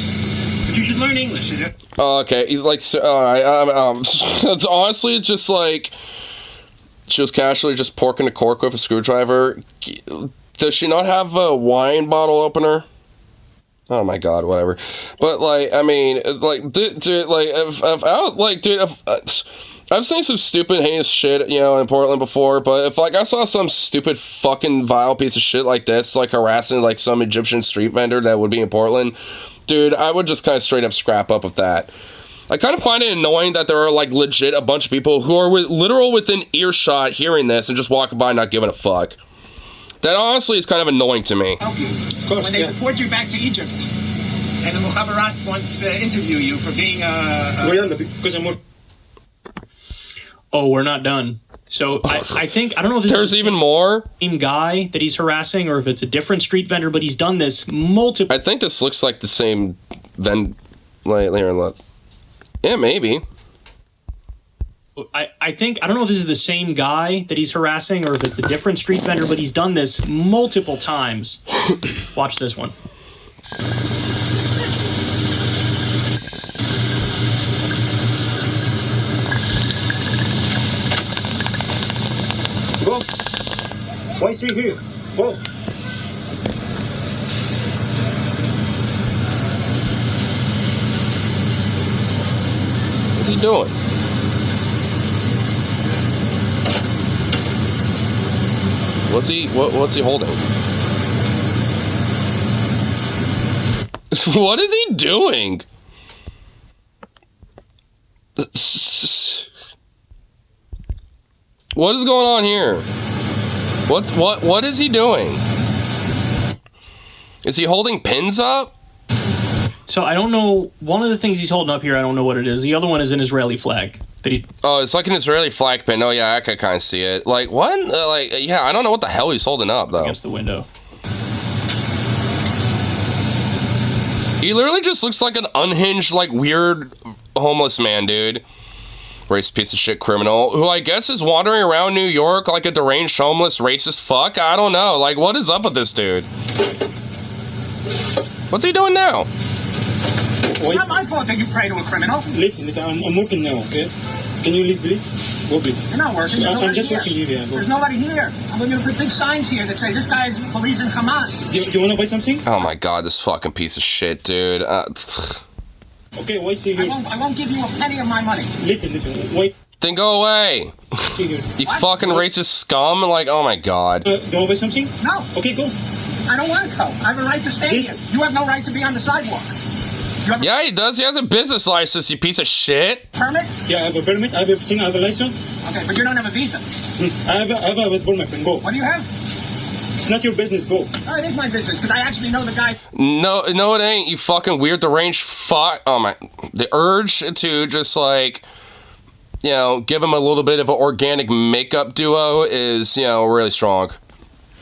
But you should learn English. Oh, okay, he's like, alright, it's honestly just like, she was casually just porking a cork with a screwdriver. Does she not have a wine bottle opener? Oh my god, whatever. But like, I mean, like, dude, like, I've seen some stupid, heinous shit, you know, in Portland before, but if, like, I saw some stupid fucking vile piece of shit like this, like, harassing, like, some Egyptian street vendor that would be in Portland, dude, I would just kind of straight up scrap up with that. I kind of find it annoying that there are, like, legit a bunch of people who are literal within earshot hearing this and just walking by not giving a fuck. That honestly is kind of annoying to me. When they deport you back to Egypt, and the Mukhabarat wants to interview you for being Oh, we're not done. So I think, I don't know if this there's even more. Same guy that he's harassing or if it's a different street vendor, but he's done this multiple. I think this looks like the same later. Look. Yeah, maybe. I think, I don't know if this is the same guy that he's harassing or if it's a different street vendor, but he's done this multiple times. Watch this one. Go. Why is he here? Go. What's he doing? What's he holding? What is he doing? What is going on here? What is he doing? Is he holding pins up? So I don't know. One of the things he's holding up here, I don't know what it is. The other one is an Israeli flag. Oh, it's like an Israeli flag pin. Oh yeah, I can kind of see it. Like what? Like yeah, I don't know what the hell he's holding up though. Against the window. He literally just looks like an unhinged, like weird homeless man, dude. Racist piece of shit criminal who I guess is wandering around New York like a deranged homeless racist fuck. I don't know. Like what is up with this dude? What's he doing now? It's not my fault that you pray to a criminal. Listen, I'm working now, okay? Can you leave, please? Go, please. You're not working. I'm just working here. Yeah, there's nobody here. I'm going to put big signs here that say this guy believes in Hamas. You want to buy something? Oh my god, this fucking piece of shit, dude. Okay, why is he here? I won't give you a penny of my money. Listen, wait. Then go away. You fucking racist scum. Like, oh my god. Do you want to buy something? No. Okay, go. I don't want to go. I have a right to stay here. You have no right to be on the sidewalk. Yeah, he does. He has a business license, you piece of shit. Permit? Yeah, I have a permit. I have everything. I have a license. Okay, but you don't have a visa. I have a passport, my friend. Go. What do you have? It's not your business. Go. Oh, it is my business, because I actually know the guy. No, it ain't, you fucking weird deranged fuck. Oh my. The urge to just like, you know, give him a little bit of an organic makeup duo is, you know, really strong.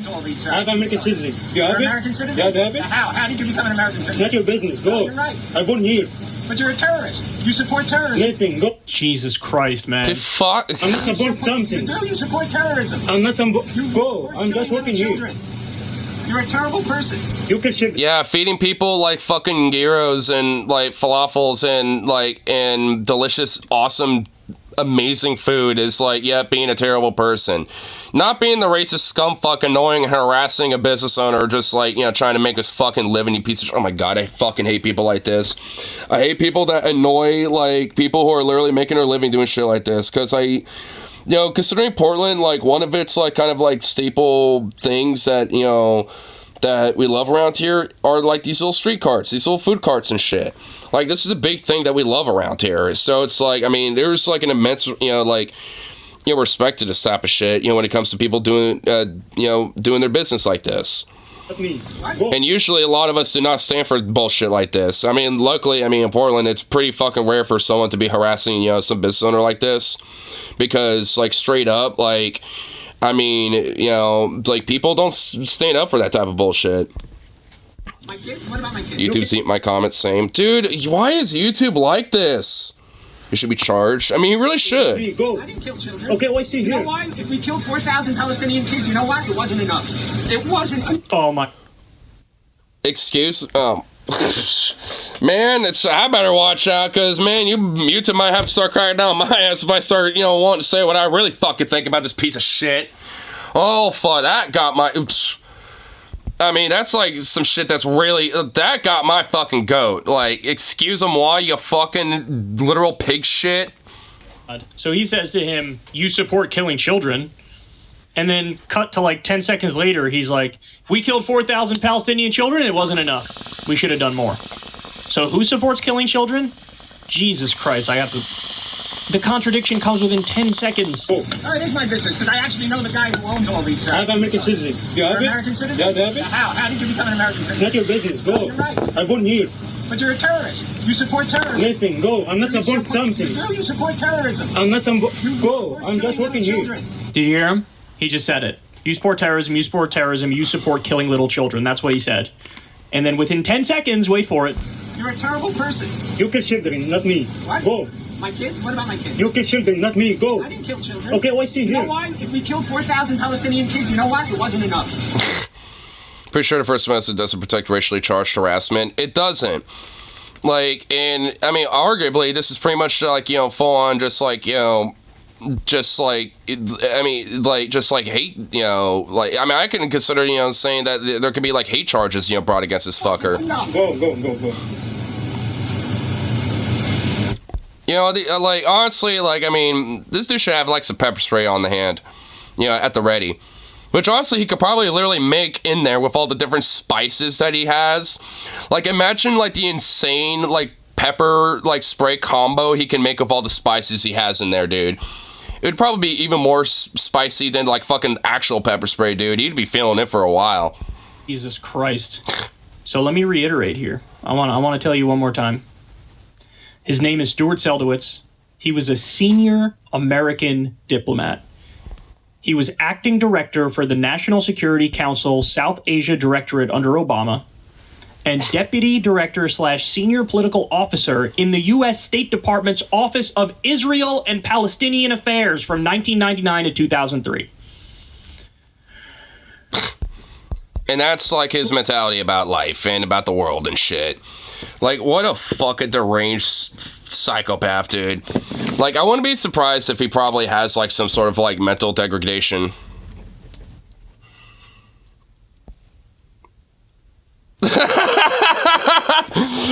All these, I have American citizen. You have it? American citizen? Yeah, they have it. How did you become an American citizen? It's not your business. Go. You're right. I'm born here. But you're a terrorist. You support terrorism. Listen, go. Jesus Christ, man. Dude, fuck. I'm not support something. No, you support terrorism. I'm not some. You Go. support I'm just killing working little here. children. You're a terrible person. You can ship. Yeah, feeding people like fucking gyros and like falafels and delicious, awesome, amazing food is like, yeah, being a terrible person. Not being the racist scumfuck, annoying, harassing a business owner, just like, you know, trying to make us fucking live in you piece of shit. Oh my god, I fucking hate people like this. I hate people that annoy like people who are literally making their living doing shit like this, because you know, considering Portland, like, one of its, like, kind of, like, staple things that, you know, that we love around here are, like, these little street carts, these little food carts and shit. Like, this is a big thing that we love around here. So it's, like, I mean, there's, like, an immense, you know, like, you know, respect to this type of shit, you know, when it comes to people doing, you know, doing their business like this. And usually a lot of us do not stand for bullshit like this. I mean, luckily, I mean, in Portland, it's pretty fucking rare for someone to be harassing, you know, some business owner like this. Because, like, straight up, like, I mean, you know, like, people don't stand up for that type of bullshit. My kids? What about my kids? YouTube's eating my comments, same. Dude, why is YouTube like this? You should be charged. I mean, you really should. Go. I didn't kill children. Okay, what's he You here? know why? If we killed 4,000 Palestinian kids, you know what? It wasn't enough. It wasn't. Oh my. Excuse? Man, I better watch out, because, man, YouTube might have to start cracking down my ass if I start, you know, wanting to say what I really fucking think about this piece of shit. Oh, fuck, that got my... Oops. I mean, that's like some shit that's really... that got my fucking goat. Like, excuse them why, you fucking literal pig shit. So he says to him, you support killing children. And then cut to like 10 seconds later, he's like, we killed 4,000 Palestinian children, it wasn't enough. We should have done more. So who supports killing children? Jesus Christ, I have to... The contradiction comes within 10 seconds. Oh, it is my business, because I actually know the guy who owns all these... I'm American citizen. Do you have it? American citizen? Yeah, do you have it? How did you become an American It's citizen? not your business. Go. You're right. I'm born here. But you're a terrorist. You support terrorism. Listen, go. I'm not You support something. No, you support terrorism. I'm not some... You Go. support I'm just killing working little here. children. Did you hear him? He just said it. You support terrorism, you support terrorism, you support killing little children. That's what he said. And then within 10 seconds, wait for it. You're a terrible person. You kill children, not me. What? Go. My kids? What about my kids? You kill children, not me. Go. I didn't kill children. Okay, what's he You here? know why? If we killed 4,000 Palestinian kids, you know what? It wasn't enough. Pretty sure the First Amendment doesn't protect racially charged harassment. It doesn't. Like, and, I mean, arguably, this is pretty much, like, you know, full on, just, like, you know, just, like, I mean, like, just, like, hate, you know, like, I mean, I can consider, you know, saying that there could be, like, hate charges, you know, brought against this fucker. Go. You know, like, honestly, like, I mean, this dude should have, like, some pepper spray on the hand, you know, at the ready. Which, honestly, he could probably literally make in there with all the different spices that he has. Like, imagine, like, the insane, like, pepper, like, spray combo he can make with all the spices he has in there, dude. It would probably be even more spicy than, like, fucking actual pepper spray, dude. He'd be feeling it for a while. Jesus Christ. So let me reiterate here. I want to tell you one more time. His name is Stuart Seldowitz. He was a senior American diplomat. He was acting director for the National Security Council South Asia Directorate under Obama and deputy director / senior political officer in the U.S. State Department's Office of Israel and Palestinian Affairs from 1999 to 2003. And that's, like, his mentality about life and about the world and shit. Like, what a fucking deranged psychopath, dude. Like, I wouldn't be surprised if he probably has, like, some sort of, like, mental degradation.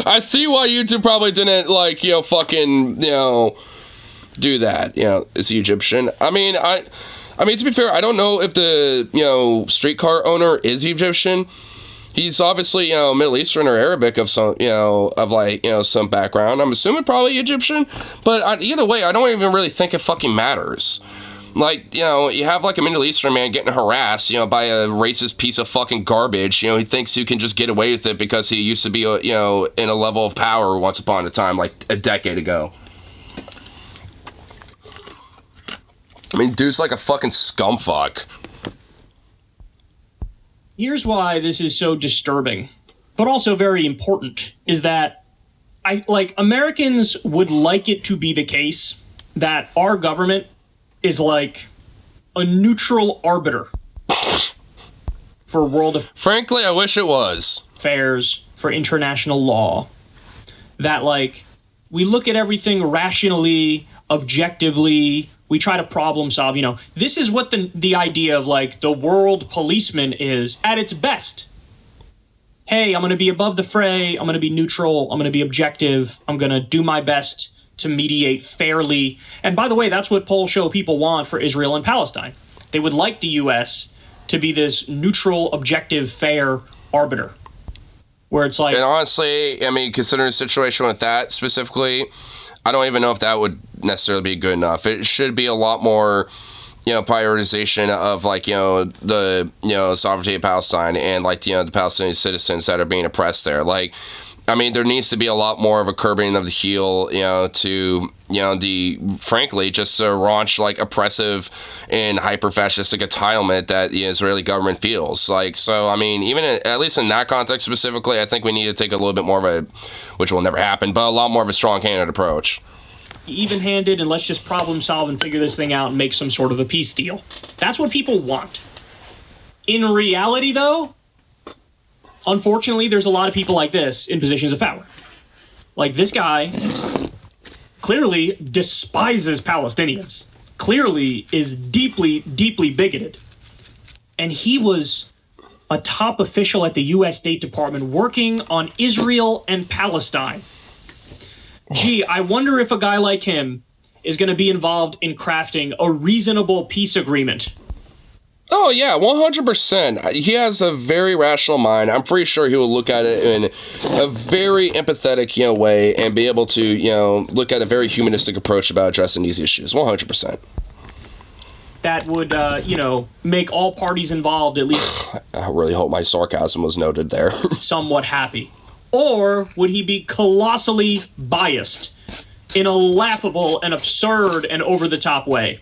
I see why YouTube probably didn't, like, you know, fucking, you know, do that. You know, is he Egyptian? I mean, to be fair, I don't know if the, you know, streetcar owner is Egyptian. He's obviously, you know, Middle Eastern or Arabic of some, you know, of, like, you know, some background. I'm assuming probably Egyptian, but either way, I don't even really think it fucking matters. Like, you know, you have, like, a Middle Eastern man getting harassed, you know, by a racist piece of fucking garbage. You know, he thinks you can just get away with it because he used to be, you know, in a level of power once upon a time, like a decade ago. I mean, dude's like a fucking scumfuck. Here's why this is so disturbing, but also very important, is that Americans would like it to be the case that our government is like a neutral arbiter for world Frankly, I wish it was. Affairs, for international law. That like we look at everything rationally, objectively, we try to problem solve, you know. This is what the idea of like the world policeman is at its best. Hey, I'm going to be above the fray, I'm going to be neutral, I'm going to be objective, I'm going to do my best to mediate fairly. And by the way, that's what polls show people want for Israel and Palestine. They would like the U.S. to be this neutral, objective, fair arbiter. Where it's like... And honestly, I mean, considering the situation with that specifically, I don't even know if that would necessarily be good enough. It should be a lot more, you know, prioritization of like, you know, the, you know, sovereignty of Palestine and like, you know, the Palestinian citizens that are being oppressed there. Like, I mean, there needs to be a lot more of a curbing of the heel, you know, to, you know, the, frankly, just a raunch, like, oppressive and hyper-fascistic entitlement that the Israeli government feels. Like, so, I mean, even at least in that context specifically, I think we need to take a little bit more of a, which will never happen, but a lot more of a strong-handed approach. Even-handed, and let's just problem-solve and figure this thing out and make some sort of a peace deal. That's what people want. In reality, though, unfortunately, there's a lot of people like this in positions of power. Like this guy clearly despises Palestinians, clearly is deeply, deeply bigoted. And he was a top official at the U.S. State Department working on Israel and Palestine. Gee, I wonder if a guy like him is going to be involved in crafting a reasonable peace agreement. Oh, yeah, 100%. He has a very rational mind. I'm pretty sure he will look at it in a very empathetic, you know, way and be able to, you know, look at a very humanistic approach about addressing these issues. 100%. That would, you know, make all parties involved at least... I really hope my sarcasm was noted there. ...somewhat happy. Or would he be colossally biased in a laughable and absurd and over-the-top way?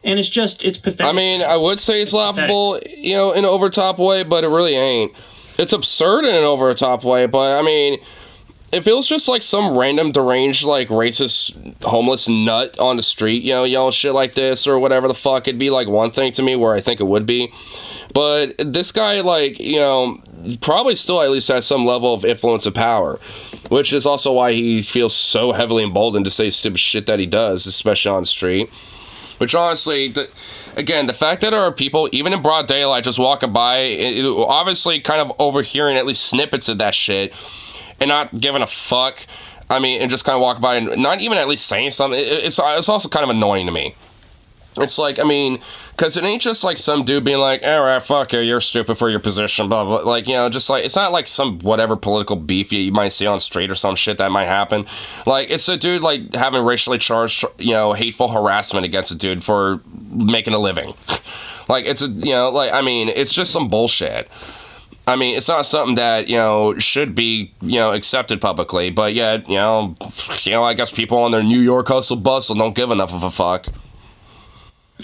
And it's pathetic. I mean, I would say it's laughable, you know, in an over-top way, but it really ain't. It's absurd in an over-top way, but, I mean, if it was just, like, some random deranged, like, racist, homeless nut on the street, you know, yelling shit like this or whatever the fuck, it'd be, like, one thing to me where I think it would be. But this guy, like, you know, probably still at least has some level of influence and power, which is also why he feels so heavily emboldened to say stupid shit that he does, especially on the street. Which honestly, again, the fact that there are people, even in broad daylight, just walking by, obviously kind of overhearing at least snippets of that shit and not giving a fuck, I mean, and just kind of walking by and not even at least saying something, it's also kind of annoying to me. It's like, I mean, because it ain't just like some dude being like, all right, fuck you, you're stupid for your position, blah, blah, like, you know, just like, it's not like some whatever political beef you might see on the street or some shit that might happen. Like, it's a dude, like, having racially charged, you know, hateful harassment against a dude for making a living. Like, it's a, you know, like, I mean, it's just some bullshit. I mean, it's not something that, you know, should be, you know, accepted publicly, but yet, you know, I guess people on their New York hustle bustle don't give enough of a fuck.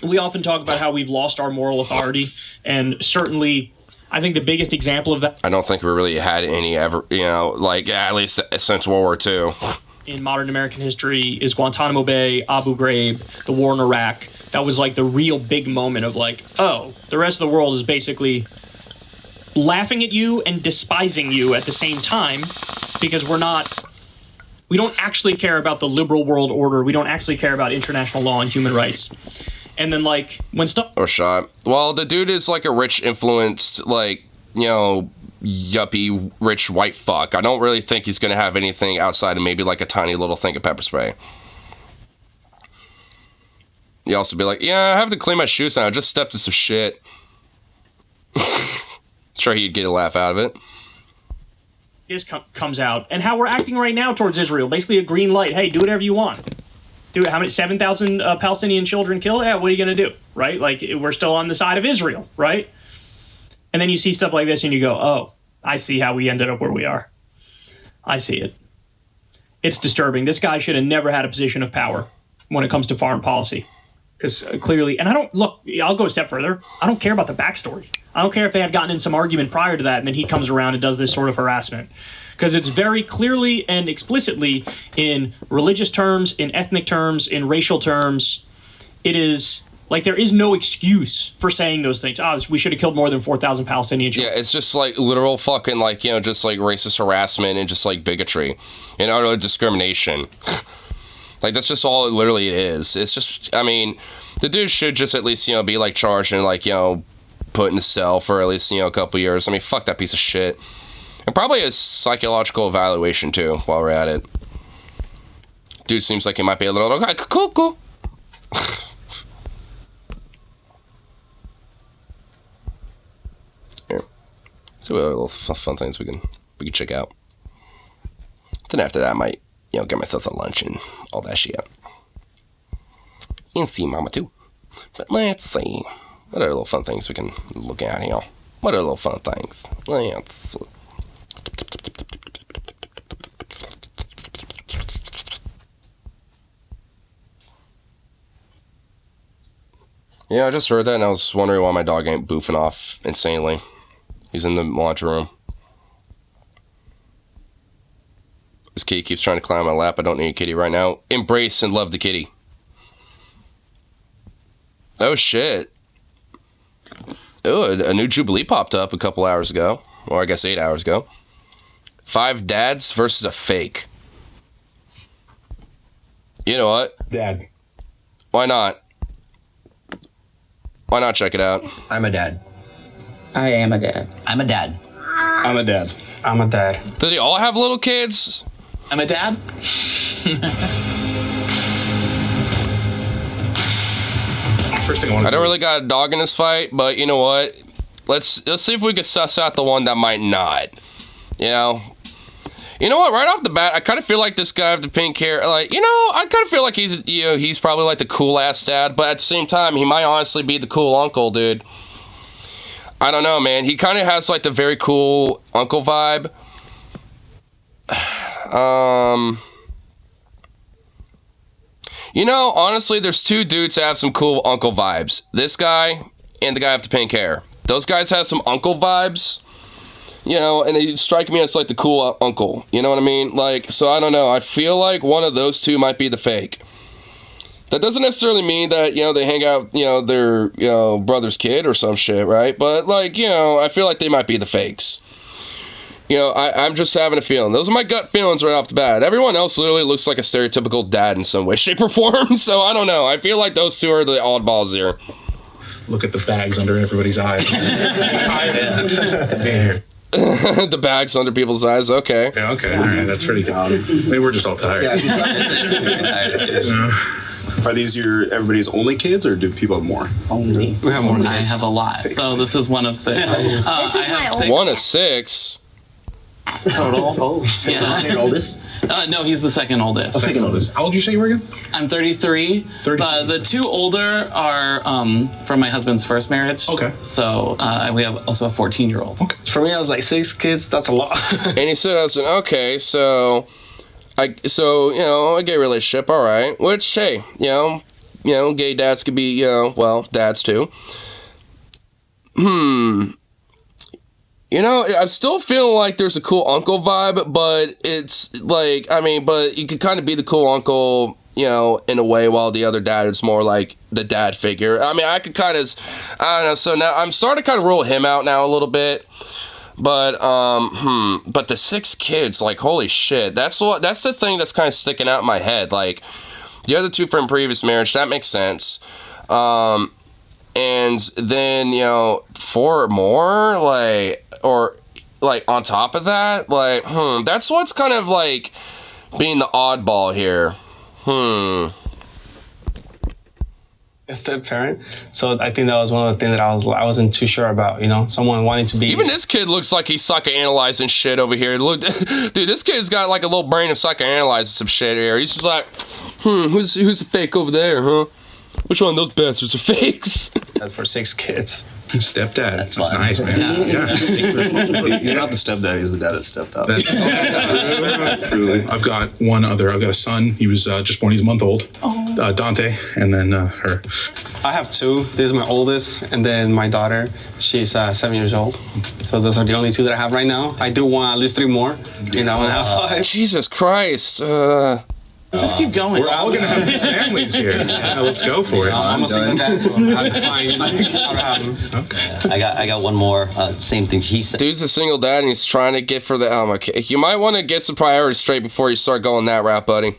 We often talk about how we've lost our moral authority, and certainly, I think the biggest example of that... I don't think we really had any ever, you know, like, at least since World War II. ...in modern American history is Guantanamo Bay, Abu Ghraib, the war in Iraq. That was, like, the real big moment of, like, oh, the rest of the world is basically laughing at you and despising you at the same time, because we don't actually care about the liberal world order. We don't actually care about international law and human rights. And then, like, when stuff... Or shot. Well, the dude is, like, a rich, influenced, like, you know, yuppie, rich white fuck. I don't really think he's going to have anything outside of maybe, like, a tiny little thing of pepper spray. You also be like, yeah, I have to clean my shoes now. I just stepped in some shit. Sure, he'd get a laugh out of it. This comes out. And how we're acting right now towards Israel. Basically a green light. Hey, do whatever you want. Dude, how many 7,000 Palestinian children killed? Yeah, what are you going to do, right? Like, we're still on the side of Israel, right? And then you see stuff like this and you go, oh, I see how we ended up where we are. I see it. It's disturbing. This guy should have never had a position of power when it comes to foreign policy. Because clearly, and I'll go a step further. I don't care about the backstory. I don't care if they had gotten in some argument prior to that and then he comes around and does this sort of harassment. because it's very clearly and explicitly in religious terms, in ethnic terms, in racial terms. It is like there is no excuse for saying those things. We should have killed more than 4,000 Palestinian children. Yeah, it's just like literal fucking like, you know, just like racist harassment and just like bigotry and utter discrimination. Like, that's just all it literally is. It's just, I mean, the dude should just at least, you know, be, like, charged and, like, you know, put in a cell for at least, you know, a couple years. I mean, fuck that piece of shit. And probably a psychological evaluation, too, while we're at it. Dude seems like he might be a little, okay, cool. Here. So what other little fun things we can check out. Then after that, I might, you know, get myself a lunch and all that shit. And see Mama too. But let's see. What other little fun things we can look at here? What other little fun things? Let's... Yeah, I just heard that and I was wondering why my dog ain't boofing off insanely. He's in the laundry room. This kitty keeps trying to climb on my lap. I don't need a kitty right now. Embrace and love the kitty. Oh, shit. Oh, a new Jubilee popped up a couple hours ago. Or I guess 8 hours ago. 5 dads versus a fake. You know what? Dad. Why not? Why not check it out? I'm a dad. I am a dad. I'm a dad. I'm a dad. I'm a dad. Do they all have little kids? I'm a dad. First thing I don't really got a dog in this fight, but you know what? Let's see if we can suss out the one that might not. You know what? Right off the bat, I kind of feel like this guy with the pink hair. Like, you know, I kind of feel like he's probably like the cool ass dad, but at the same time, he might honestly be the cool uncle, dude. I don't know, man. He kind of has like the very cool uncle vibe. You know, honestly, there's 2 dudes that have some cool uncle vibes. This guy and the guy with the pink hair. Those guys have some uncle vibes. You know, and they strike me as like the cool uncle. You know what I mean? Like, so I don't know. I feel like one of those 2 might be the fake. That doesn't necessarily mean that, you know, they hang out, you know, their, you know, brother's kid or some shit, right? But, like, you know, I feel like they might be the fakes. You know, I'm just having a feeling. Those are my gut feelings right off the bat. Everyone else literally looks like a stereotypical dad in some way, shape, or form. So, I don't know. I feel like those 2 are the oddballs here. Look at the bags under everybody's eyes. The bags under people's eyes, okay. Yeah, okay, all right, that's pretty good. Maybe we're just all tired. Are these everybody's only kids, or do people have more? Only. We have more kids. I have a lot. So this is one of 6. I have 6. 1 of 6? Total. Yeah. The oldest? No, he's the second oldest. Second oldest. How old did you say you were again? I'm 33. 33. The 2 older are from my husband's first marriage. Okay. So we have also a 14-year-old. Okay. For me, I was like 6 kids. That's a lot. And he said, okay, so you know, a gay relationship, all right. Which, hey, you know, gay dads could be, you know, well, dads too. You know, I'm still feeling like there's a cool uncle vibe, but it's like, I mean, but you could kind of be the cool uncle, you know, in a way, while the other dad is more like the dad figure. I mean, I could kind of, I don't know, so now I'm starting to kind of rule him out now a little bit. But, but the 6 kids, like, holy shit, that's the thing that's kind of sticking out in my head. Like, the other 2 from previous marriage, that makes sense. And then, you know, 4 more, like, or, like, on top of that, like, that's what's kind of, like, being the oddball here. A step parent, so I think that was one of the things that I wasn't too sure about. You know, someone wanting to be. Even this kid looks like he's psychoanalyzing shit over here. Look, dude, this kid's got like a little brain of psychoanalyzing some shit here. He's just like, who's the fake over there, huh? Which one of those bastards are fakes? That's for 6 kids. Stepdad. That's nice, man. Yeah. He's not the stepdad. He's the dad that stepped up. Truly. I've got a son. He was just born. He's a month old. Oh. Dante, and then her. I have two. This is my oldest, and then my daughter. She's 7 years old. So those are the only two that I have right now. I do want at least 3 more. You know, and I have 5. Jesus Christ. Just keep going. We're all gonna have families here. Yeah, let's go for it. I'm a single dad, so I have to find how to have them. Okay. I got one more. Same thing. He said. Dude's a single dad and he's trying to get for the you might want to get some priorities straight before you start going that route, buddy.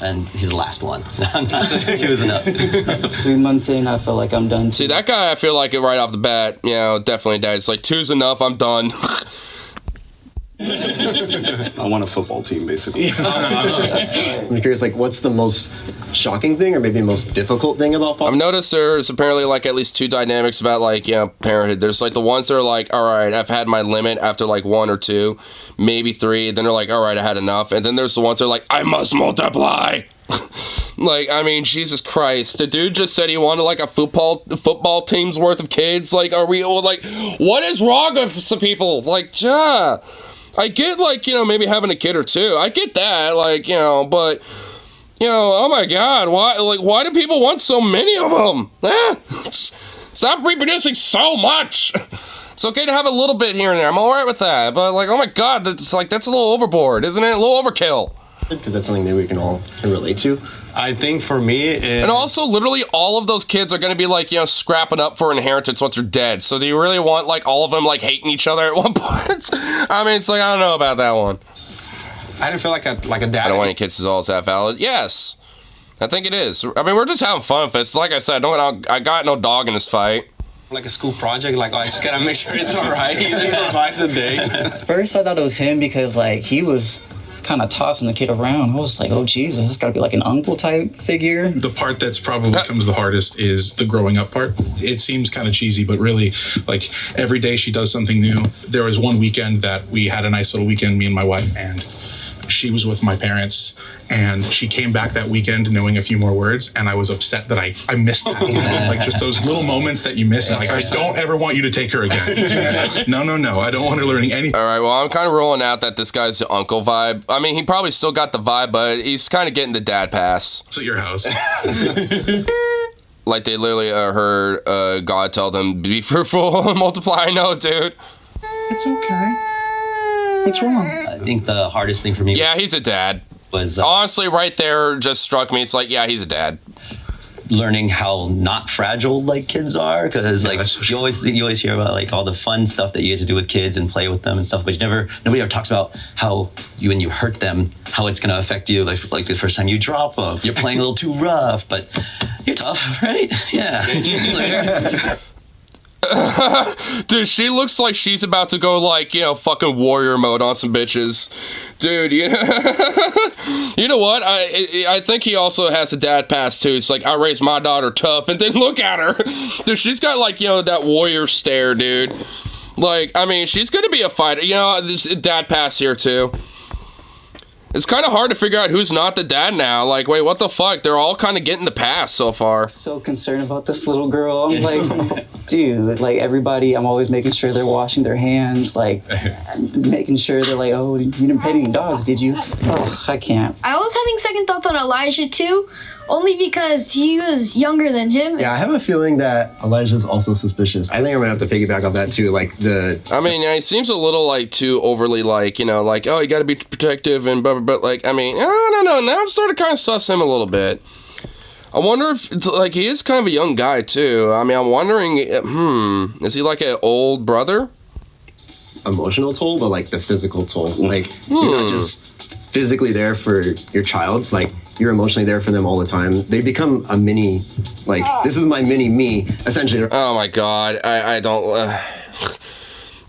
And he's the last one. 2 is enough. 3 months in, I feel like I'm done. See, that guy, I feel like it right off the bat, you know, definitely dad. It's like 2's enough, I'm done. I want a football team, basically. I'm curious, like, what's the most shocking thing or maybe most difficult thing about fatherhood? I've noticed there's apparently like at least 2 dynamics about like, you know, parenthood. There's like the ones that are like, all right, I've had my limit after like 1 or 2, maybe 3. Then they're like, all right, I had enough. And then there's the ones that are like, I must multiply. Like, I mean, Jesus Christ. The dude just said he wanted like a football team's worth of kids. Like, are we like, what is wrong with some people? Like, I get, like, you know, maybe having a kid or 2. I get that, like, you know, but, you know, oh my God, why do people want so many of them? Stop reproducing so much. It's okay to have a little bit here and there. I'm all right with that, but, like, oh my God, that's a little overboard, isn't it? A little overkill. Because that's something that we can all relate to. I think for me, and also literally all of those kids are going to be like, you know, scrapping up for inheritance once they're dead. So do you really want like all of them like hating each other at one point? I mean, it's like, I don't know about that one. I didn't feel like a dad. I don't want any kids is all that valid. Yes, I think it is. I mean, we're just having fun with this. Like I said, I got no dog in this fight. Like a school project, like, oh, I just gotta make sure it's all right. He survives the day. First, I thought it was him because like he was kind of tossing the kid around. I was like, oh Jesus, this gotta be like an uncle type figure. The part that's probably comes the hardest is the growing up part. It seems kind of cheesy, but really, like, every day she does something new. There was one weekend that we had a nice little weekend, me and my wife, and she was with my parents, and she came back that weekend knowing a few more words, and I was upset that I missed that. Like, just those little moments that you miss, and like, I don't ever want you to take her again. No, I don't want her learning anything. All right, well, I'm kind of ruling out that this guy's the uncle vibe. I mean, he probably still got the vibe, but he's kind of getting the dad pass. It's at your house. Like, they literally heard God tell them, be fruitful and multiply. No, dude. It's okay. What's wrong? I think the hardest thing for me. Yeah, he's a dad. Was honestly right there just struck me. It's like, yeah, he's a dad. Learning how not fragile like kids are, because like you always hear about like all the fun stuff that you get to do with kids and play with them and stuff, but nobody ever talks about how when you hurt them, how it's gonna affect you. Like the first time you drop them, you're playing a little too rough, but you're tough, right? Yeah. Later. Dude, she looks like she's about to go like, you know, fucking warrior mode on some bitches. Dude, you know what? I think he also has a dad pass too. It's like, I raised my daughter tough, and then look at her. Dude, she's got like, you know, that warrior stare, dude. Like, I mean, she's gonna be a fighter. You know, there's a dad pass here too. It's kind of hard to figure out who's not the dad now. Like, wait, what the fuck? They're all kind of getting the pass so far. So concerned about this little girl. I'm like, dude, like everybody, I'm always making sure they're washing their hands, like making sure they're like, oh, you didn't pet any dogs, did you? Oh, I can't. I was having second thoughts on Elijah too, only because he was younger than him. Yeah, I have a feeling that Elijah's also suspicious. I think I'm gonna have to piggyback off that too. Like I mean, yeah, he seems a little like too overly like, you know, like, oh, you gotta be protective and blah, blah, blah. Like, I mean, I don't know. Now I'm starting to kind of suss him a little bit. I wonder if, it's, like, he is kind of a young guy too. I mean, I'm wondering, is he like an old brother? Emotional toll, but like the physical toll. Like, you're not just physically there for your child, like, you're emotionally there for them all the time. They become a mini, like, this is my mini me, essentially. Oh my God, I don't,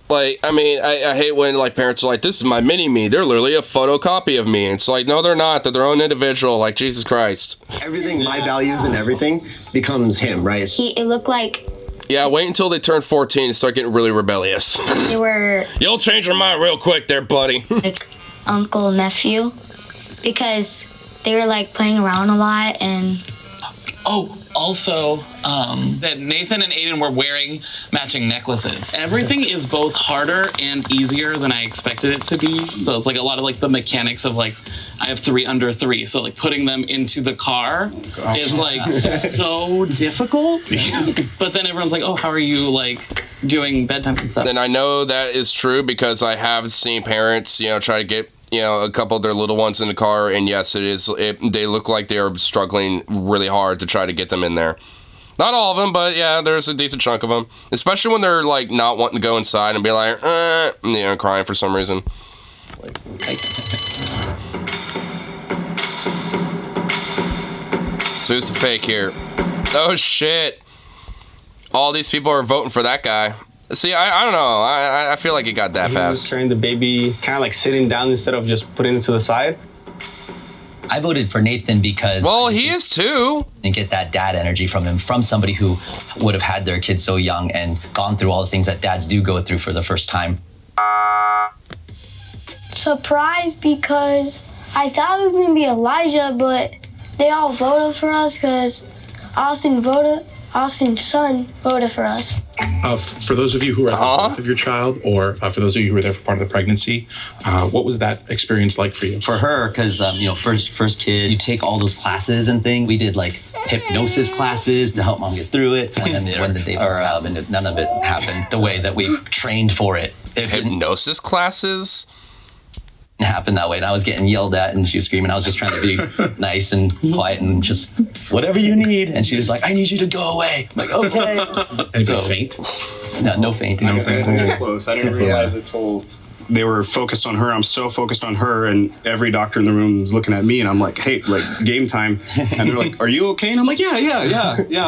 like, I mean, I hate when, like, parents are like, this is my mini me. They're literally a photocopy of me. It's like, no, they're not. They're their own individual, like, Jesus Christ. Everything, my values and everything becomes him, right? It looked like... Yeah, wait until they turn 14 and start getting really rebellious. They were... You'll change your mind real quick there, buddy. Like, uncle, nephew, because they were, like, playing around a lot and... Oh, also, that Nathan and Aiden were wearing matching necklaces. Everything is both harder and easier than I expected it to be. So it's like a lot of like the mechanics of like I have 3 under 3, so like putting them into the car is like so difficult. But then everyone's like, oh, how are you like doing bedtime and stuff? And I know that is true because I have seen parents, try to get, a couple of their little ones in the car, and yes, they look like they are struggling really hard to try to get them in there. Not all of them, but yeah, there's a decent chunk of them. Especially when they're like not wanting to go inside and be like, crying for some reason. So who's the fake here? Oh shit! All these people are voting for that guy. See, I don't know. I feel like he got that pass. He was carrying the baby, kind of like sitting down instead of just putting it to the side. I voted for Nathan because... Well, he is too. And get that dad energy from him, from somebody who would have had their kids so young and gone through all the things that dads do go through for the first time. Surprised because I thought it was going to be Elijah, but they all voted for us because Austin's son voted for us. For those of you who are at the birth of your child, or for those of you who were there for part of the pregnancy, what was that experience like for you? For her, because first kid, you take all those classes and things. We did like hypnosis classes to help mom get through it. When the day and none of it happened the way that we trained for it. Hypnosis classes? Happened that way, and I was getting yelled at and she was screaming. I was just trying to be nice and quiet and just whatever you need, and she was like, I need you to go away. I'm like, okay. Anybody faint? No fainting. Very close. I didn't realize until they were focused on her. I'm so focused on her, and every doctor in the room was looking at me, and I'm like, hey, like game time. And they're like, are you okay? And I'm like, yeah.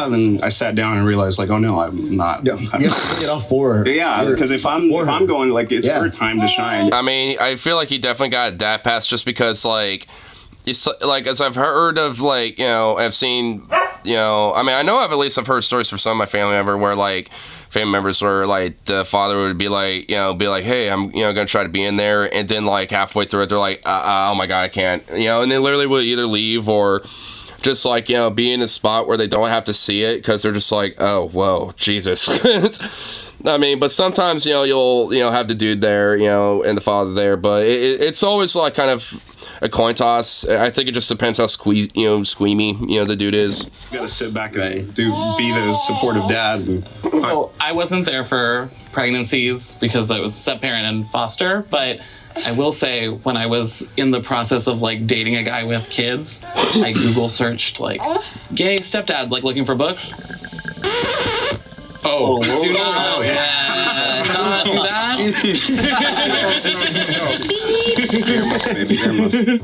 And then I sat down and realized, like, oh no, I'm not. You have to get off for her. Yeah, because if I'm going, like, it's her time to shine. I mean, I feel like he definitely got a dad pass just because, like, it's like, as I've heard of, like, I've seen, I mean, I know I've heard stories from some of my family members where, like, family members where, like, the father would be like, hey, I'm, gonna try to be in there, and then, like, halfway through it, they're like, oh my god, I can't, and they literally will either leave or just, like, be in a spot where they don't have to see it, because they're just like, oh, whoa, Jesus. I mean, but sometimes, you'll, have the dude there, and the father there, but it's always, like, kind of a coin toss. I think it just depends how squeamy, the dude is. You gotta sit back and be the supportive dad. So I wasn't there for pregnancies because I was step parent and foster, but I will say when I was in the process of like dating a guy with kids, I Google searched like gay stepdad, like looking for books. Oh, do not do that.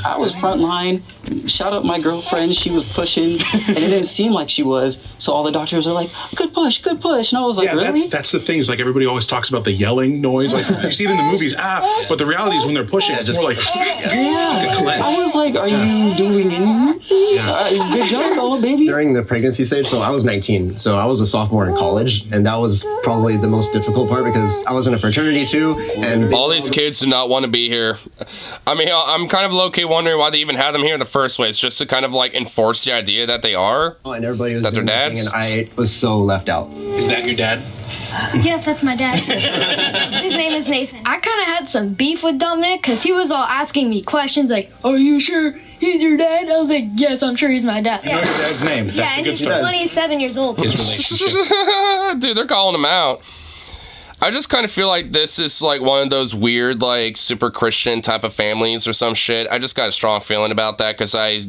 I was frontline. Shout out my girlfriend. She was pushing, and it didn't seem like she was. So all the doctors are like, "Good push, good push," and I was like, "Really?" That's the thing. Is like everybody always talks about the yelling noise. Like you see it in the movies, but the reality is when they're pushing, it's more like I was like, "Are you doing anything? Good job, baby." During the pregnancy stage, so I was 19, so I was a sophomore in college, and that was probably the most difficult part because I was in a fraternity too, and all these kids do not want to be here. I mean, I'm kind of low-key wondering why they even had them here in the first place, just to kind of like enforce the idea that they are. Oh, and everybody was that they're dads. And I was so left out. Is that your dad? Yes, that's my dad. His name is Nathan. I kind of had some beef with Dominic because he was all asking me questions like, "Are you sure he's your dad?" I was like, "Yes, I'm sure he's my dad." You know your dad's name. That's yeah, a and good he's start. 27 years old. His relationship. Dude, they're calling him out. I just kind of feel like this is like one of those weird, like, super Christian type of families or some shit. I just got a strong feeling about that because I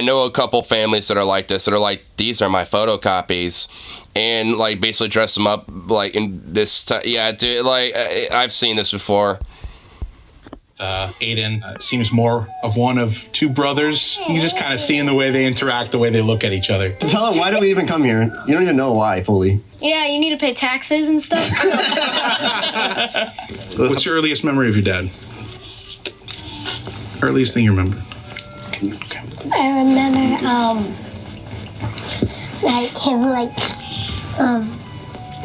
know a couple families that are like this, that are like, these are my photocopies, and like basically dress them up like in this. Yeah, dude, like I've seen this before. Aiden seems more of one of two brothers. You can just kind of see in the way they interact, the way they look at each other. Tell them, why do we even come here? You don't even know why fully. Yeah, you need to pay taxes and stuff. What's your earliest memory of your dad? Earliest thing you remember? I remember,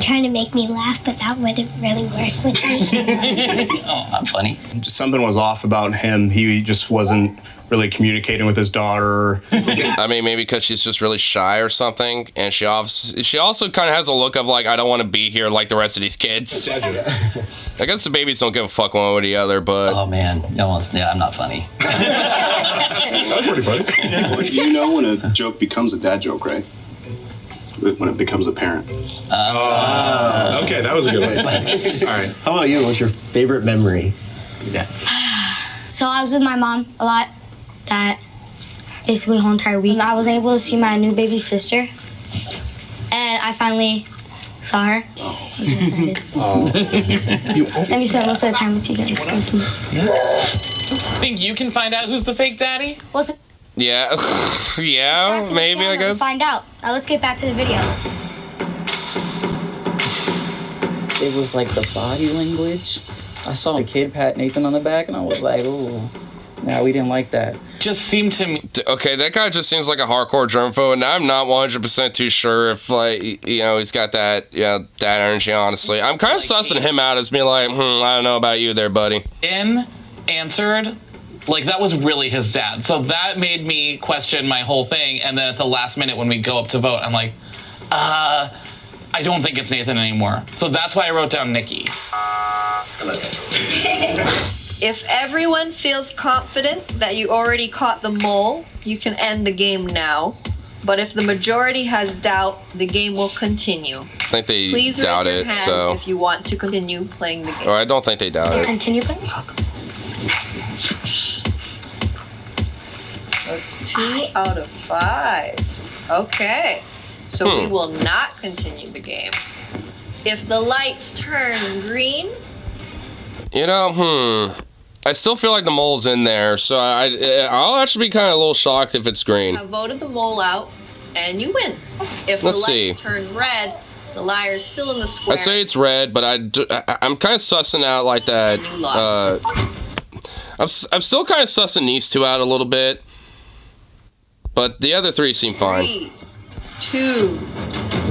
trying to make me laugh, but that wouldn't really work with me. Oh, I'm funny. Something was off about him. He just wasn't really communicating with his daughter. I mean, maybe because she's just really shy or something, and she also kind of has a look of like, I don't want to be here like the rest of these kids. I guess the babies don't give a fuck one way or the other, but... Oh, man. No, yeah, I'm not funny. That was pretty funny. Well, you know when a joke becomes a dad joke, right? When it becomes apparent. Okay, that was a good one. All right. How about you? What's your favorite memory? Yeah. So I was with my mom a lot, that basically whole entire week. I was able to see my new baby sister, and I finally saw her. I was excited. Let me spend most of the time with you guys. Think you can find out who's the fake daddy? What's it? Yeah, yeah, maybe, I guess. Find out. Now let's get back to the video. It was like the body language. I saw a kid pat Nathan on the back, and I was like, ooh. Nah, we didn't like that. Just seemed to me... Okay, that guy just seems like a hardcore germaphobe, and I'm not 100% too sure if, like, you know, he's got that, that energy, honestly. I'm kind of sussing him out as being like, I don't know about you there, buddy. Answered... Like, that was really his dad. So that made me question my whole thing. And then at the last minute when we go up to vote, I'm like, I don't think it's Nathan anymore. So that's why I wrote down Nikki. If everyone feels confident that you already caught the mole, you can end the game now. But if the majority has doubt, the game will continue. I think they Please doubt raise your it, hand so... if you want to continue playing the game. Or I don't think they doubt it. Continue playing? That's 2 out of 5. Okay. So we will not continue the game. If the lights turn green... You know, I still feel like the mole's in there, so I'll actually be kind of a little shocked if it's green. I voted the mole out, and you win. If Let's the see. lights turn red, the liar's still in the square. I say it's red, but I'm kind of sussing out like that. I'm still kind of sussing these two out a little bit, but the other three seem fine. 3, 2,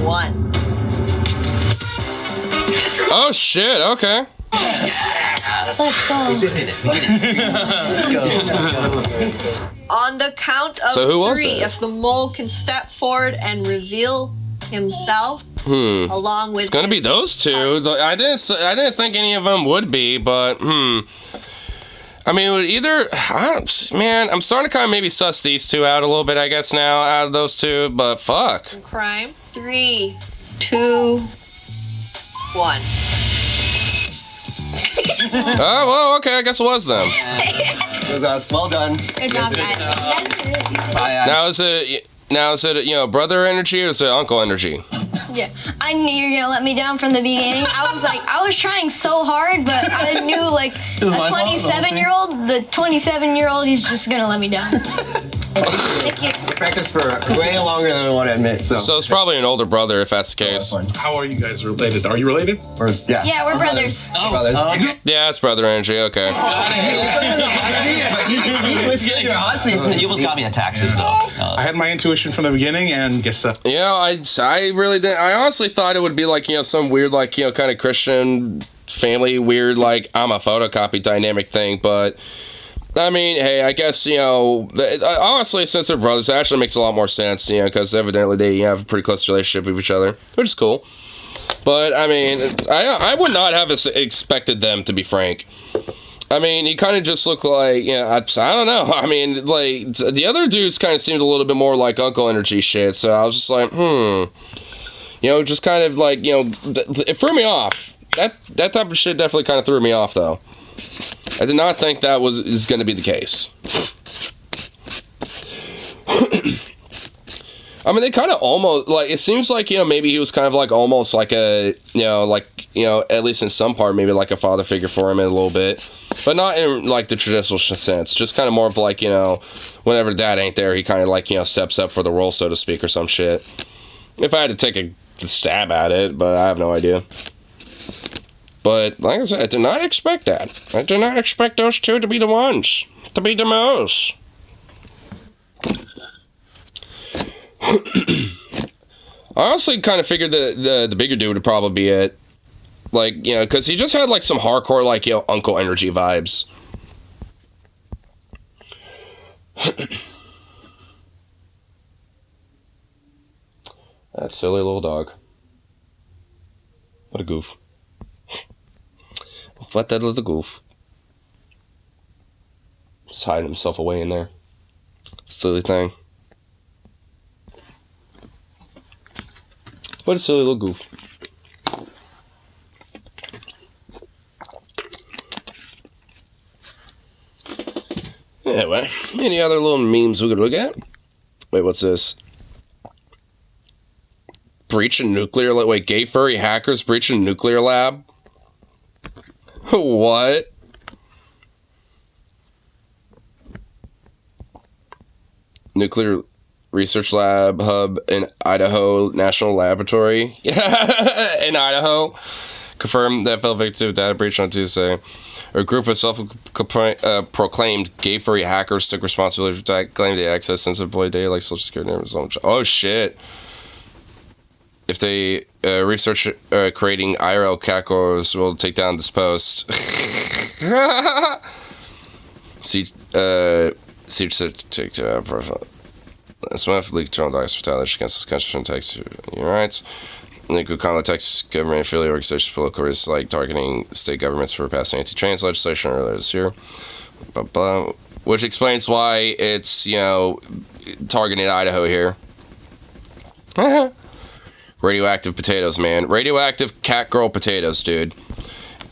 1. Oh shit! Okay. Let's go. We did it. Let's go. On the count of So who was 3, it? if the mole can step forward and reveal himself, along with It's gonna be those two. I didn't think any of them would be, but I mean, I'm starting to kind of maybe suss these two out a little bit, I guess, now, out of those two, but fuck. crime. 3, 2, 1. Oh, well, okay, I guess it was them. It was well done. Good job, guys. Now is it, brother energy or is it uncle energy? Yeah, I knew you were gonna let me down from the beginning. I was trying so hard, but I knew like It was my fault, the 27-year-old, he's just gonna let me down. Thank you. We practiced for way longer than I want to admit. So it's probably an older brother if that's the case. How are you guys related? Are you related? Yeah, we're brothers. Brothers. Yeah, it's brother energy. Okay. You almost got me on taxes, though. I had my intuition from the beginning, and guess so. I really did. I honestly thought it would be like some weird kind of Christian family weird like I'm a photocopy dynamic thing, but. I mean, hey, I guess, honestly, since they're brothers, it actually makes a lot more sense, because evidently they have a pretty close relationship with each other, which is cool. But, I mean, I would not have expected them, to be frank. I mean, he kind of just looked like, I don't know. I mean, like, the other dudes kind of seemed a little bit more like uncle energy shit, so I was just like, just kind of like, it threw me off. That type of shit definitely kind of threw me off, though. I did not think that is going to be the case. I mean, they kind of almost, like, it seems like, maybe he was kind of like almost like a, at least in some part, maybe like a father figure for him in a little bit. But not in, like, the traditional sense. Just kind of more of like, whenever dad ain't there, he kind of like, steps up for the role, so to speak, or some shit. If I had to take a stab at it, but I have no idea. But, like I said, I did not expect that. I did not expect those two to be the ones. To be the most. I honestly kind of figured that the bigger dude would probably be it. Like, you know, because he just had, like, some hardcore, like, you know, Uncle Energy vibes. That silly little dog. What a goof. What that little goof. Just hiding himself away in there. Silly thing. What a silly little goof. Anyway, any other little memes we could look at? Wait, what's this? Breach a nuclear lab. Wait, gay furry hackers breach a nuclear lab? What? Nuclear research lab hub in Idaho National Laboratory. In Idaho. Confirmed that fell victim of data breach on Tuesday. A group of self-proclaimed gay furry hackers took responsibility for claiming they access sensitive employee data like social security numbers. Oh shit. If they research creating IRL catcalls, will take down this post. See, take profile. This month, leaked internal documents for retaliation against this country from text human rights. And they could comment text government affiliate organizations, political risks like targeting state governments for passing anti-trans legislation earlier this year. Blah, blah, which explains why it's, you know, targeting Idaho here. Radioactive potatoes, man. Radioactive cat girl potatoes, dude.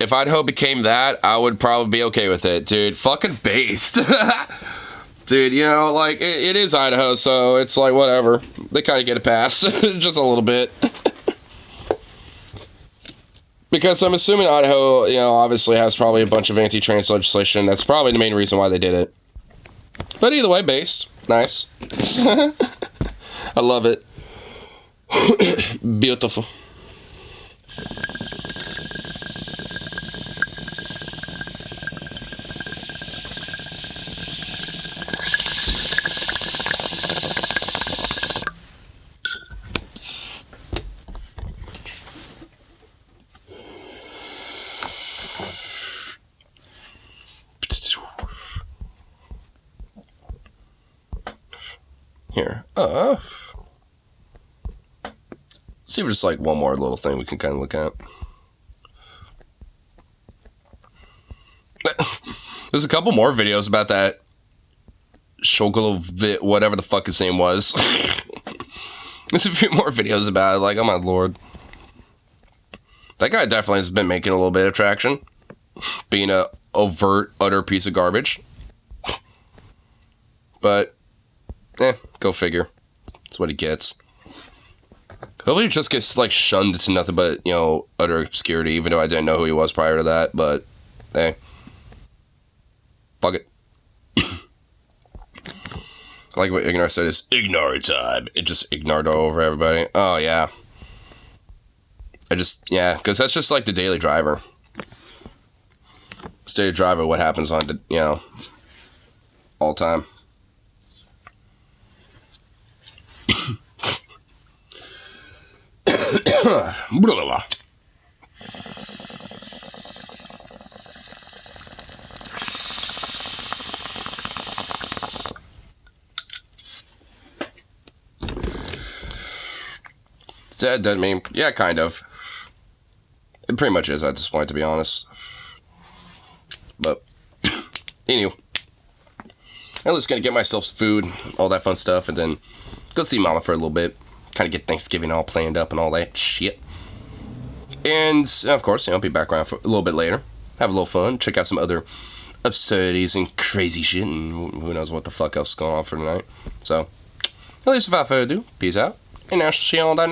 If Idaho became that, I would probably be okay with it, dude. Fucking based. Dude, you know, like, it is Idaho, so it's like, whatever. They kind of get a pass. Just a little bit. Because I'm assuming Idaho, you know, obviously has probably a bunch of anti-trans legislation. That's probably the main reason why they did it. But either way, based. Nice. I love it. Beautiful. Here. See if there's like one more little thing we can kind of look at. There's a couple more videos about that Shogulovit, whatever the fuck his name was. There's a few more videos about it, like, oh my lord. That guy definitely has been making a little bit of traction. Being a overt, utter piece of garbage. But, go figure. That's what he gets. Hopefully he just gets, like, shunned to nothing but, you know, utter obscurity, even though I didn't know who he was prior to that, but, hey. Fuck it. I like what Ignar said, is Ignar time. It just ignored all over everybody. Oh, yeah. Yeah, because that's just like the Daily Driver. It's Daily Driver, what happens on, the, you know, all time. Dead doesn't mean, yeah, kind of. It pretty much is at this point, to be honest. But, anyway. I'm just gonna get myself some food, all that fun stuff, and then go see Mama for a little bit. Kind of get Thanksgiving all planned up and all that shit. And, of course, you know, I'll be back around for a little bit later. Have a little fun, check out some other absurdities and crazy shit, and who knows what the fuck else is going on for tonight. So, at least without further ado, peace out, and I shall see you all down